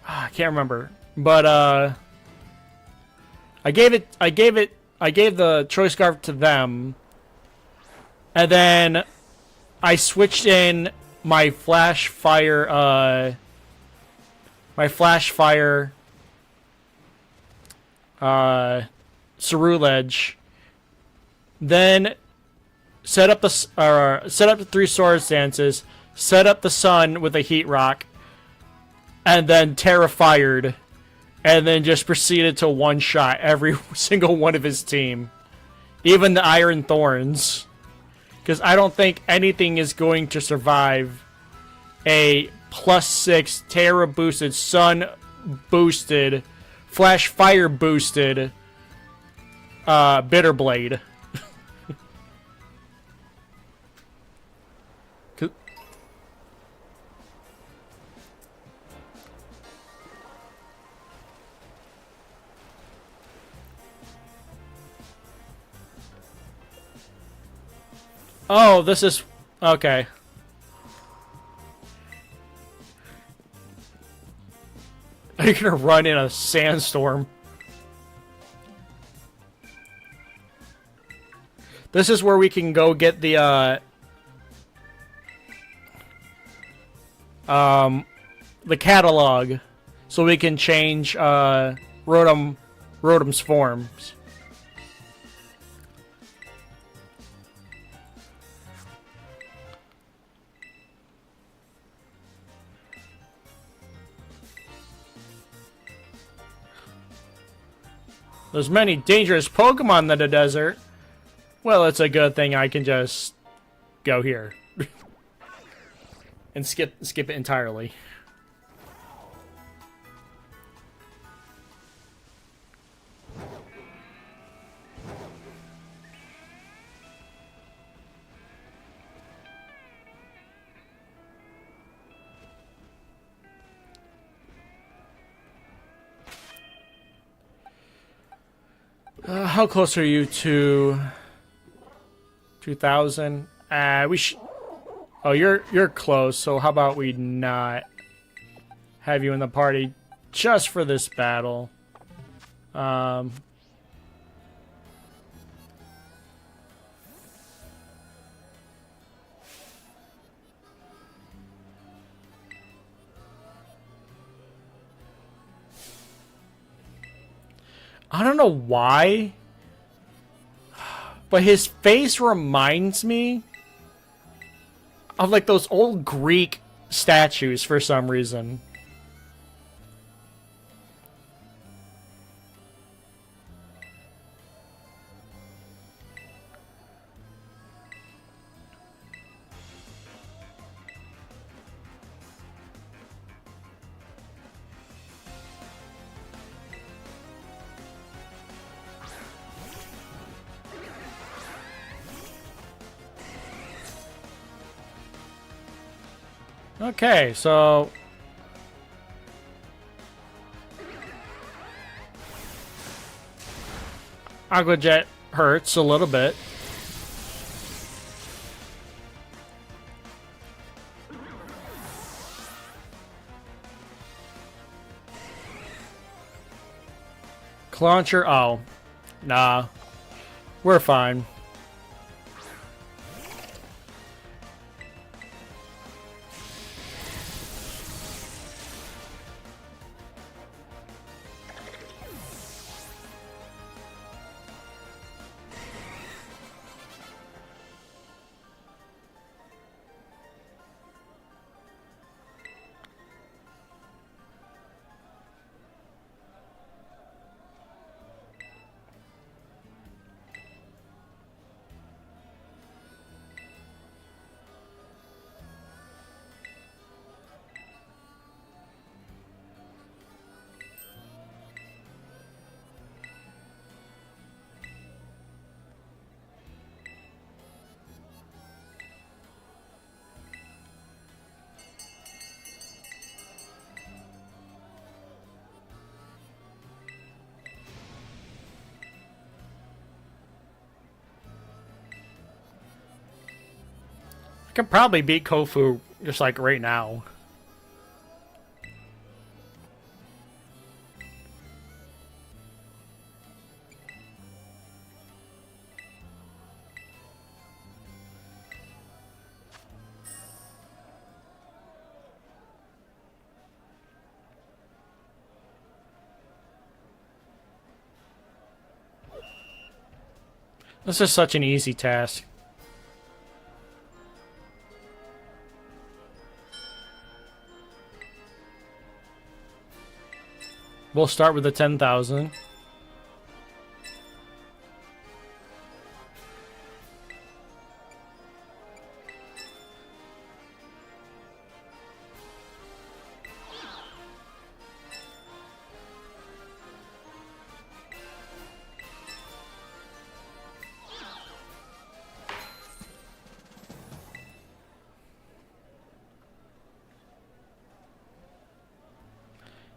I can't remember. But I gave the choice scarf to them. And then I switched in my flash fire Cerulege. Then set up the 3 sword stances, set up the sun with a heat rock, and then Terra fired, and then just proceeded to one-shot every single one of his team. Even the Iron Thorns. Because I don't think anything is going to survive a +6 Terra boosted, sun boosted, flash fire boosted Bitterblade. Oh, this is... okay. Are you gonna run in a sandstorm? This is where we can go get the catalog, so we can change Rotom's forms. There's many dangerous Pokemon in the desert. Well, it's a good thing I can just go here. And skip it entirely. How close are you to 2,000? We should. Oh, you're close. So how about we not have you in the party just for this battle? I don't know why, but his face reminds me of like those old Greek statues for some reason. Okay, so Aqua Jet hurts a little bit. Launcher? Oh. Nah. We're fine. I can probably beat Kofu just like right now. This is such an easy task. We'll start with the 10,000.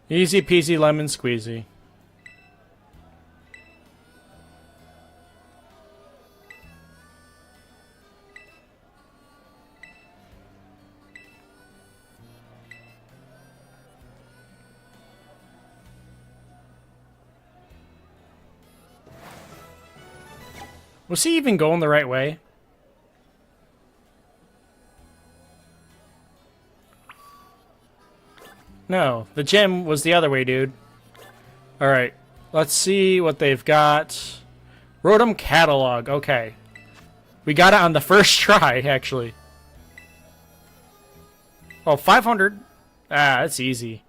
Easy peasy lemon squeezy. Was he even going the right way? No, the gym was the other way, dude. Alright, let's see what they've got. Rotom Catalog, okay. We got it on the first try, actually. Oh, 500. Ah, that's easy.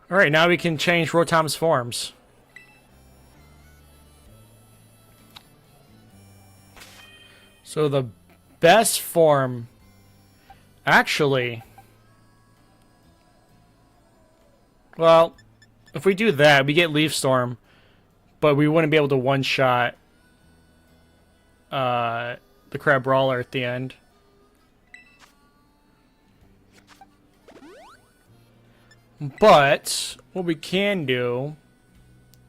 Alright, now we can change Rotom's forms. So the best form... Actually... Well, if we do that, we get Leaf Storm, but we wouldn't be able to one-shot the Crab Brawler at the end. But what we can do,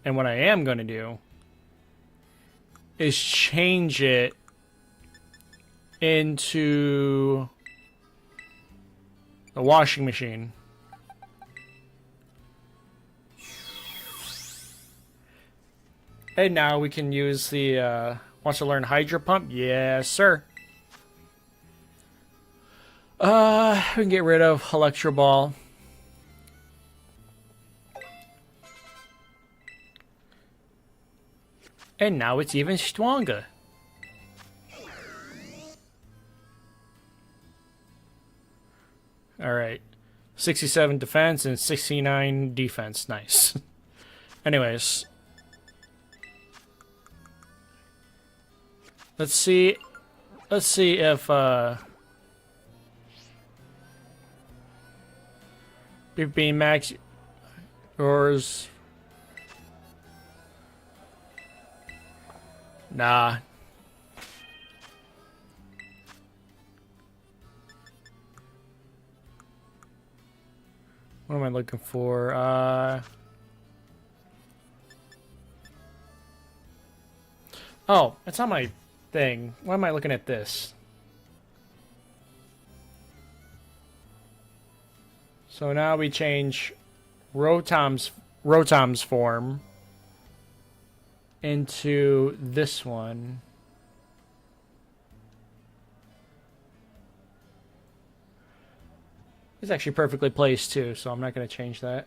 and what I am going to do, is change it into a washing machine. And now we can use the, wants to learn Hydro Pump? Yes, sir. We can get rid of Electro Ball. And now it's even stronger. Alright. 67 defense and 69 defense. Nice. Anyways. Let's see if BP Max yours. Nah. What am I looking for? Oh, it's on my thing. Why am I looking at this? So now we change Rotom's form into this one. It's actually perfectly placed too, so I'm not going to change that.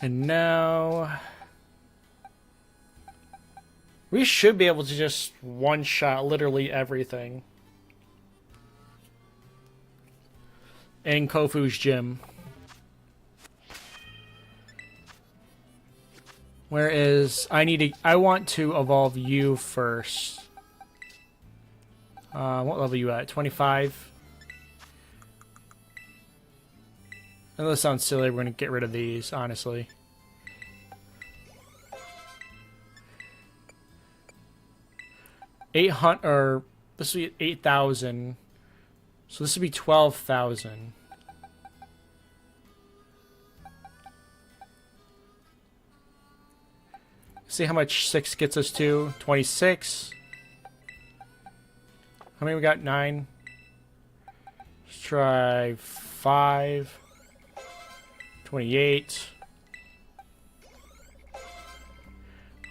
And now we should be able to just one-shot literally everything in Kofu's gym. Whereas I want to evolve you first. What level are you at? 25? And this sounds silly, we're going to get rid of these, honestly. Or this would be 8,000. So this would be 12,000. See how much 6 gets us to? 26. How many we got? 9. Let's try 5. 28.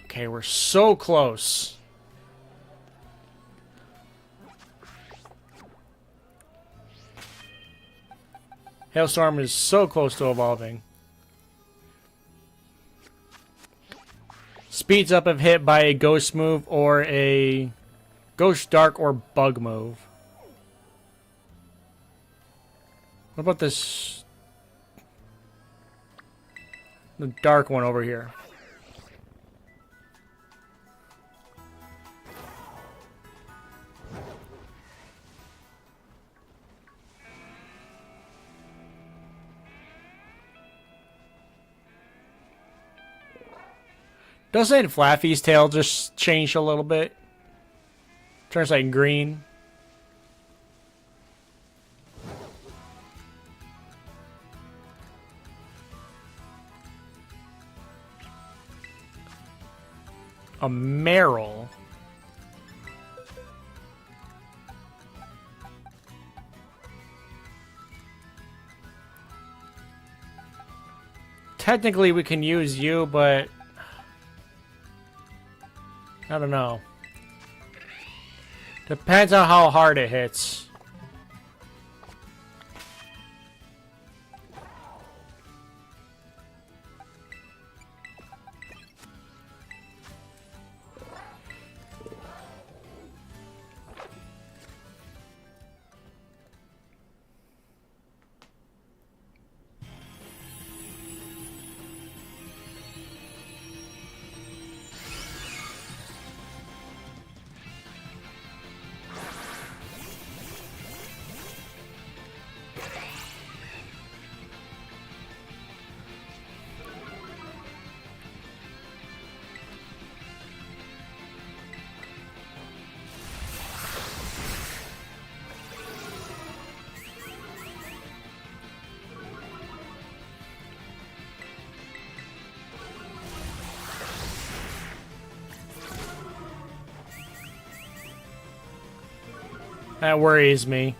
Okay, we're so close. Hailstorm is so close to evolving. Speeds up if hit by a ghost move or a ghost, dark, or bug move. What about this? The dark one over here. Doesn't Flaffy's tail just change a little bit? Turns like green. A Meryl. Technically we can use you, but I don't know. Depends on how hard it hits. That worries me.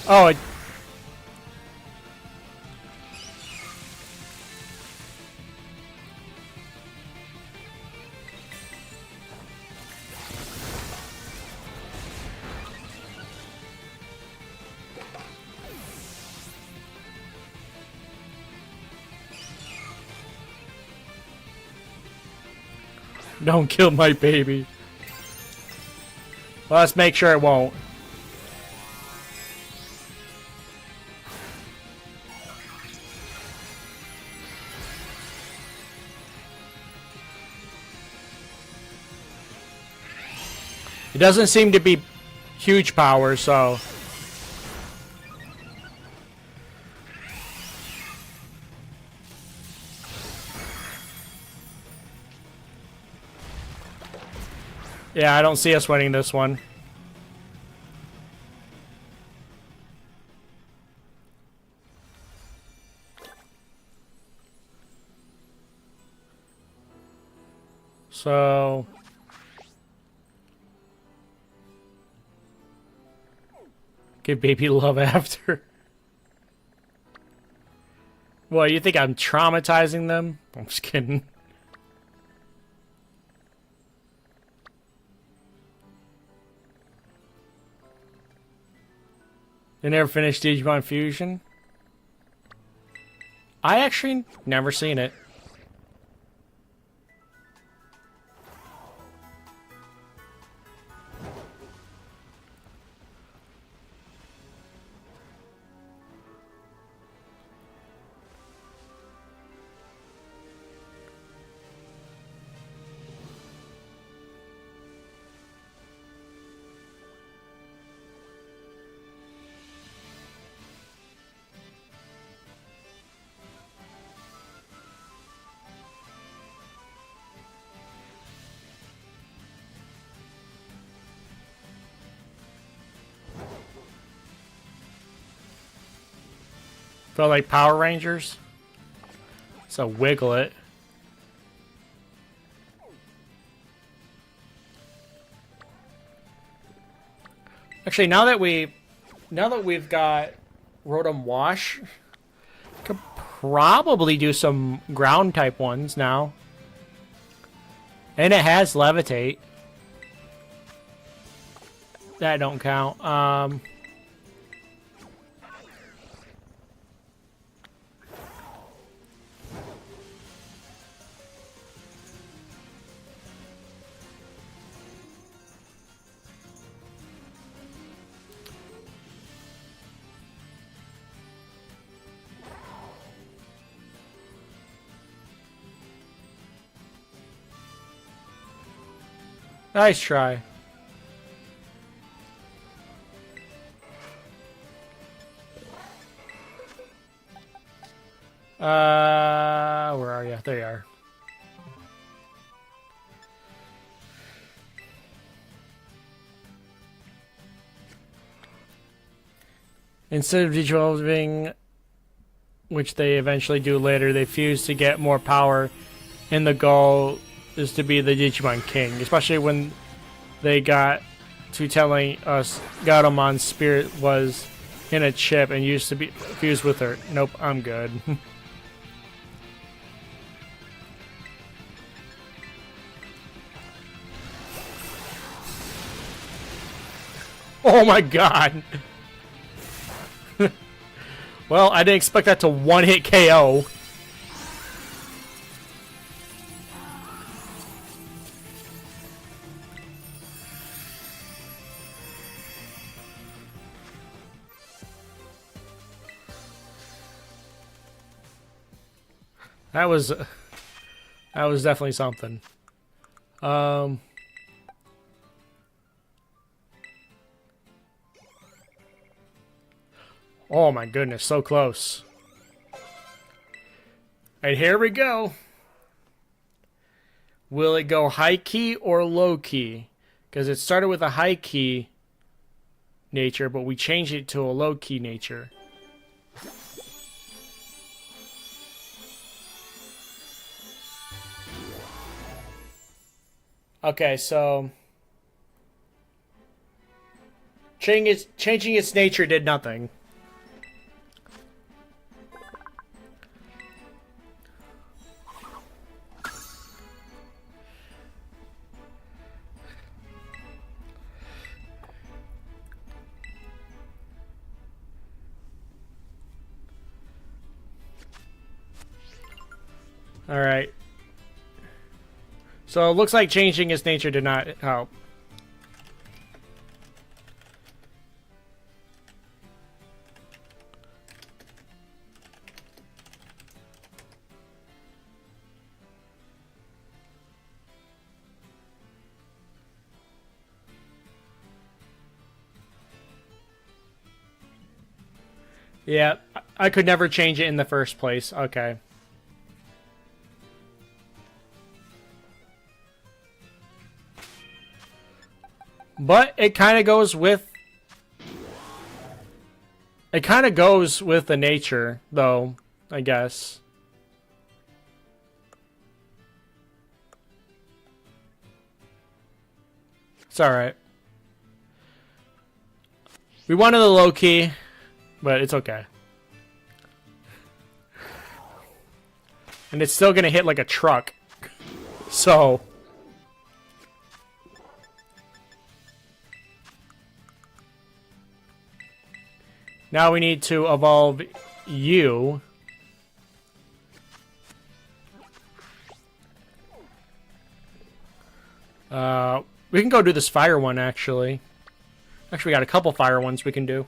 Oh, it... Don't kill my baby. Well, let's make sure it won't. It doesn't seem to be huge power, so... Yeah, I don't see us winning this one. So... Give baby love after. What, you think I'm traumatizing them? I'm just kidding. You never finished Digimon Fusion? I actually never seen it. Felt like Power Rangers. So wiggle it. Actually, now that we've got Rotom Wash, could probably do some ground type ones now. And it has Levitate. That don't count. Nice try. Where are you? There you are. Instead of devolving, which they eventually do later, they fuse to get more power, and the goal is to be the Digimon King, especially when they got to telling us Gaudamon's spirit was in a chip and used to be fused with her. Nope, I'm good. Oh my god! Well, I didn't expect that to one-hit KO. That was definitely something. Oh my goodness, so close. And here we go. Will it go high key or low key? Because it started with a high key nature, but we changed it to a low key nature. Okay, so changing its nature did nothing. All right. So it looks like changing its nature did not help. Yeah, I could never change it in the first place. Okay. But it kind of goes with... It kind of goes with the nature, though, I guess. It's alright. We wanted the low key, but it's okay. And it's still gonna hit like a truck. So... Now we need to evolve you. We can go do this fire one, actually. Actually, we got a couple fire ones we can do.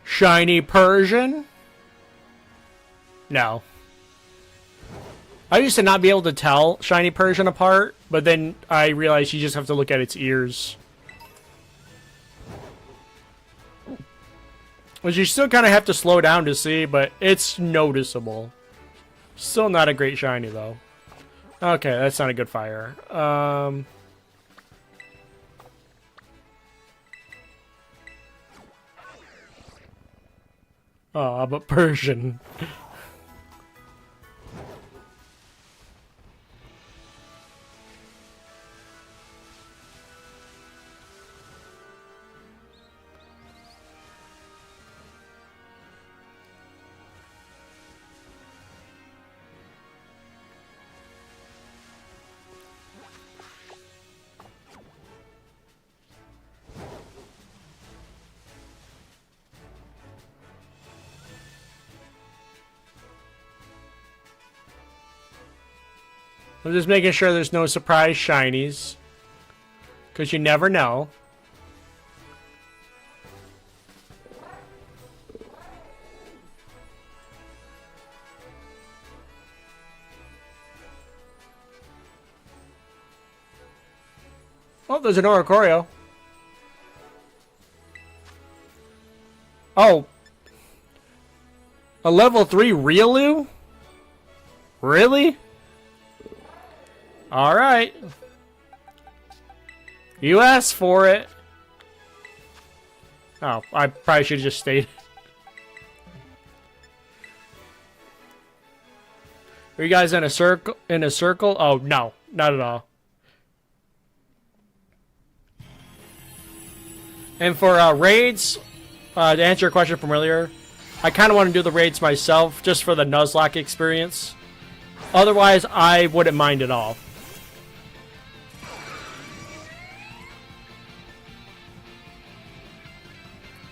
Shiny Persian? No. I used to not be able to tell Shiny Persian apart, but then I realized you just have to look at its ears. Which you still kind of have to slow down to see, but it's noticeable. Still not a great shiny, though. Okay, that's not a good fire. Oh, but Persian. I'm just making sure there's no surprise shinies. Because you never know. Oh, there's an Oricorio. Oh. A level 3 Riolu? Really? Alright. You asked for it. Oh, I probably should have just stayed. Are you guys in a circle? Oh, no. Not at all. And for raids, to answer your question from earlier, I kind of want to do the raids myself, just for the Nuzlocke experience. Otherwise, I wouldn't mind at all.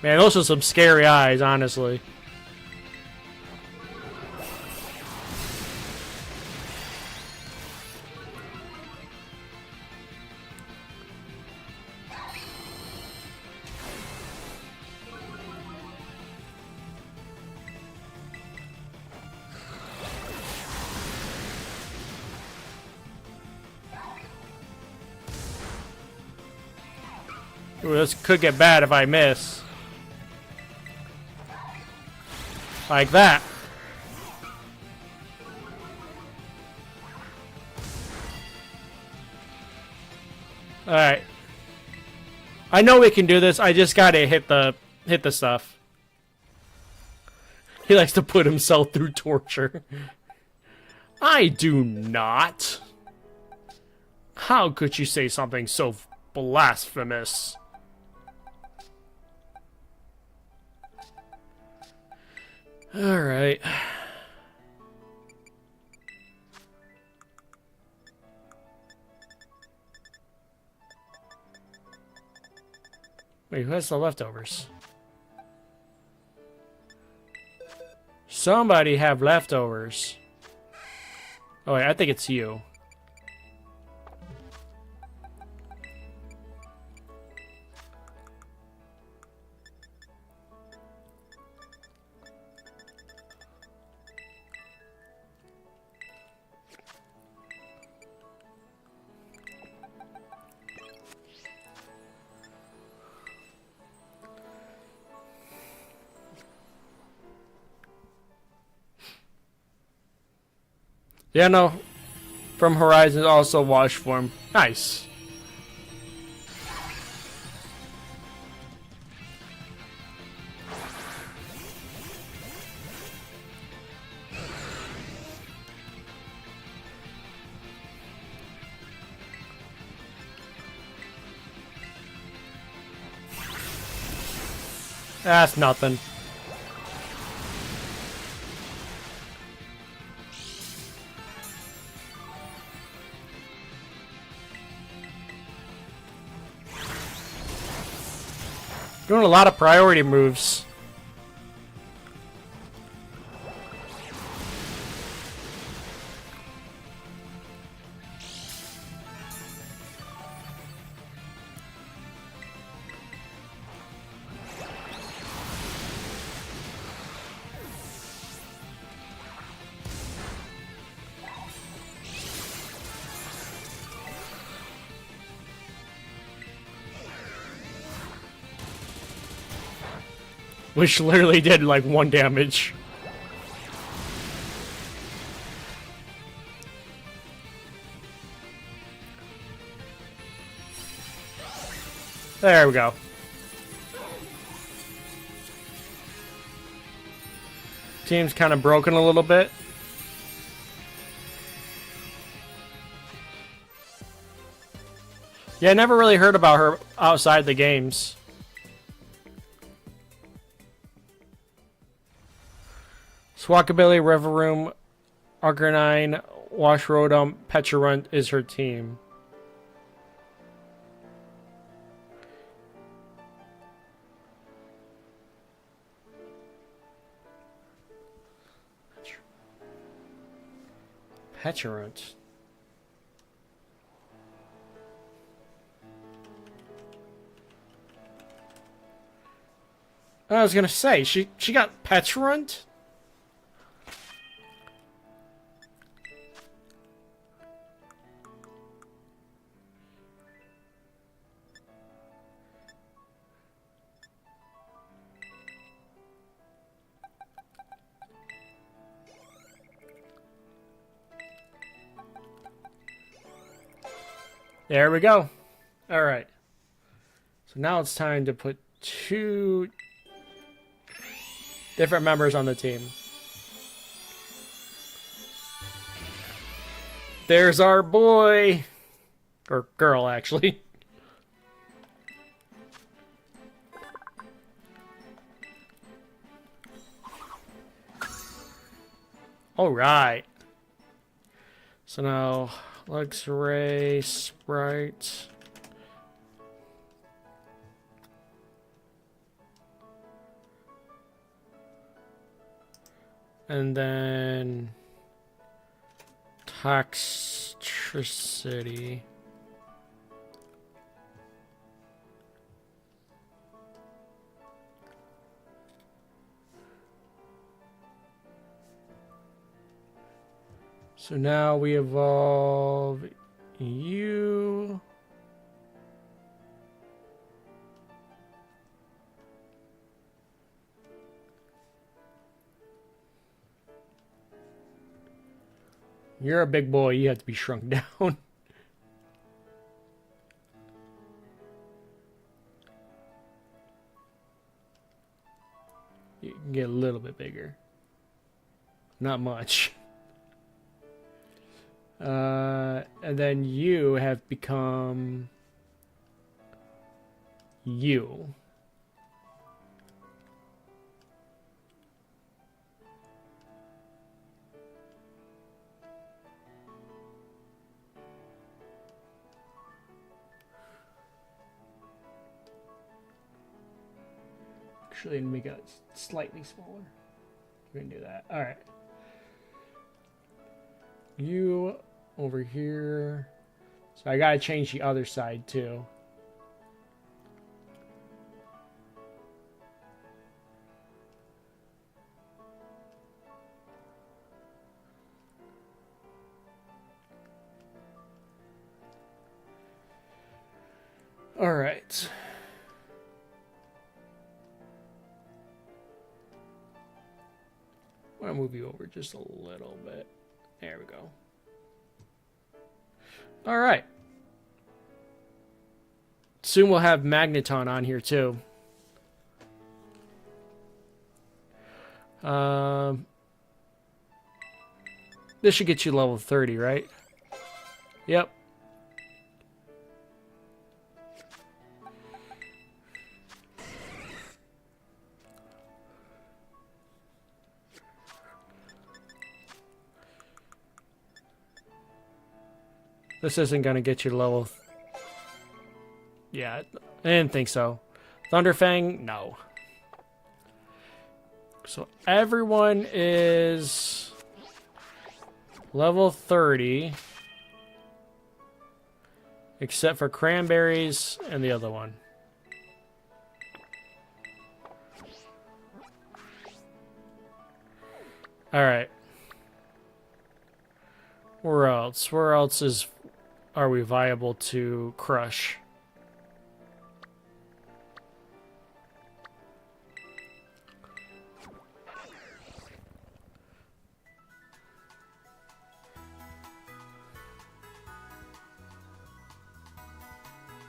Man, those are some scary eyes, honestly. Ooh, this could get bad if I miss. Like that. Alright. I know we can do this. I just gotta hit the stuff. He likes to put himself through torture. I do not. How could you say something so blasphemous? Alright. Wait, who has the leftovers? Somebody have leftovers. Oh wait, I think it's you. Yeah, no. From Horizon also wash form. Nice. That's nothing. Doing a lot of priority moves. Which literally did like 1 damage. There we go. Team's kind of broken a little bit. Yeah, I never really heard about her outside the games. Swakabilly, Reverum, Arcanine, Washrodom, Pecharunt is her team. Pecharunt. I was gonna say, she got Pecharunt? There we go. Alright. So now it's time to put 2 different members on the team. There's our boy. Or girl, actually. Alright. So now, Luxray, Sprite. And then Toxtricity. So now we evolve you. You're a big boy, you have to be shrunk down. You can get a little bit bigger. Not much. And then you have become you. Actually, make it slightly smaller. We can do that. All right. You over here. So I gotta change the other side too. All right. I'm gonna move you over just a little bit. There we go. All right. Soon we'll have Magneton on here too. This should get you level 30, right? Yep. This isn't going to get you to level... Yeah, I didn't think so. Thunderfang, no. So everyone is level 30. Except for Cranberries and the other one. Alright. Where else? Where else are we viable to crush?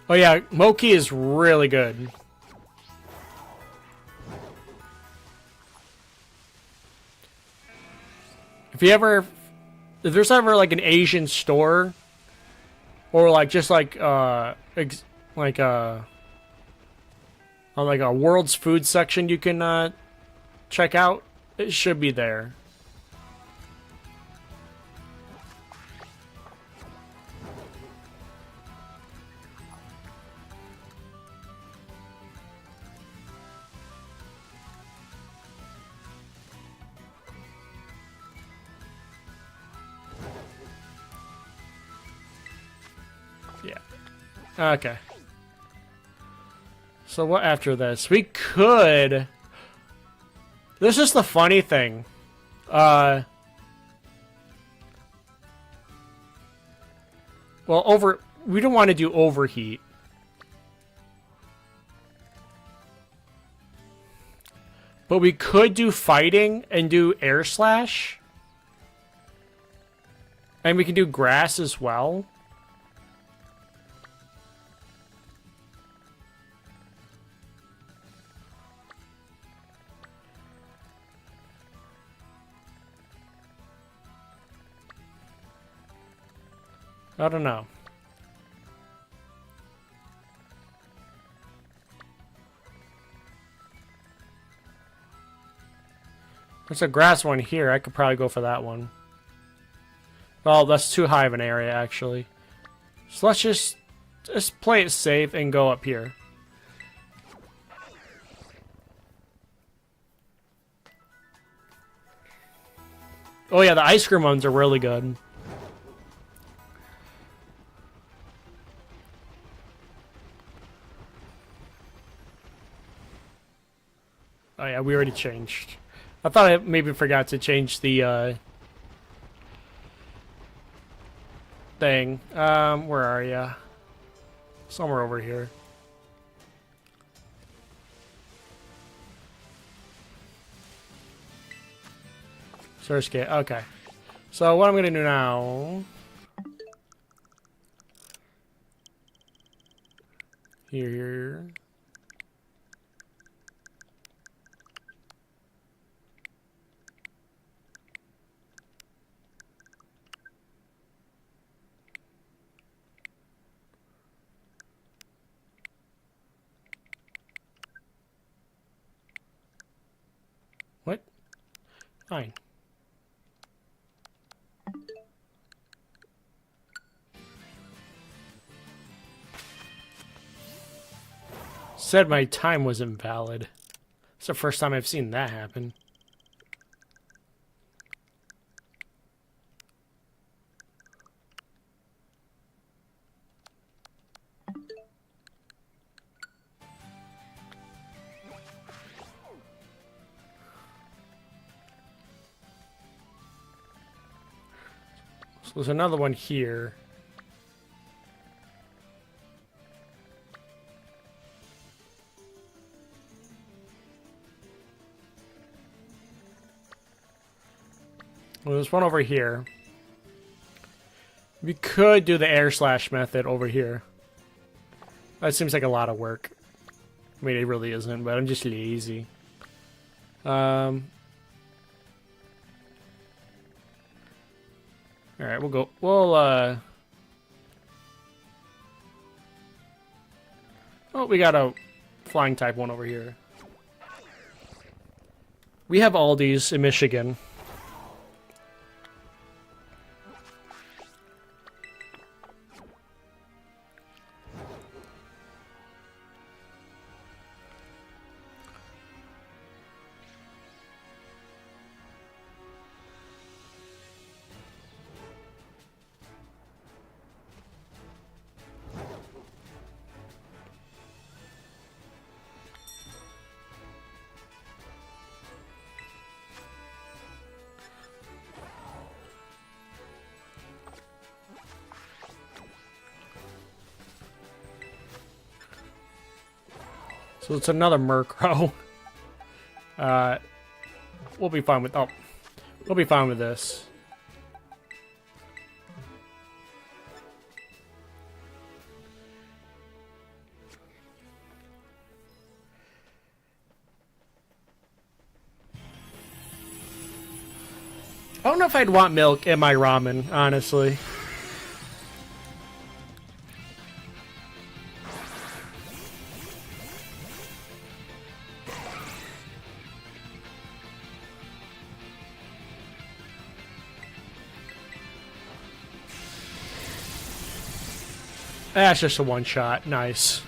Oh yeah, Moki is really good. If there's ever like an Asian store, or like just like on like a world's food section you can check out, it should be there. Okay. So what after this? We could... This is the funny thing. Well, we don't want to do overheat. But we could do fighting and do air slash. And we can do grass as well. I don't know. There's a grass one here. I could probably go for that one. Well, that's too high of an area, actually. So let's just play it safe and go up here. Oh yeah, the ice cream ones are really good. Oh yeah, we already changed. I thought I maybe forgot to change the thing. Where are ya? Somewhere over here. Search gate. Okay. So what I'm gonna do now? Here. What? Fine. Said my time was invalid. It's the first time I've seen that happen. So there's another one here. Well, there's one over here. We could do the air slash method over here. That seems like a lot of work. I mean, it really isn't, but I'm just lazy. Alright, we'll go. We'll, oh, we got a flying type one over here. We have Aldi's in Michigan. So it's another Murkrow. We'll be fine with. Oh, we'll be fine with this. I don't know if I'd want milk in my ramen, honestly. That's just a one shot. Nice.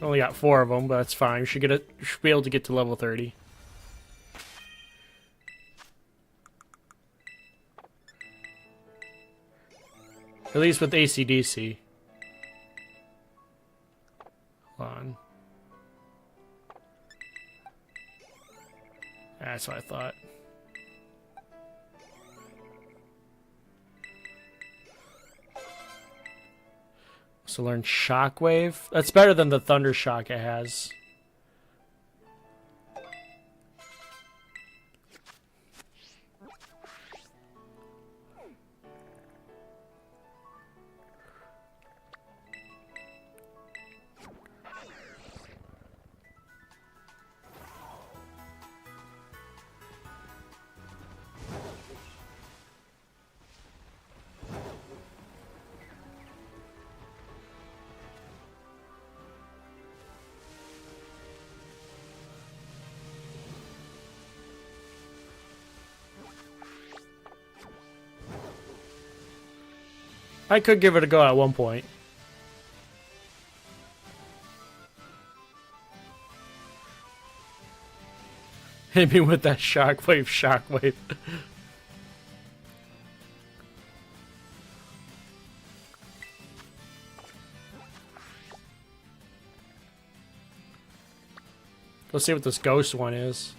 Only got 4 of them, but that's fine. We should be able to get to level 30. At least with AC/DC. Hold on. That's what I thought. So learn Shockwave. That's better than the Thunder Shock it has. I could give it a go at one point. Hit me with that shockwave. Let's see what this ghost one is.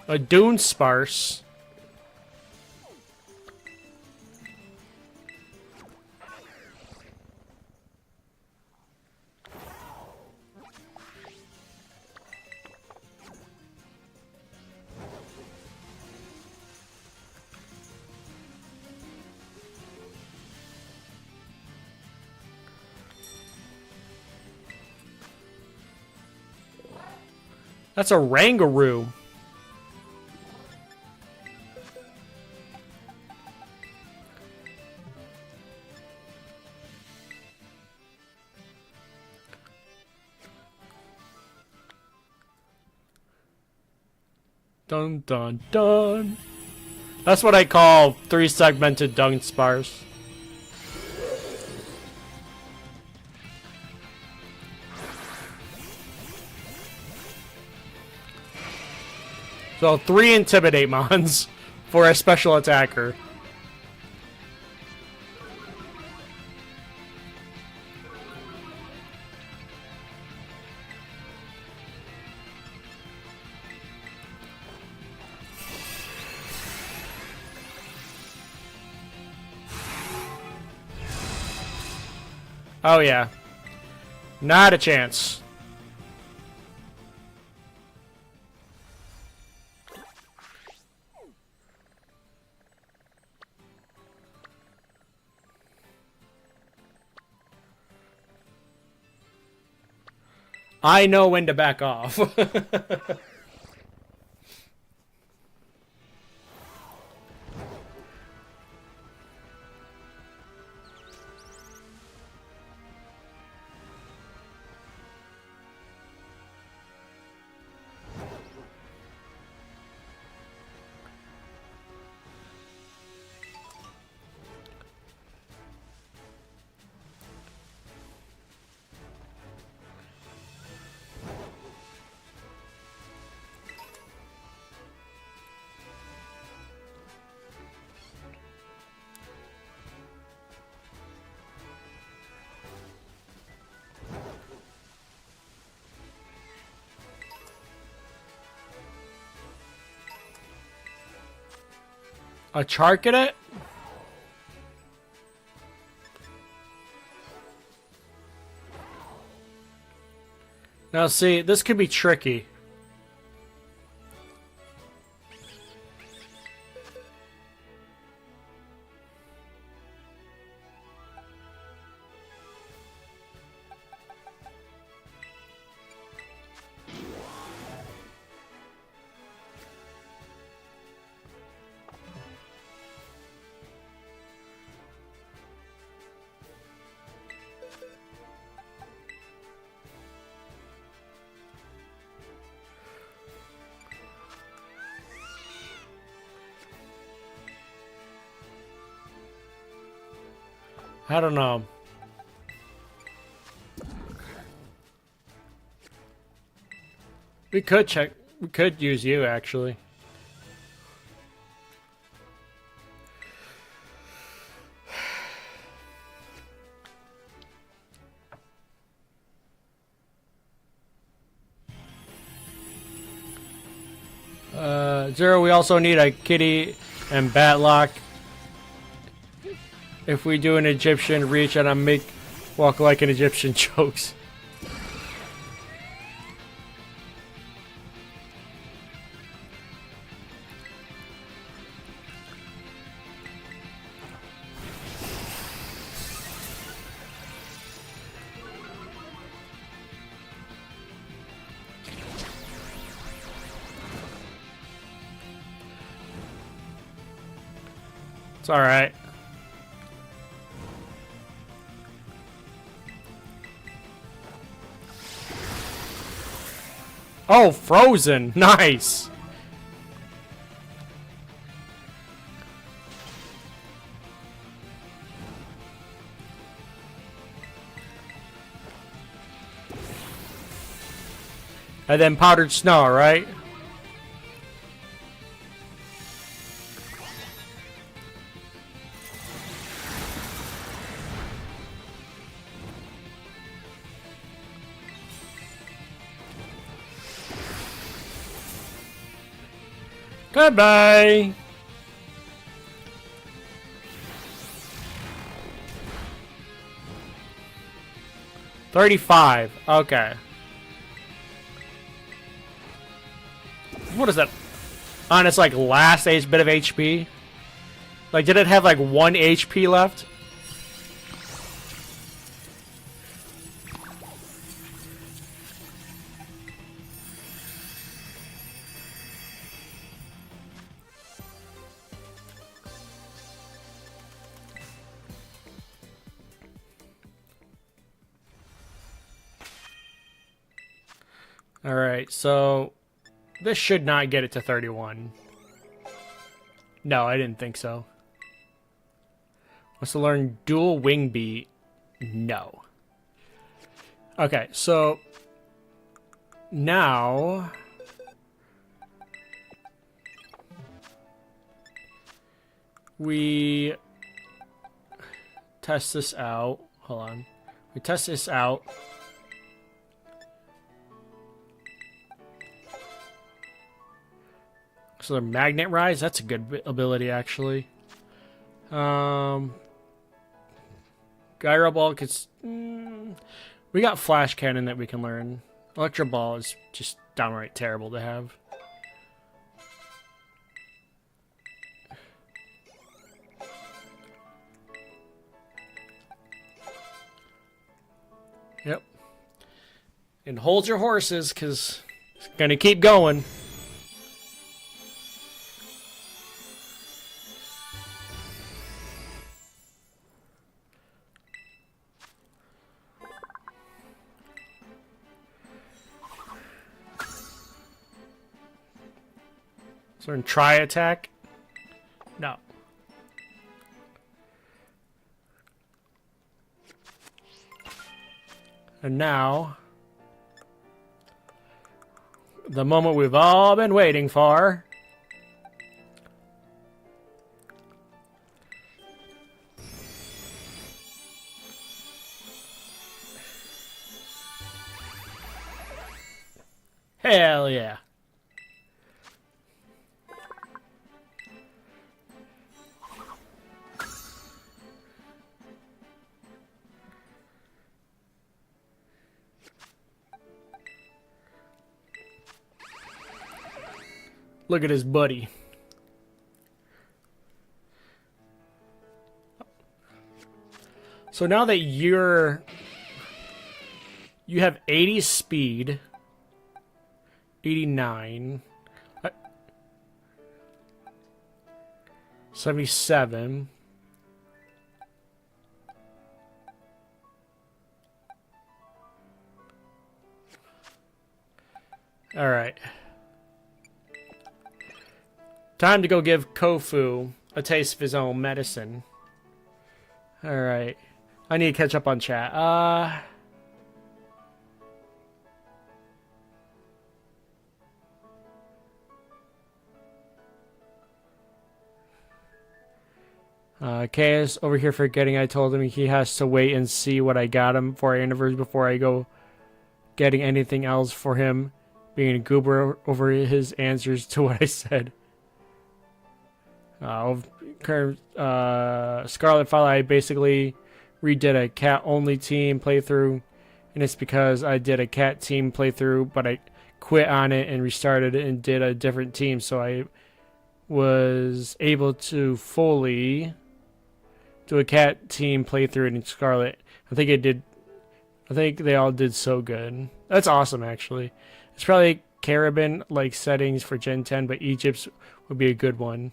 A Dune Sparse. That's a Rangaroo. Dun dun dun. That's what I call 3-segmented Dunsparce. So 3 Intimidate Mons for a special attacker. Oh yeah. Not a chance. I know when to back off. A Charcadet? Now see, this could be tricky. I don't know. We could check. We could use you, actually. Zero, we also need a kitty and Batlock. If we do an Egyptian reach and I make walk like an Egyptian jokes. It's alright. Oh, frozen. Nice. And then powdered snow, right? Goodbye. $35. Okay. What is that? On its like last bit of HP? Like, did it have like 1 HP left? Alright, so this should not get it to 31. No, I didn't think so. Wants to learn dual wing beat? No. Okay, so now we test this out. Hold on. We test this out. So the magnet rise, that's a good ability actually. Gyro ball, cause we got flash cannon that we can learn. Electro ball is just downright terrible to have. Yep. And hold your horses, cause it's gonna keep going. So in try attack? No. And now, the moment we've all been waiting for. Hell yeah. Look at his buddy. So now that you have 80 speed, 89, 77. All right. Time to go give Kofu a taste of his own medicine. Alright. I need to catch up on chat. Kay is over here forgetting I told him he has to wait and see what I got him for our anniversary before I go getting anything else for him. Being a goober over his answers to what I said. Scarlet file, I basically redid a cat-only team playthrough, and it's because I did a cat team playthrough, but I quit on it and restarted it and did a different team, so I was able to fully do a cat team playthrough in Scarlet. I think they all did so good. That's awesome, actually. It's probably Caribbean like settings for Gen 10, but Egypt's would be a good one.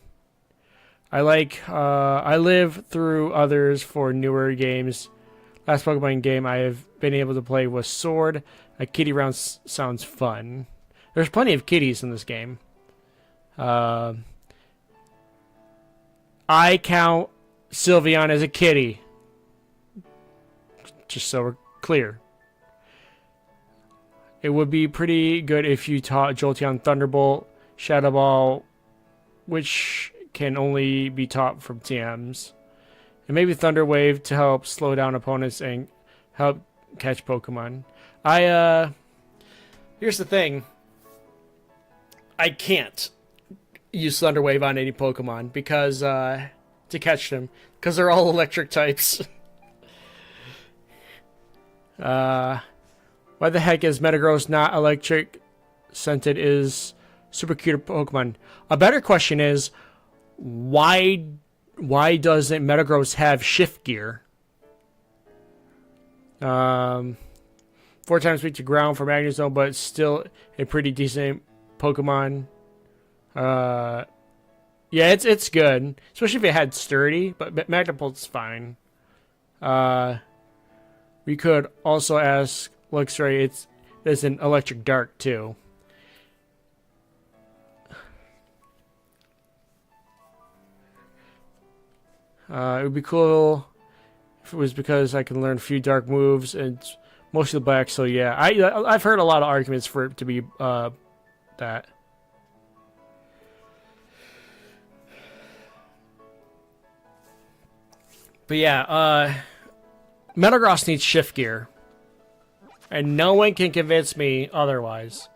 I live through others for newer games. Last Pokemon game I have been able to play was Sword. A kitty round sounds fun. There's plenty of kitties in this game. I count Sylveon as a kitty. Just so we're clear. It would be pretty good if you taught Jolteon Thunderbolt, Shadow Ball, which can only be taught from TMs. And maybe Thunder Wave to help slow down opponents and help catch Pokemon. Here's the thing. I can't use Thunder Wave on any Pokemon because, to catch them. Because they're all electric types. Why the heck is Metagross not electric scented is super cute Pokemon? A better question is, why doesn't Metagross have shift gear? 4 times weak to ground for Magnezone, but still a pretty decent Pokemon. Yeah, it's good, especially if it had sturdy, but Magnapult's fine. We could also ask Luxray, it's an electric dark too. It would be cool if it was because I can learn a few dark moves and mostly black. So yeah, I've heard a lot of arguments for it to be that. But yeah, Metagross needs shift gear. And no one can convince me otherwise.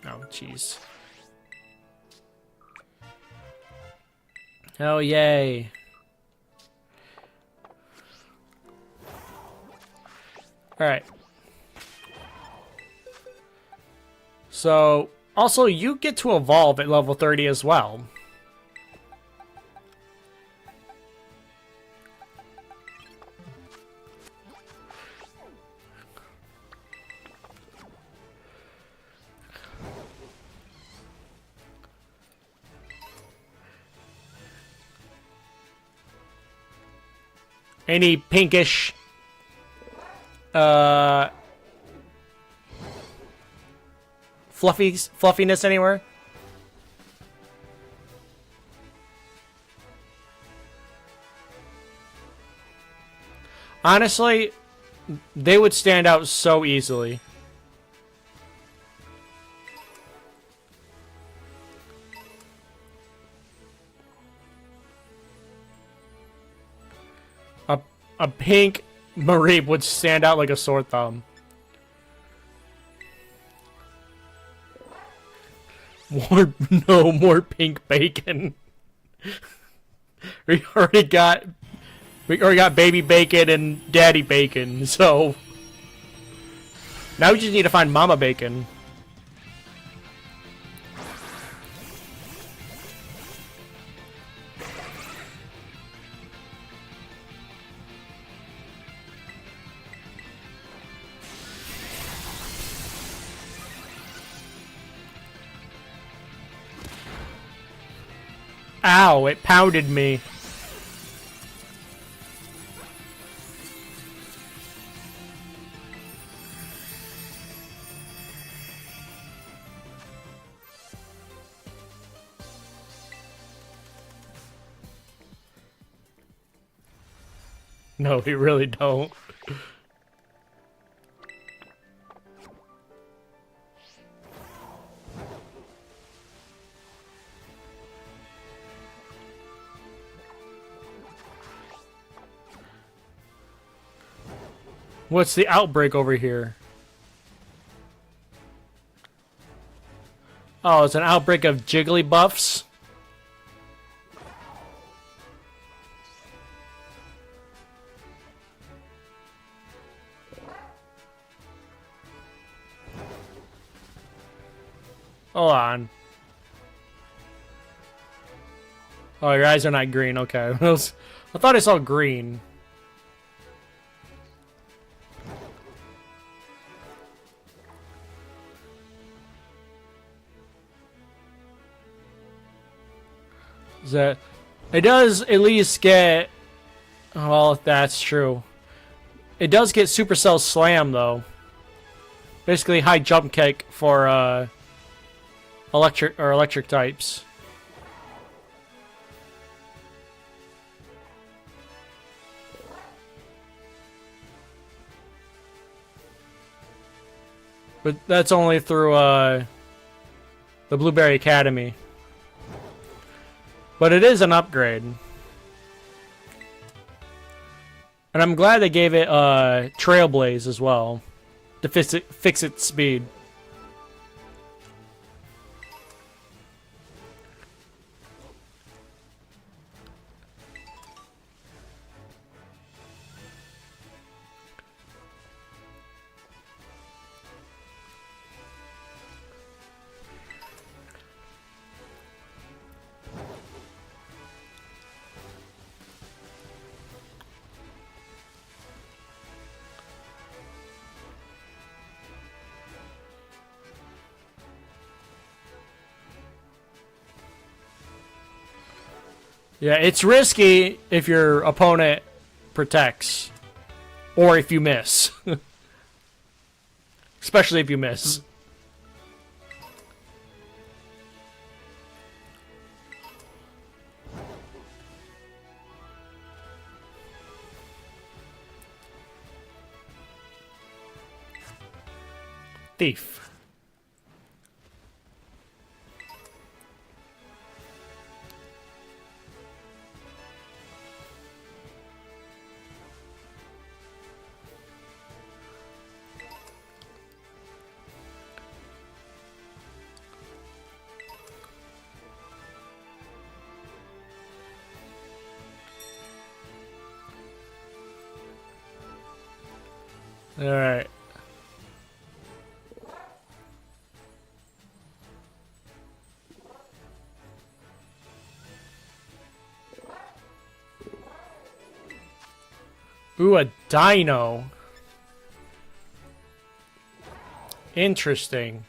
Oh, jeez. Oh, yay. Alright. So, also, you get to evolve at level 30 as well. Any pinkish fluffiness anywhere? Honestly, they would stand out so easily. A pink Mareep would stand out like a sore thumb. More pink bacon. we already got baby bacon and daddy bacon, so now we just need to find mama bacon. Ow, it pounded me. No, we really don't. What's the outbreak over here? Oh, it's an outbreak of jiggly buffs. Hold on. Oh, your eyes are not green. Okay. I thought I saw green. That it does at least get, well, that's true. It does get Supercell Slam though. Basically high jump kick for electric types. But that's only through the Blueberry Academy. But it is an upgrade. And I'm glad they gave it Trailblaze as well to fix its speed. Yeah, it's risky if your opponent protects. Or if you miss. Especially if you miss. Thief. Alright. Ooh, a dino. Interesting.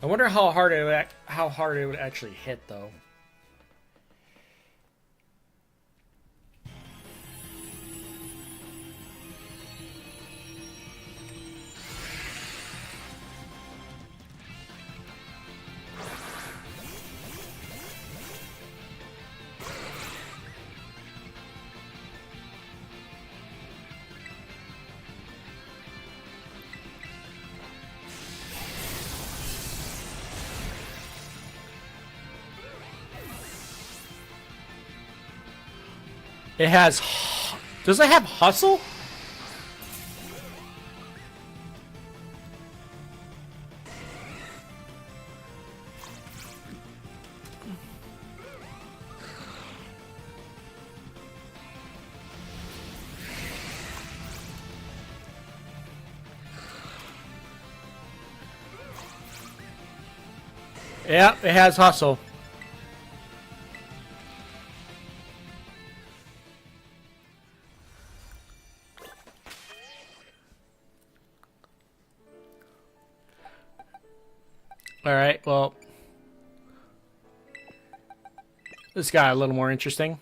I wonder how hard it would actually hit though. It has... Does it have hustle? Yeah, it has hustle. Alright, well... This guy a little more interesting.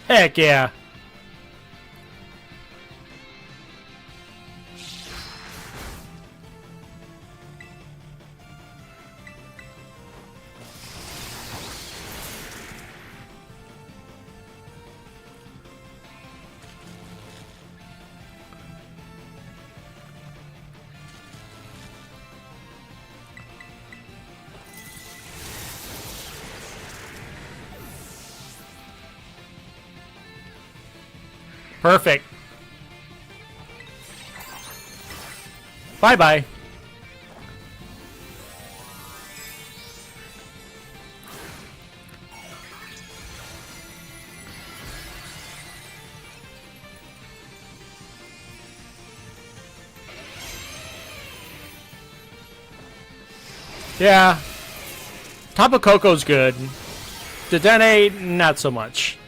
Heck yeah. Perfect. Bye-bye. Yeah. Tapu Koko's good. Dedenne, not so much.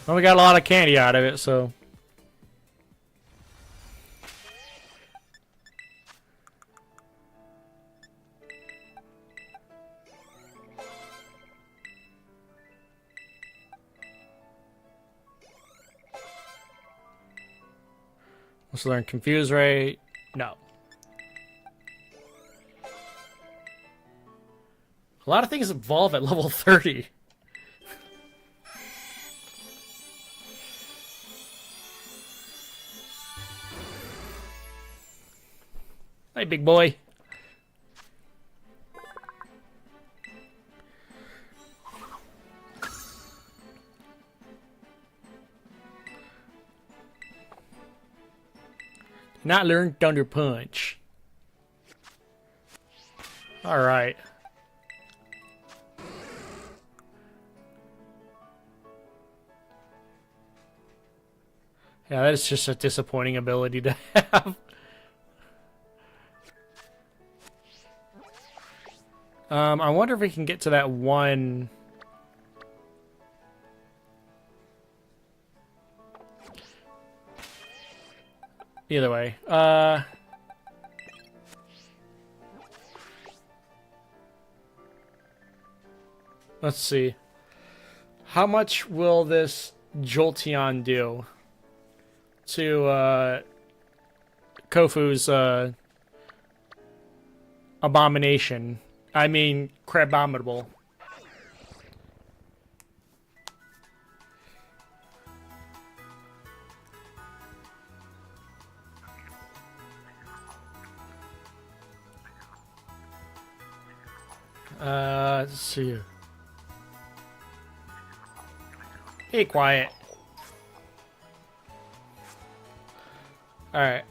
Well, we got a lot of candy out of it, so... Let's learn Confuse Ray. No. A lot of things evolve at level 30. Hey, big boy. Not learn Thunder Punch. Alright. Yeah, that's just a disappointing ability to have. I wonder if we can get to that one... Either way. Let's see. How much will this Jolteon do to Kofu's abomination? I mean, Crabominable. Let's see. Be quiet. Alright.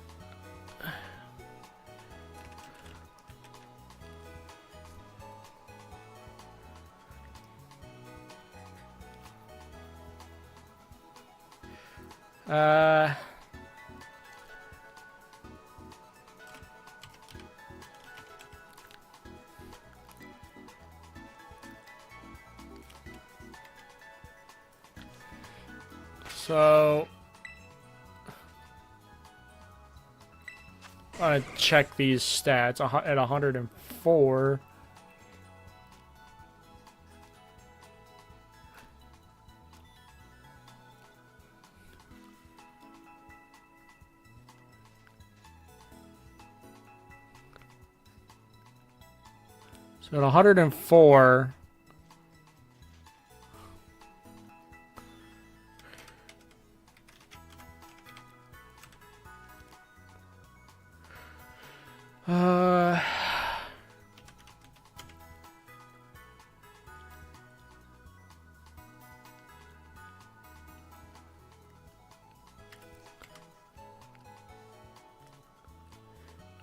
So I want to check these stats at 104. So at 104.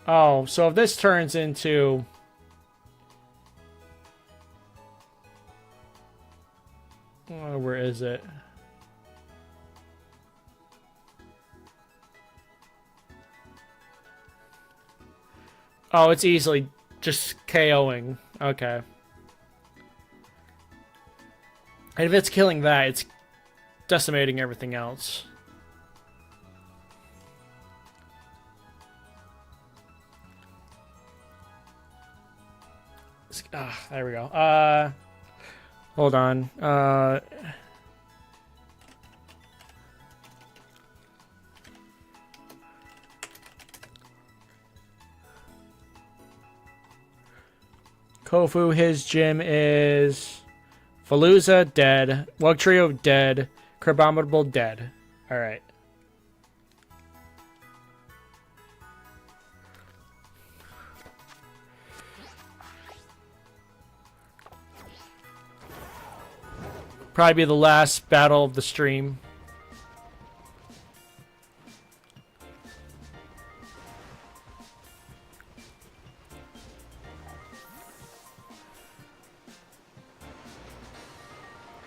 Oh, so if this turns into... where is it? Oh, it's easily just KOing. Okay. And if it's killing that, it's decimating everything else. There we go. Hold on. Kofu, his gym is Falooza, dead. Wugtrio, dead. Crabominable, dead. Alright. Probably be the last battle of the stream.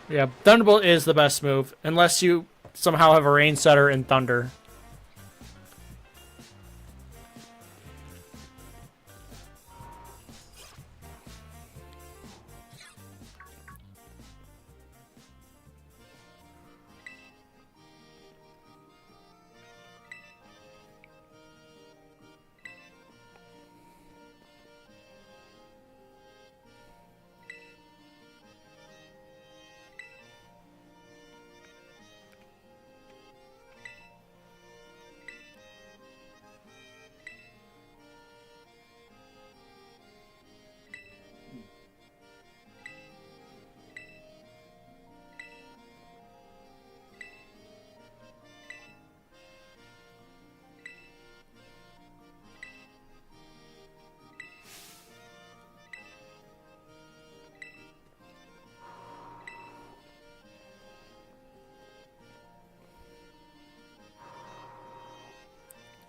Yeah, Thunderbolt is the best move, unless you somehow have a Rain Setter and Thunder.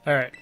Alright.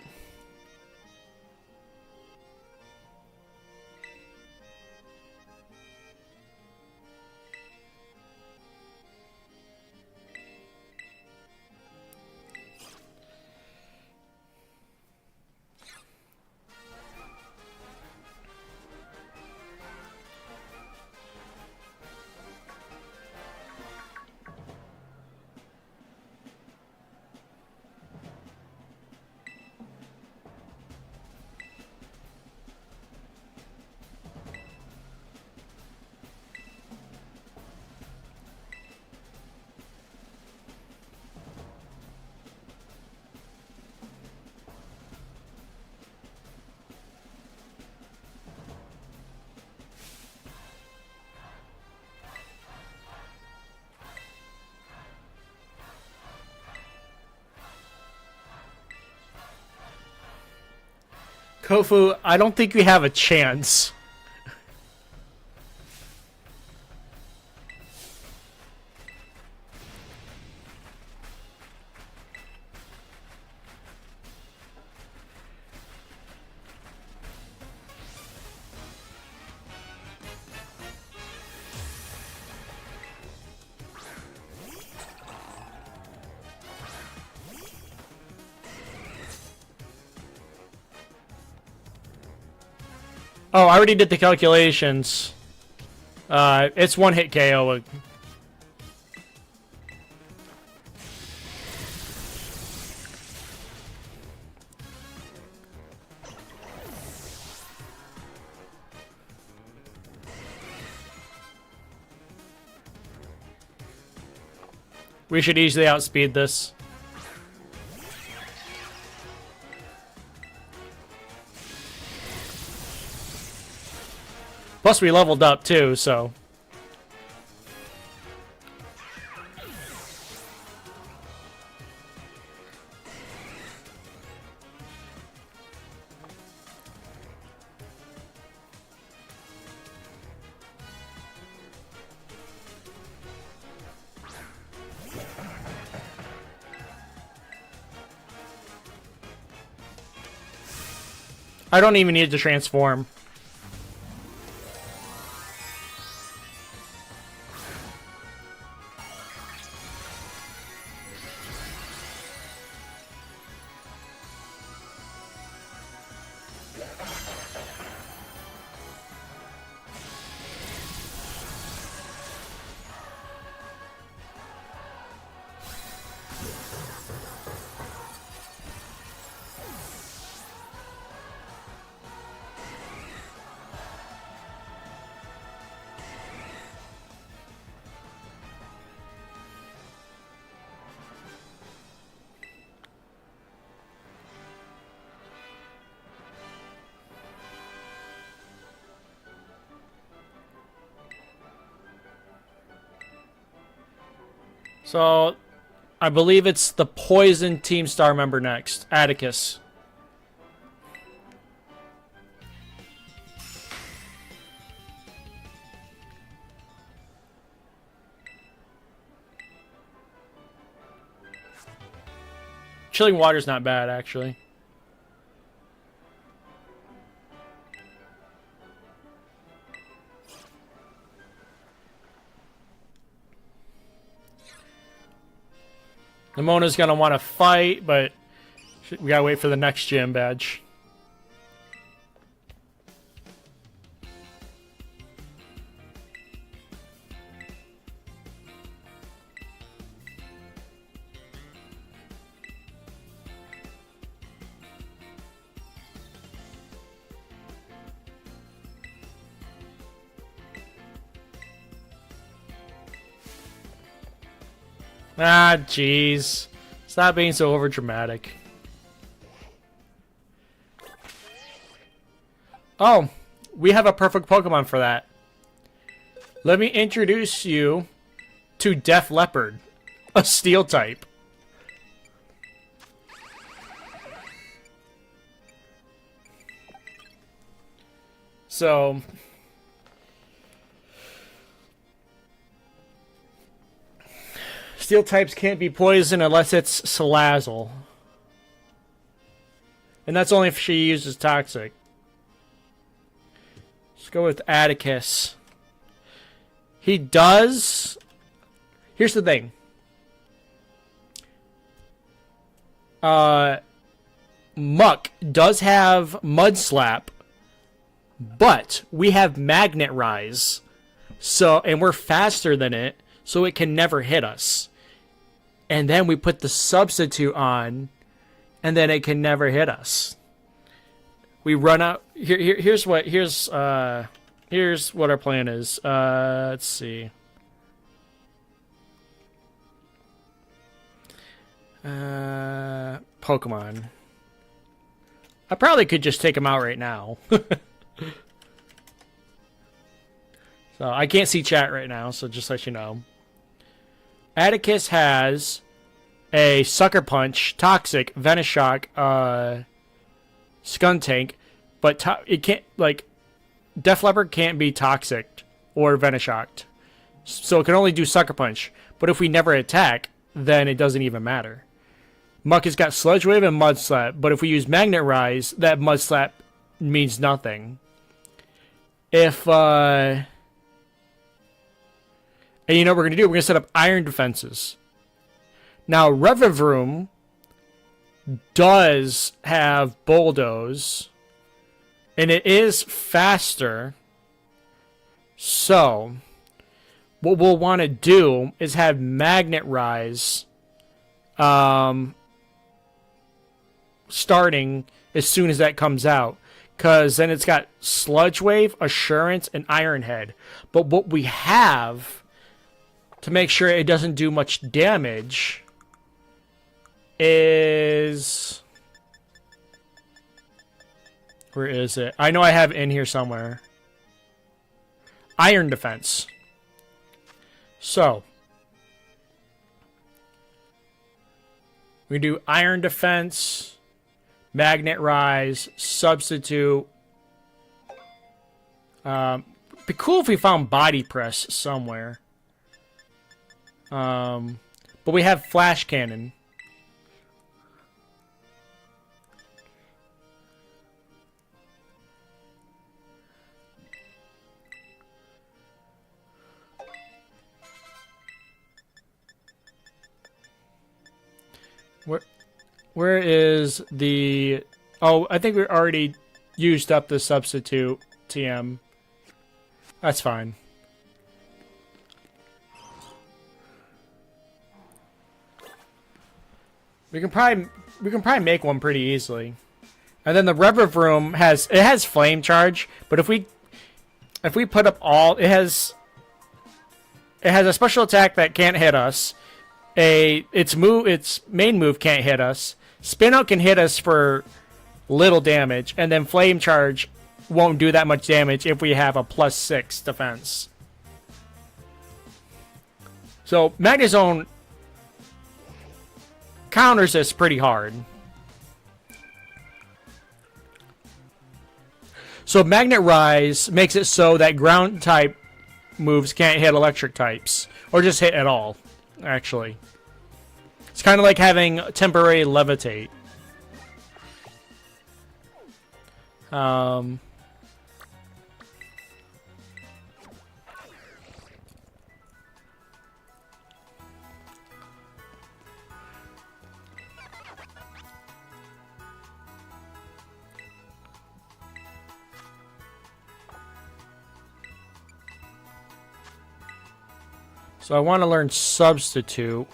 Kofu, I don't think we have a chance. Oh, I already did the calculations. It's one hit KO. We should easily outspeed this. Plus, we leveled up too, so. I don't even need to transform. So, I believe it's the Poison Team Star member next. Atticus. Chilling water's not bad, actually. Nemona's gonna want to fight, but we gotta wait for the next gym badge. Ah, jeez. Stop being so overdramatic. Oh, we have a perfect Pokemon for that. Let me introduce you to Def Leopard, a Steel type. So... Steel types can't be poisoned unless it's Salazzle. And that's only if she uses Toxic. Let's go with Atticus. He does... Here's the thing. Muck does have Mud Slap, but we have Magnet Rise. So, and we're faster than it, so it can never hit us. And then we put the substitute on, and then it can never hit us. We run out. Here's what our plan is. Let's see. Pokemon. I probably could just take him out right now. So I can't see chat right now, so just let you know. Atticus has a Sucker Punch, Toxic, Venoshock, Skuntank, but it can't, like, Def Leppard can't be toxic or Venoshocked. So it can only do Sucker Punch. But if we never attack, then it doesn't even matter. Muck has got Sludge Wave and Mud Slap, but if we use Magnet Rise, that Mud Slap means nothing. If, and you know what we're going to do? We're going to set up Iron Defenses. Now, Revavroom does have Bulldoze, and it is faster. So, what we'll want to do is have Magnet Rise starting as soon as that comes out. Because then it's got Sludge Wave, Assurance, and Iron Head. But what we have to make sure it doesn't do much damage is... Where is it? I know I have it in here somewhere. Iron Defense. So, we do Iron Defense, Magnet Rise, Substitute. Be cool if we found Body Press somewhere. But we have Flash Cannon. Where is the... Oh, I think we already used up the substitute TM. That's fine. We can probably make one pretty easily. And then the Revavroom has Flame Charge, but if we put up all... It has a special attack that can't hit us. Its main move can't hit us. Spin Out can hit us for little damage, and then Flame Charge won't do that much damage if we have a +6 defense. So Magnezone counters this pretty hard. So Magnet Rise makes it so that ground type moves can't hit electric types, or just hit at all, actually. It's kind of like having temporary levitate. So I want to learn Substitute.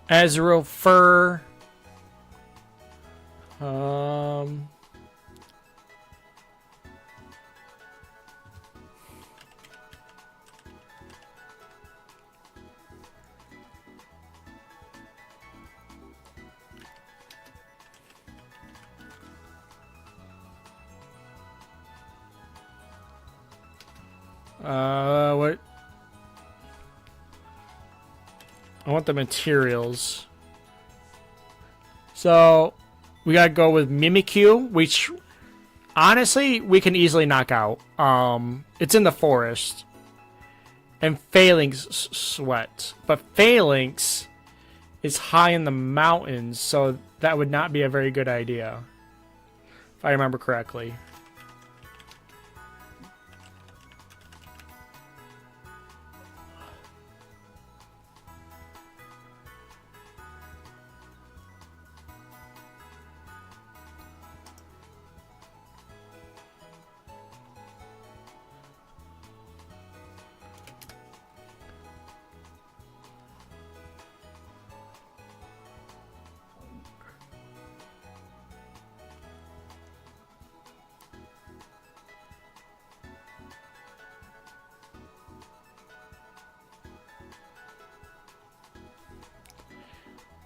Azrael Fur. What? I want the materials. So, we gotta go with Mimikyu, which, honestly, we can easily knock out. It's in the forest. And Phalanx Sweat. But Phalanx is high in the mountains, so that would not be a very good idea. If I remember correctly.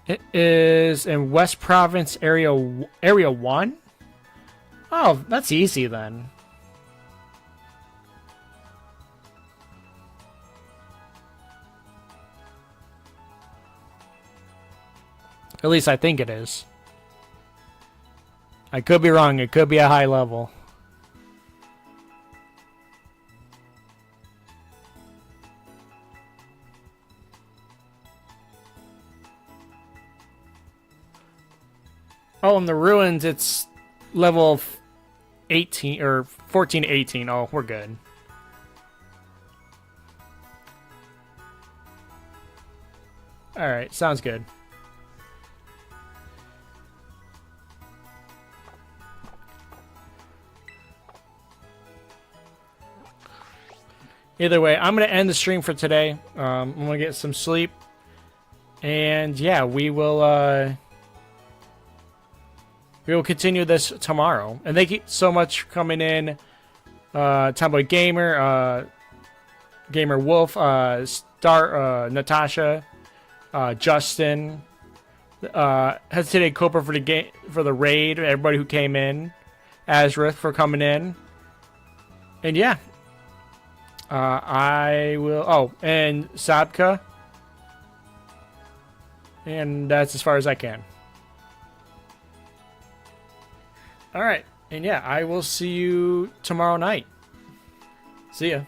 It is in West Province Area 1? Oh, that's easy then. At least I think it is. I could be wrong. It could be a high level. Oh, in the ruins, it's level 18 or 14 to 18. Oh, we're good. All right, sounds good. Either way, I'm going to end the stream for today. I'm going to get some sleep. And yeah, we will continue this tomorrow. And thank you so much for coming in. Tomboy Gamer, Gamer Wolf, Natasha, Justin, Hesitated Cooper for the game, for the raid, everybody who came in, Azrith for coming in. And yeah. I will... Oh, and Sabka. And that's as far as I can. Alright. And yeah, I will see you tomorrow night. See ya.